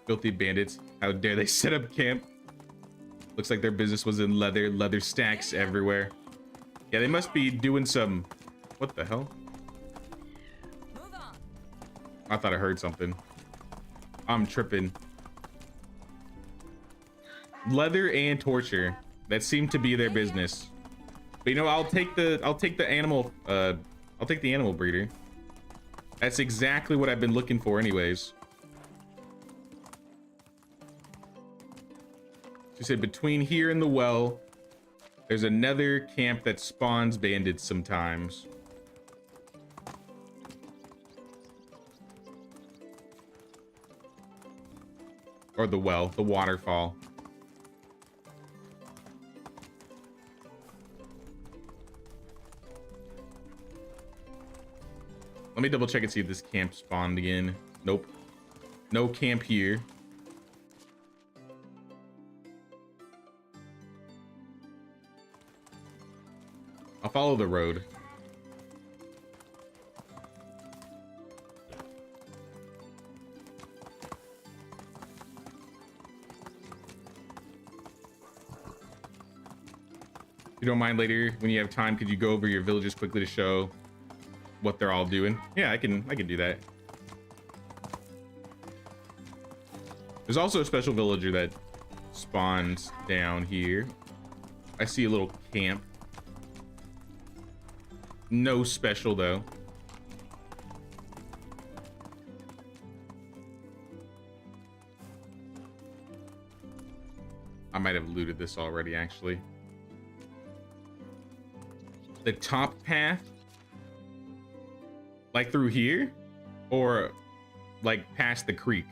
Filthy bandits. How dare they set up camp? Looks like their business was in leather stacks everywhere. Yeah, they must be doing some... What the hell? Move on. I thought I heard something. I'm tripping. Leather and torture. That seemed to be their business. But you know, I'll take the animal breeder. That's exactly what I've been looking for anyways. She said between here and the well, there's another camp that spawns bandits sometimes. Or the well, the waterfall. Let me double check and see if this camp spawned again. Nope. No camp here. I'll follow the road. If you don't mind later, when you have time, could you go over your villages quickly to show what they're all doing? Yeah, I can do that. There's also a special villager that spawns down here. I see a little camp. No special though. I might have looted this already, actually. The top path? Like through here? Or like past the creek?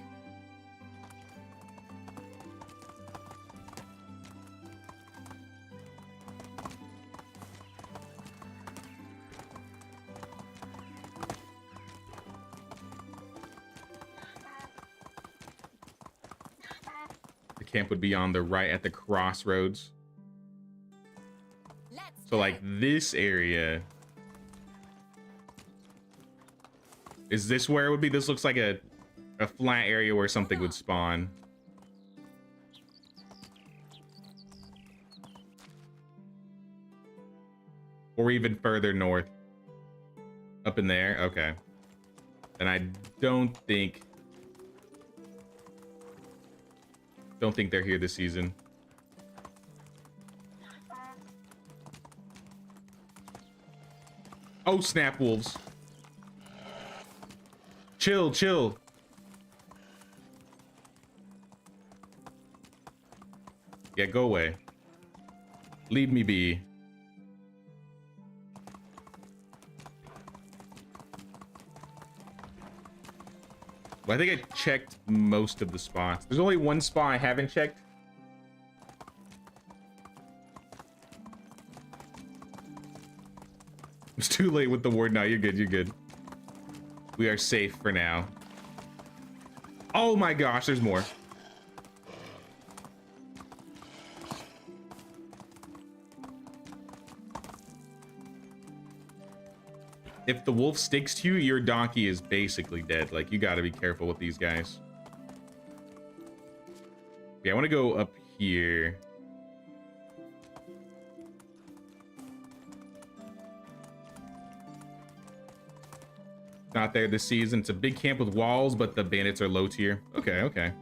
The camp would be on the right at the crossroads. So like this area. Is this where it would be? This looks like a flat area where something would spawn. Or even further north. Up in there? Okay. And I don't think they're here this season. Oh, snap, wolves. Chill, chill. Yeah, go away. Leave me be. Well, I think I checked most of the spots. There's only one spot I haven't checked. It's too late with the ward now. You're good, you're good. We are safe for now. Oh my gosh, there's more. If the wolf sticks to you, your donkey is basically dead. Like, you gotta be careful with these guys. Yeah, I want to go up here. Not there this season. It's a big camp with walls, but the bandits are low tier. Okay, okay.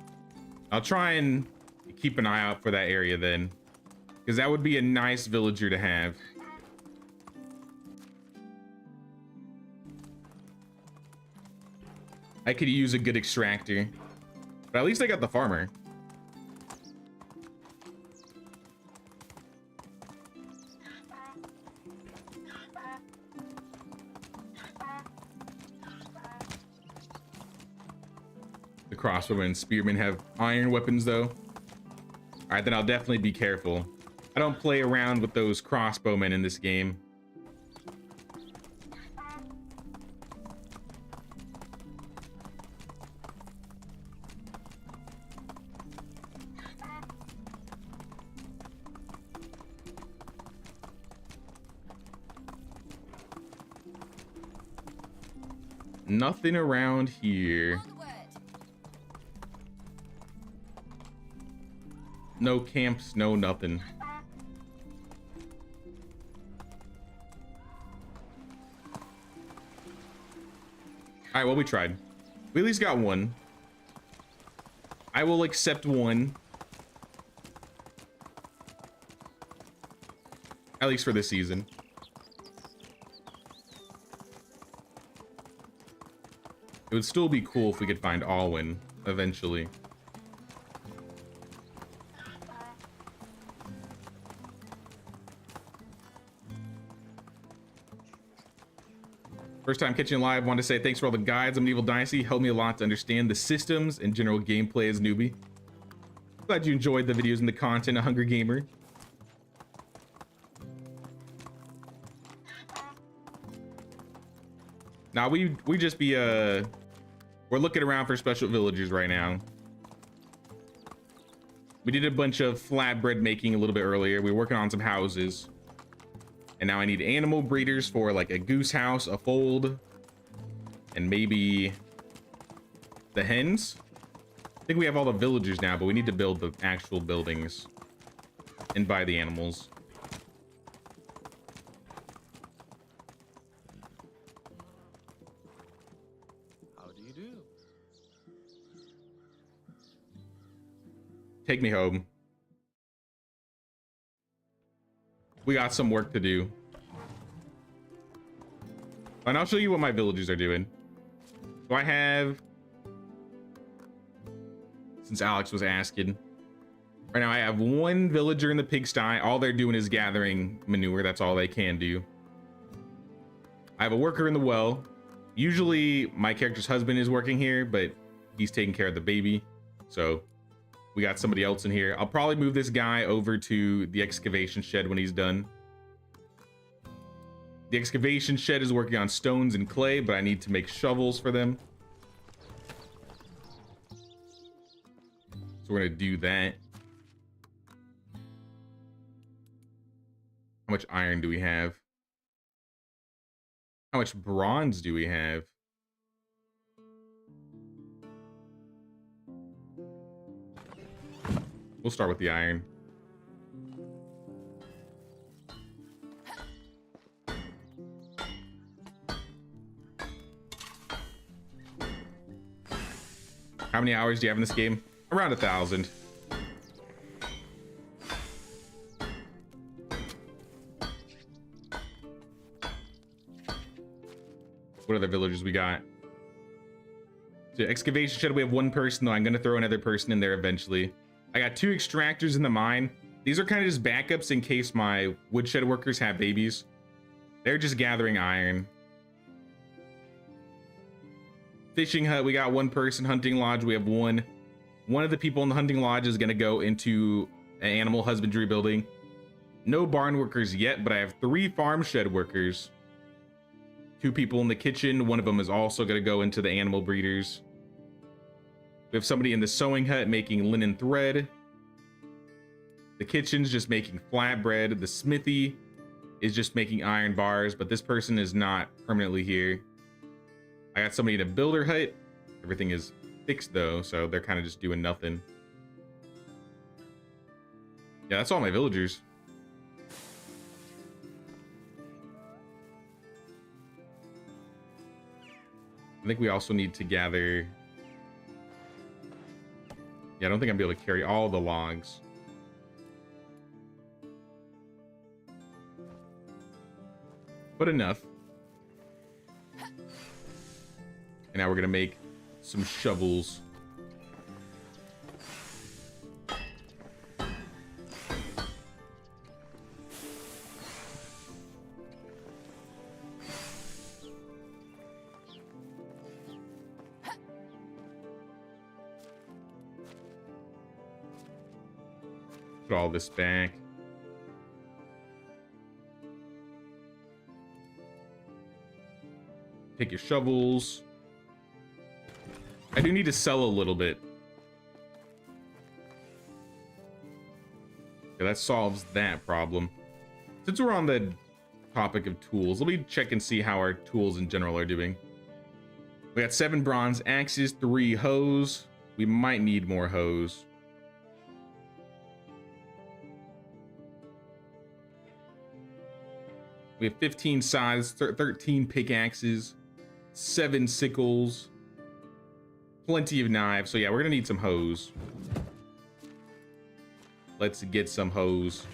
I'll try and keep an eye out for that area then, because that would be a nice villager to have. I could use a good extractor, but at least I got the farmer. The crossbowmen and spearmen have iron weapons though. All right, then I'll definitely be careful. I don't play around with those crossbowmen in this game. Nothing around here. Onward. No camps, no nothing. All right, well, we tried. We at least got one. I will accept one. At least for this season. It would still be cool if we could find Alwyn eventually. First time catching live, wanted to say thanks for all the guides on Medieval Dynasty. Helped me a lot to understand the systems and general gameplay as a newbie. Glad you enjoyed the videos and the content, a hungry gamer. Now we just be we're looking around for special villagers right now. We did a bunch of flatbread making a little bit earlier. We were working on some houses. And now I need animal breeders for like a goose house, a fold, and maybe the hens. I think we have all the villagers now, but we need to build the actual buildings and buy the animals. How do you do? Take me home. We got some work to do. And I'll show you what my villagers are doing. So I have, since Alex was asking, right now I have one villager in the pigsty. All they're doing is gathering manure. That's all they can do. I have a worker in the well. Usually my character's husband is working here, but he's taking care of the baby. So we got somebody else in here. I'll probably move this guy over to the excavation shed when he's done. The excavation shed is working on stones and clay, but I need to make shovels for them. So we're gonna do that. How much iron do we have? How much bronze do we have? We'll start with the iron. How many hours do you have in this game? Around 1,000. What other villagers we got? So excavation shed, we have one person, though. I'm gonna throw another person in there eventually. I got 2 extractors in the mine. These are kind of just backups in case my woodshed workers have babies. They're just gathering iron. Fishing hut, we got 1 person. Hunting lodge, we have 1. One of the people in the hunting lodge is gonna go into an animal husbandry building. No barn workers yet, but I have 3 farm shed workers. 2 people in the kitchen. One of them is also gonna go into the animal breeders. We have somebody in the sewing hut making linen thread. The kitchen's just making flatbread. The smithy is just making iron bars, but this person is not permanently here. I got somebody in a builder hut. Everything is fixed though, so they're kind of just doing nothing. Yeah, that's all my villagers. I think we also need to gather... Yeah, I don't think I'm gonna be able to carry all the logs. But enough. And now we're gonna make some shovels. Put all this back. Take your shovels. I do need to sell a little bit. Yeah, that solves that problem. Since we're on the topic of tools, let me check and see how our tools in general are doing. We got 7 bronze axes, 3 hoes. We might need more hoes. We have 15 scythes, 13 pickaxes, 7 sickles, plenty of knives. So yeah, we're gonna need some hoes. Let's get some hoes.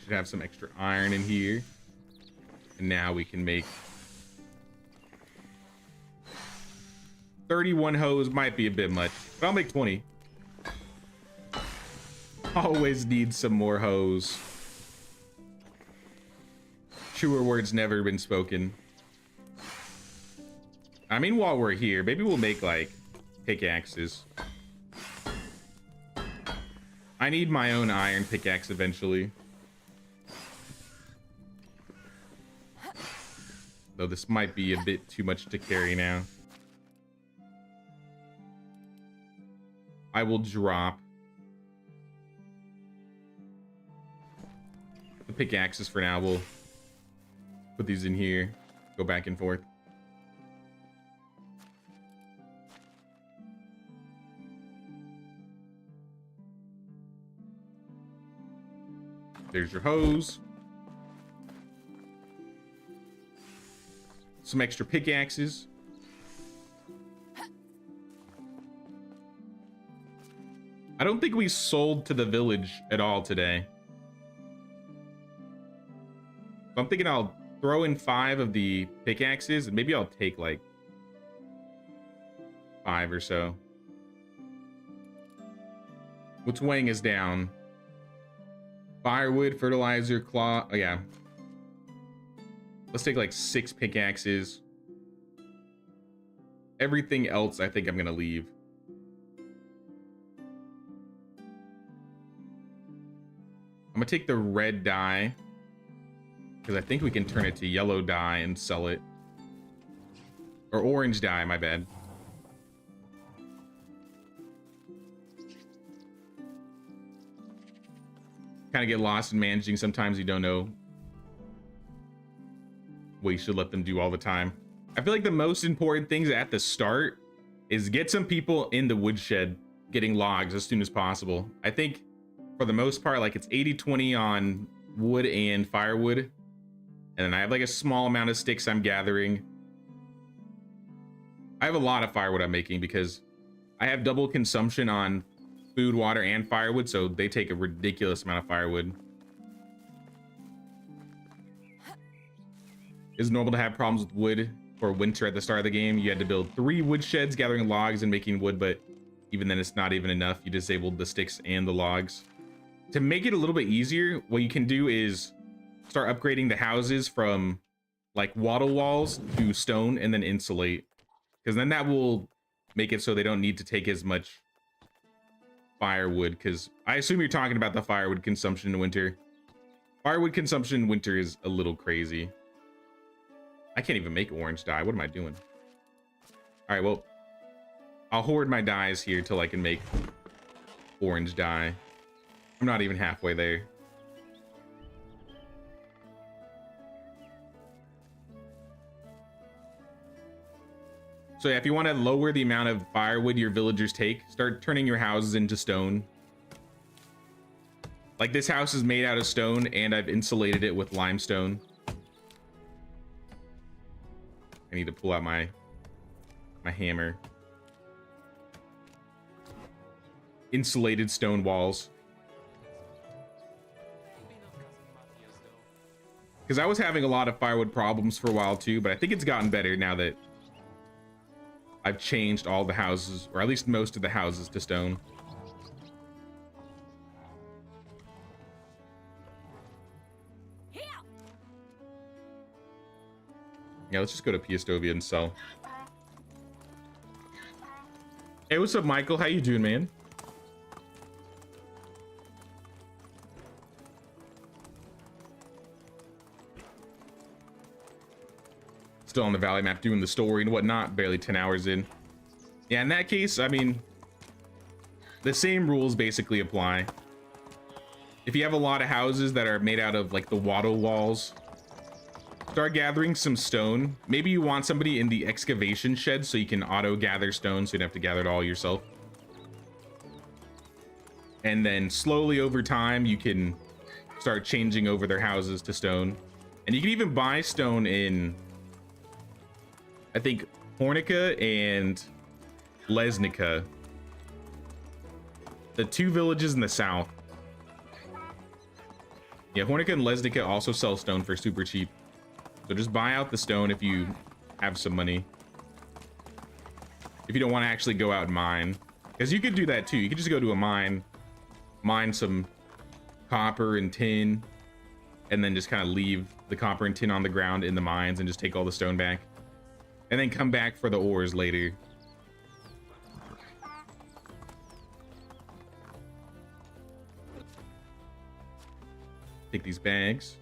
Should have some extra iron in here. And now we can make 31 hoes. Might be a bit much, but I'll make 20. Always need some more hoes. Truer words never been spoken. I mean, while we're here, maybe we'll make like pickaxes. I need my own iron pickaxe eventually. Though this might be a bit too much to carry now. I will drop the pickaxes for now. We'll put these in here, go back and forth. There's your hose. Some extra pickaxes. I don't think we sold to the village at all today. So I'm thinking I'll throw in 5 of the pickaxes and maybe I'll take like 5 or so. What's weighing us down? Firewood, fertilizer, claw. Oh yeah. Let's take like 6 pickaxes. Everything else I think I'm gonna leave. I'm gonna take the red dye because I think we can turn it to yellow dye and sell it. Or orange dye, my bad. Kind of get lost in managing. Sometimes you don't know what you should let them do all the time. I feel like the most important things at the start is get some people in the woodshed getting logs as soon as possible. I think for the most part, like it's 80-20 on wood and firewood. And then I have like a small amount of sticks I'm gathering. I have a lot of firewood I'm making because I have double consumption on food, water, and firewood, so they take a ridiculous amount of firewood. It's normal to have problems with wood for winter at the start of the game. You had to build 3 wood sheds, gathering logs and making wood, but even then it's not even enough. You disabled the sticks and the logs. To make it a little bit easier, what you can do is start upgrading the houses from like wattle walls to stone and then insulate, because then that will make it so they don't need to take as much firewood, because I assume you're talking about the firewood consumption in winter. Firewood consumption in winter is a little crazy. I can't even make orange dye. What am I doing? All right, well, I'll hoard my dyes here till I can make orange dye. I'm not even halfway there. So yeah, if you want to lower the amount of firewood your villagers take, start turning your houses into stone. Like this house is made out of stone and I've insulated it with limestone. I need to pull out my hammer. Insulated stone walls. Because I was having a lot of firewood problems for a while too, but I think it's gotten better now that I've changed all the houses, or at least most of the houses, to stone. Yeah, let's just go to Piastovia and sell. Hey, what's up, Michael? How you doing, man? Still on the valley map doing the story and whatnot, barely 10 hours in. Yeah, in that case, I mean, the same rules basically apply. If you have a lot of houses that are made out of like the wattle walls, start gathering some stone. Maybe you want somebody in the excavation shed so you can auto gather stone so you don't have to gather it all yourself. And then slowly over time, you can start changing over their houses to stone. And you can even buy stone in, I think, Hornica and Lesnica, the 2 villages in the south. Yeah, Hornica and Lesnica also sell stone for super cheap. So just buy out the stone if you have some money. If you don't want to actually go out and mine. Because you could do that too. You could just go to a mine, mine some copper and tin, and then just kind of leave the copper and tin on the ground in the mines and just take all the stone back. And then come back for the ores later. Take these bags.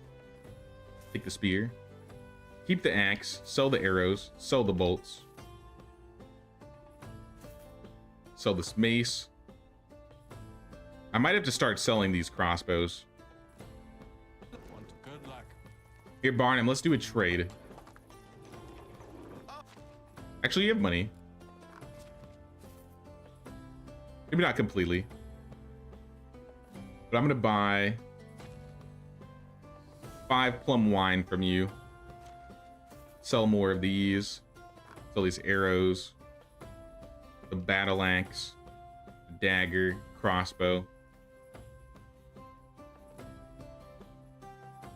Take the spear. Keep the axe. Sell the arrows. Sell the bolts. Sell this mace. I might have to start selling these crossbows. Good luck. Here, Barnum, let's do a trade. Actually, you have money. Maybe not completely. But I'm gonna buy 5 plum wine from you. Sell more of these. Sell these arrows. The battle axe. The dagger. Crossbow.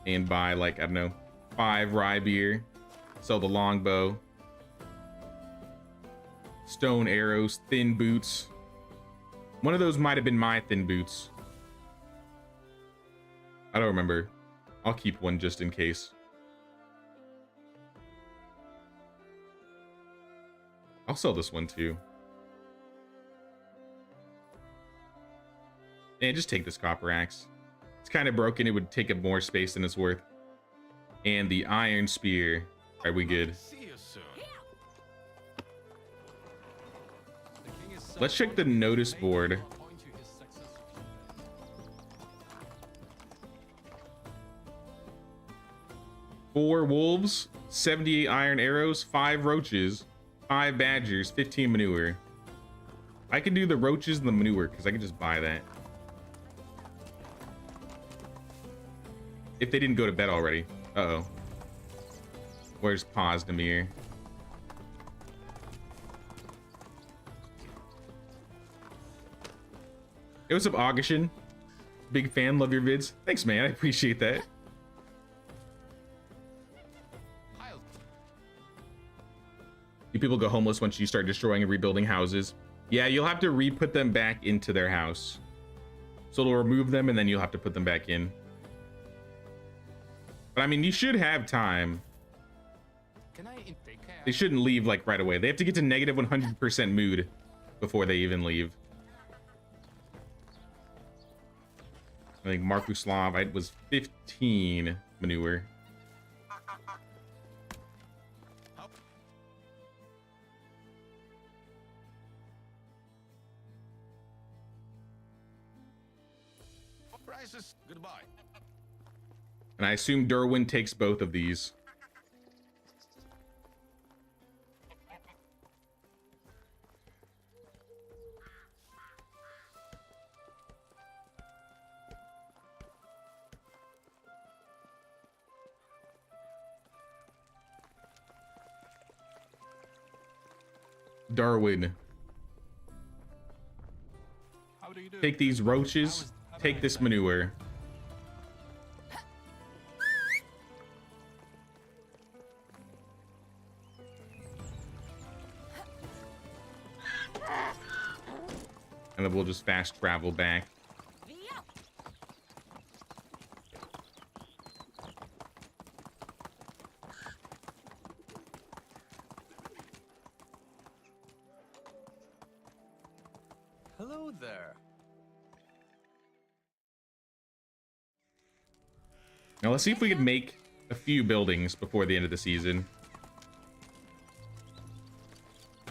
And buy, like, I don't know, 5 rye beer. Sell the longbow. Stone arrows. Thin boots. One of those might have been my thin boots. I don't remember. I'll keep one just in case. I'll sell this one too. And just take this copper axe. It's kind of broken. It would take up more space than it's worth. And the iron spear. Are we good? See you soon. The king is Let's check the notice board. Point to his successors. 4 wolves, 78 iron arrows, 5 roaches, 5 badgers, 15 manure. I can do the roaches and the manure because I can just buy that. If they didn't go to bed already. Uh-oh. Where's Pozdemir? Hey, what's up, Augustin? Big fan, love your vids. Thanks, man. I appreciate that. I'll Do people go homeless once you start destroying and rebuilding houses? Yeah, you'll have to re-put them back into their house. So it'll remove them and then you'll have to put them back in. But I mean, you should have time. Can I take care? They shouldn't leave like right away. They have to get to negative 100% mood before they even leave. I think Markuslav was 15 manure. Prices, goodbye. And I assume Derwin takes both of these. Darwin, How do you do? take these roaches, take this manure. And then we'll just fast travel back. Hello there. Now let's see if we can make a few buildings before the end of the season.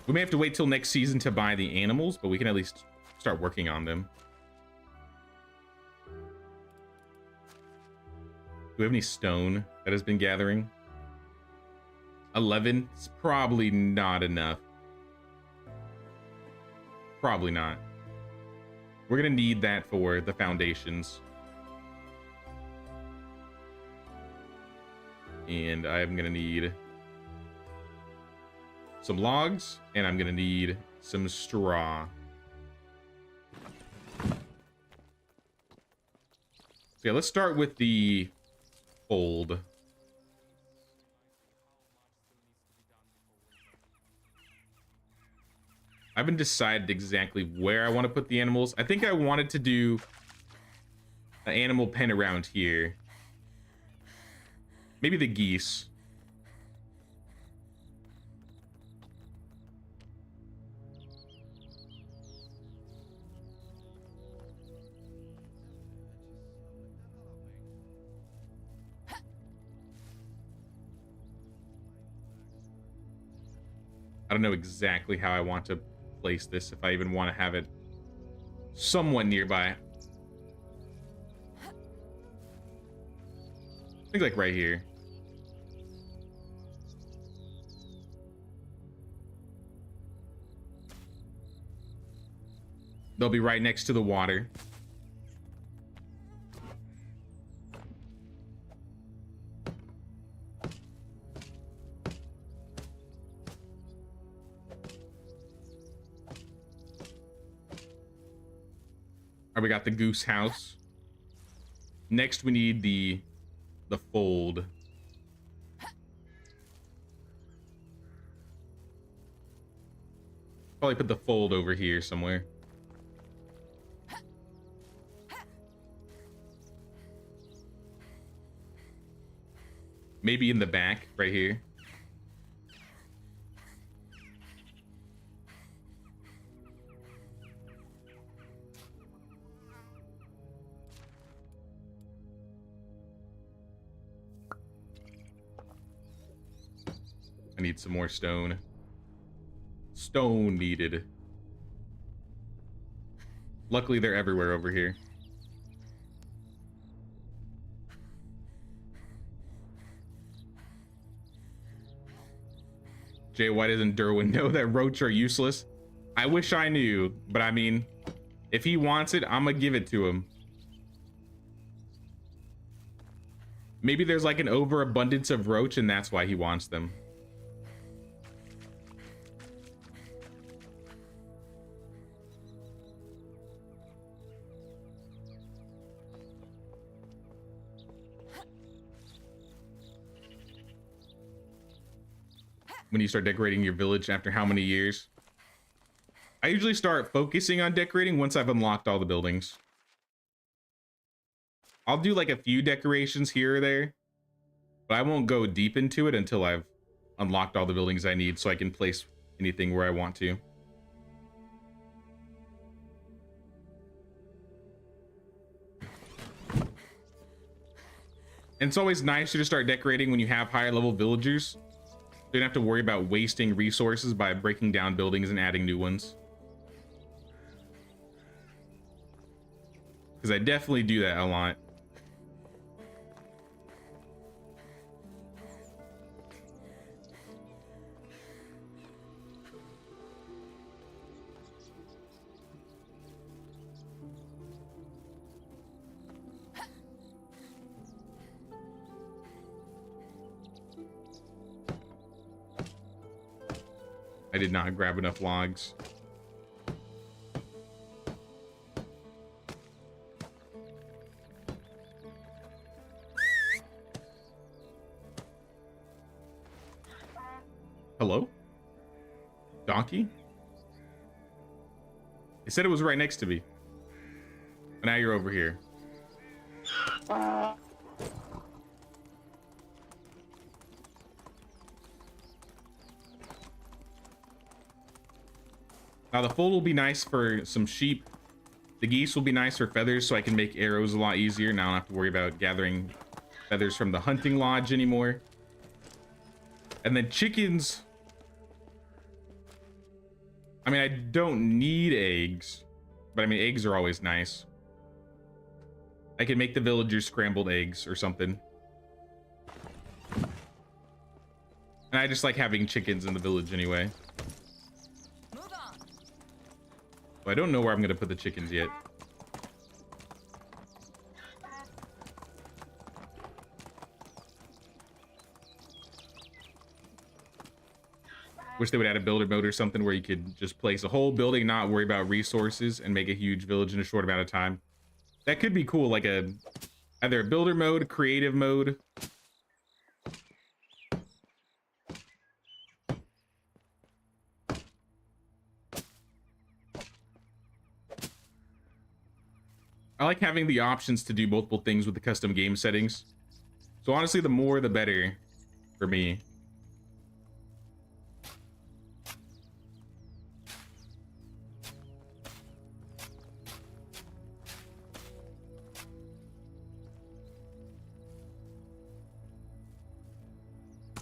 We may have to wait till next season to buy the animals, but we can at least start working on them. Do we have any stone that has been gathering? 11? It's probably not enough. Probably not. We're gonna need that for the foundations. And I'm gonna need some logs, and I'm gonna need some straw. So yeah, let's start with the fold. I haven't decided exactly where I want to put the animals. I think I wanted to do an animal pen around here. Maybe the geese. I don't know exactly how I want to place this, if I even want to have it somewhat nearby. I think like right here. They'll be right next to the water. Alright, we got the goose house. Next we need the fold. Probably put the fold over here somewhere. Maybe in the back, right here. I need some more stone. Stone needed. Luckily, they're everywhere over here. Jay, why doesn't Derwin know that roach are useless? I wish I knew, but I mean, if he wants it, I'm gonna give it to him. Maybe there's like an overabundance of roach and that's why he wants them. When you start decorating your village after how many years? I usually start focusing on decorating once I've unlocked all the buildings. I'll do like a few decorations here or there, but I won't go deep into it until I've unlocked all the buildings I need so I can place anything where I want to. And it's always nicer to start decorating when you have higher level villagers. You don't have to worry about wasting resources by breaking down buildings and adding new ones. Because I definitely do that a lot. I did not grab enough logs. Hello? Donkey? It said it was right next to me. But now you're over here. Now the foal will be nice for some sheep. The geese will be nice for feathers so I can make arrows a lot easier. Now I don't have to worry about gathering feathers from the hunting lodge anymore. And then chickens. I mean, I don't need eggs, but I mean, eggs are always nice. I can make the villagers scrambled eggs or something. And I just like having chickens in the village anyway. Move on. I don't know where I'm going to put the chickens yet. Wish they would add a builder mode or something where you could just place a whole building, not worry about resources, and make a huge village in a short amount of time. That could be cool, like either a builder mode, creative mode. I like having the options to do multiple things with the custom game settings. So honestly, the more the better for me.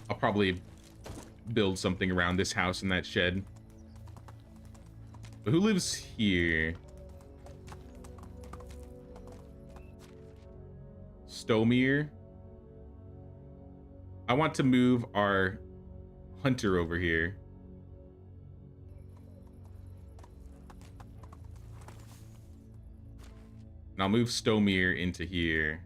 I'll probably build something around this house and that shed. But who lives here? Stomir. I want to move our hunter over here. And I'll move Stomir into here.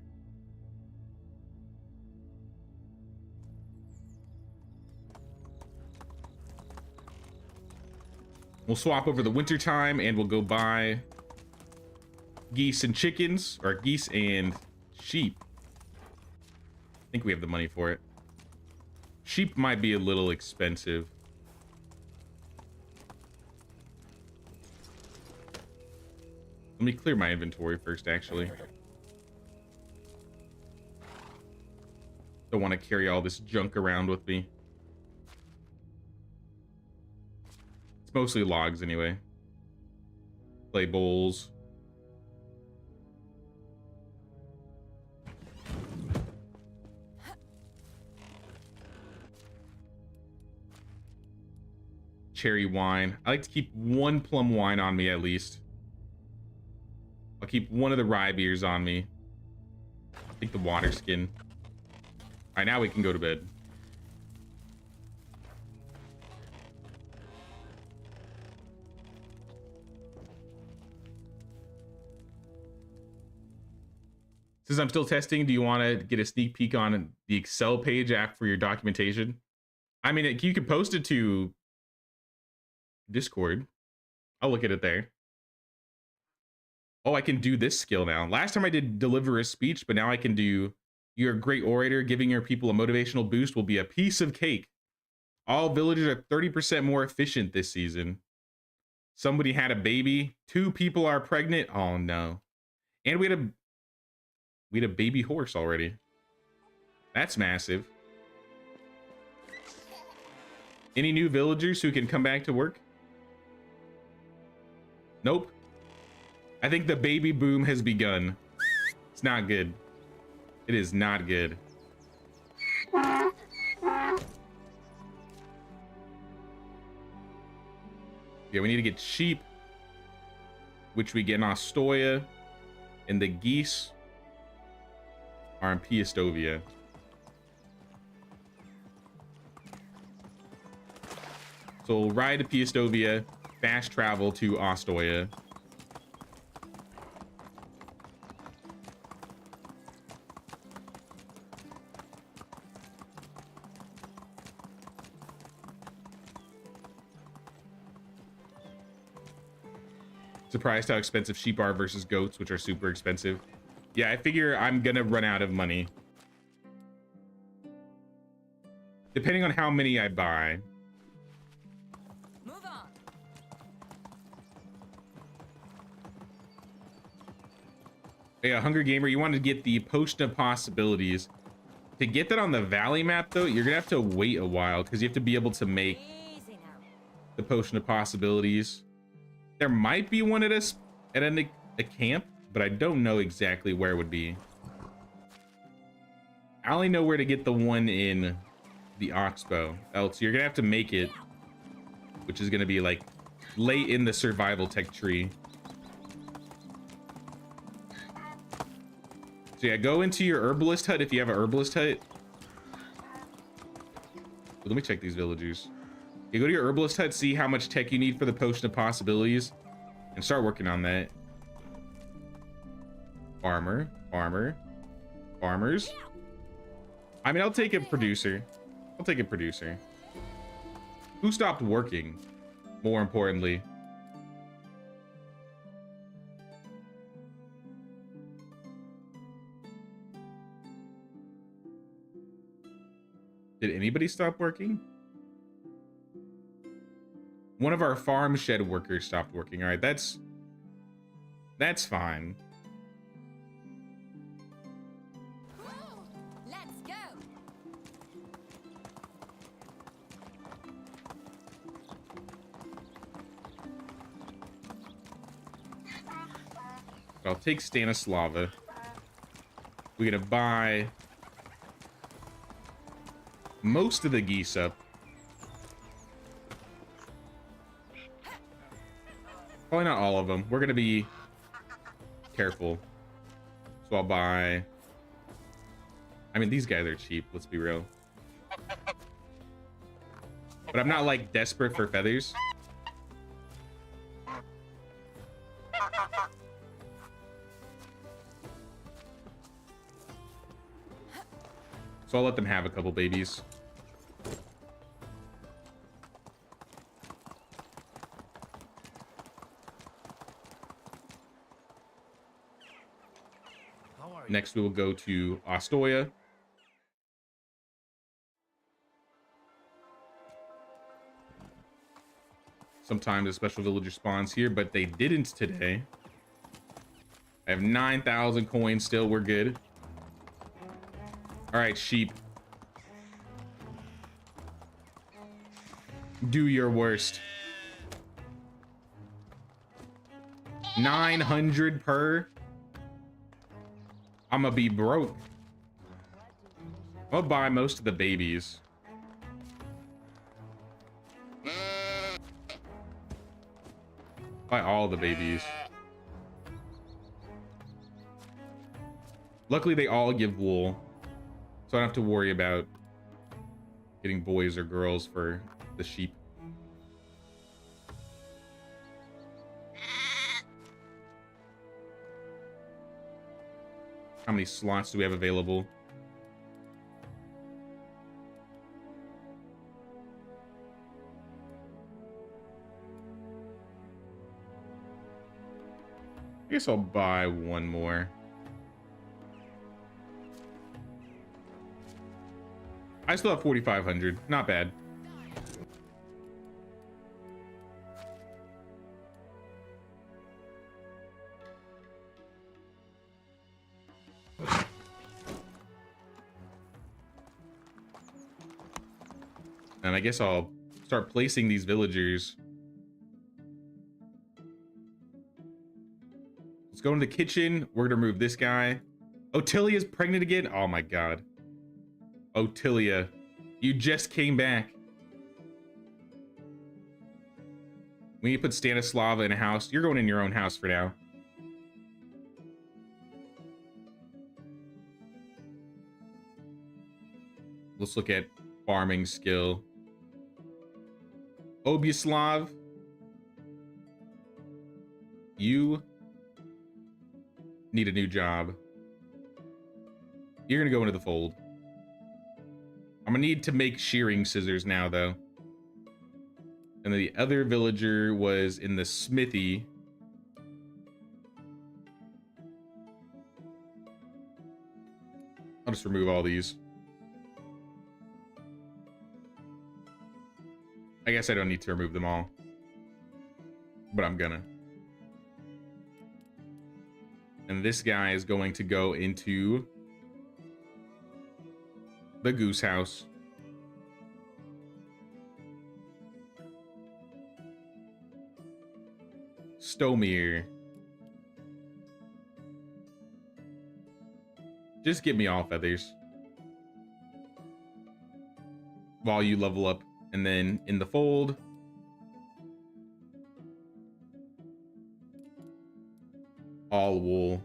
We'll swap over the winter time and we'll go buy geese and chickens, or geese and sheep. I think we have the money for it. Sheep might be a little expensive. Let me clear my inventory first, actually. Don't want to carry all this junk around with me. It's mostly logs anyway. Clay bowls. Cherry wine. I like to keep one plum wine on me at least. I'll keep one of the rye beers on me. Take the water skin. All right, now we can go to bed. Since I'm still testing, do you want to get a sneak peek on the Excel page for your documentation? I mean, you could post it to Discord. I'll look at it there. Oh, I can do this skill now. Last time I did deliver a speech, but now I can do you're a great orator. Giving your people a motivational boost will be a piece of cake. All villagers are 30% more efficient this season. Somebody had a baby. 2 people are pregnant. Oh no. And we had a baby horse already. That's massive. Any new villagers who can come back to work? Nope. I think the baby boom has begun. It's not good. It is not good. Yeah, we need to get sheep, which we get in Ostoya, and the geese are in Piastovia. So we'll ride to Piastovia, fast travel to Ostoya. Surprised how expensive sheep are versus goats, which are super expensive. Yeah, I figure I'm gonna run out of money. Depending on how many I buy. Move on. Yeah, Hunger Gamer, you want to get the Potion of Possibilities. To get that on the Valley map, though, you're gonna have to wait a while because you have to be able to make Easy now. the Potion of Possibilities. There might be one at a camp, but I don't know exactly where it would be. I only know where to get the one in the Oxbow. Else you're gonna have to make it, which is gonna be like late in the survival tech tree. So yeah, go into your herbalist hut if you have an herbalist hut. Let me check these villagers. You go to your herbalist hut, see how much tech you need for the Potion of Possibilities, and start working on that. Farmer, farmer, farmers. I mean, I'll take a producer. I'll take a producer. Who stopped working? More importantly. Did anybody stop working? One of our farm shed workers stopped working. All right, that's fine. Let's go. I'll take Stanislava. We're gonna buy most of the geese up. Probably not all of them. We're gonna be careful. So I'll buy. I mean, these guys are cheap. Let's be real. But I'm not like desperate for feathers. So I'll let them have a couple babies. How are you? Next, we will go to Ostoya. Sometimes a special villager spawns here, but they didn't today. I have 9,000 coins still. We're good. All right, sheep. Do your worst. 900 per. I'm gonna be broke. I'll buy most of the babies. Buy all the babies. Luckily, they all give wool, so I don't have to worry about getting boys or girls for the sheep. How how many slots do we have available. I guess I'll buy one more. I still have 4,500. Not bad. And I guess I'll start placing these villagers. Let's go into the kitchen. We're gonna remove this guy. Otilia's pregnant again. Oh my god. Otilia, you just came back. We need to put Stanislava in a house. You're going in your own house for now. Let's look at farming skill. Obuslav, you need a new job. You're gonna go into the fold. I'm gonna need to make shearing scissors now, though. And then the other villager was in the smithy. I'll just remove all these. I guess I don't need to remove them all, but I'm gonna. And this guy is going to go into the goose house. Stomir. Just give me all feathers while you level up. And then in the fold, all wool.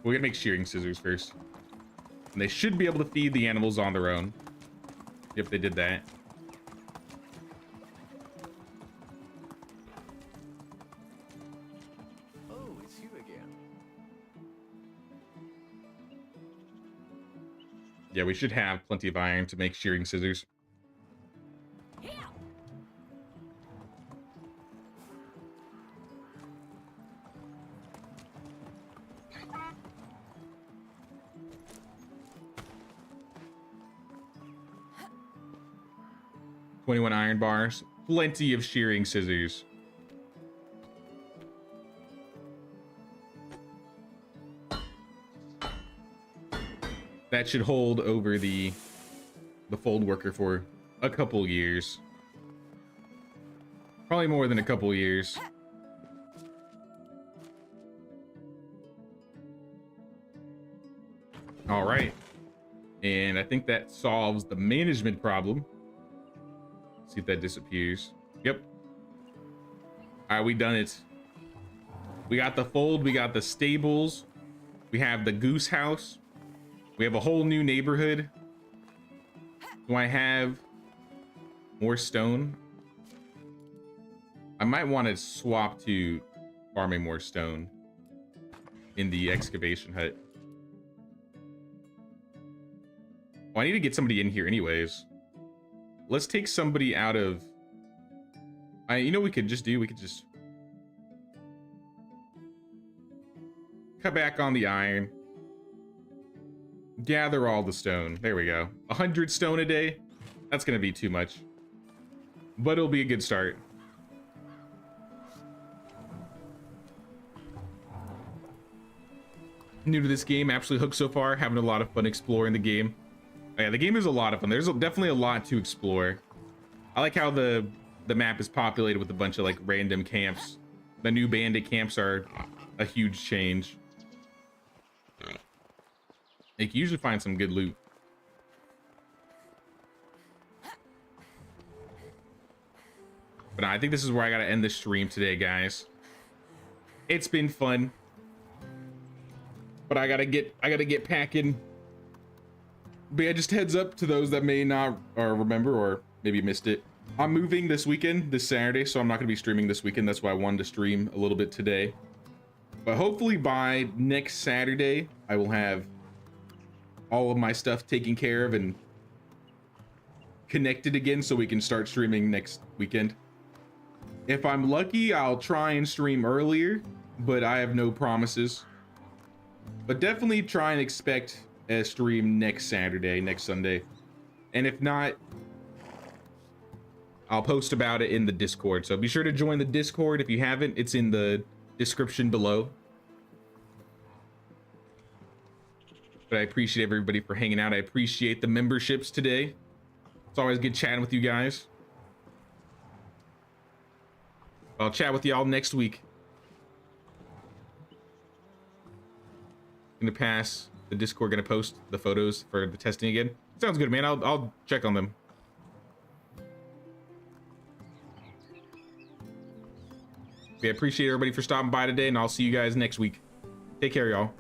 We're gonna make shearing scissors first. And they should be able to feed the animals on their own if they did that. Oh, it's you again. Yeah, we should have plenty of iron to make shearing scissors. Here. 21 iron bars. Plenty of shearing scissors. That should hold over the fold worker for a couple years. Probably more than a couple years. All right. And I think that solves the management problem. See if that disappears. Yep. All right, we done it. We got the fold, we got the stables, we have the goose house, we have a whole new neighborhood. Do I have more stone? I might want to swap to farming more stone in the excavation hut. Well, I need to get somebody in here anyways. Let's take somebody out of... you know what we could just do? We could just... cut back on the iron. Gather all the stone. There we go. 100 stone a day? That's going to be too much. But it'll be a good start. New to this game, absolutely hooked so far. Having a lot of fun exploring the game. Yeah, the game is a lot of fun. There's definitely a lot to explore. I like how the map is populated with a bunch of like random camps. The new bandit camps are a huge change. You can usually find some good loot. But I think this is where I gotta end the stream today, guys. It's been fun, but I gotta get packing. But yeah, just heads up to those that may not remember or maybe missed it. I'm moving this weekend, this Saturday, so I'm not gonna be streaming this weekend. That's why I wanted to stream a little bit today. But hopefully by next Saturday, I will have all of my stuff taken care of and connected again so we can start streaming next weekend. If I'm lucky, I'll try and stream earlier, but I have no promises. But definitely try and expect a stream next Saturday, next Sunday. And if not, I'll post about it in the Discord. So be sure to join the Discord if you haven't. It's in the description below. But I appreciate everybody for hanging out. I appreciate the memberships today. It's always good chatting with you guys. I'll chat with y'all next week. Gonna pass the Discord, gonna post the photos for the testing again. Sounds good, man. I'll check on them. Yeah, appreciate everybody for stopping by today, and I'll see you guys next week. Take care, y'all.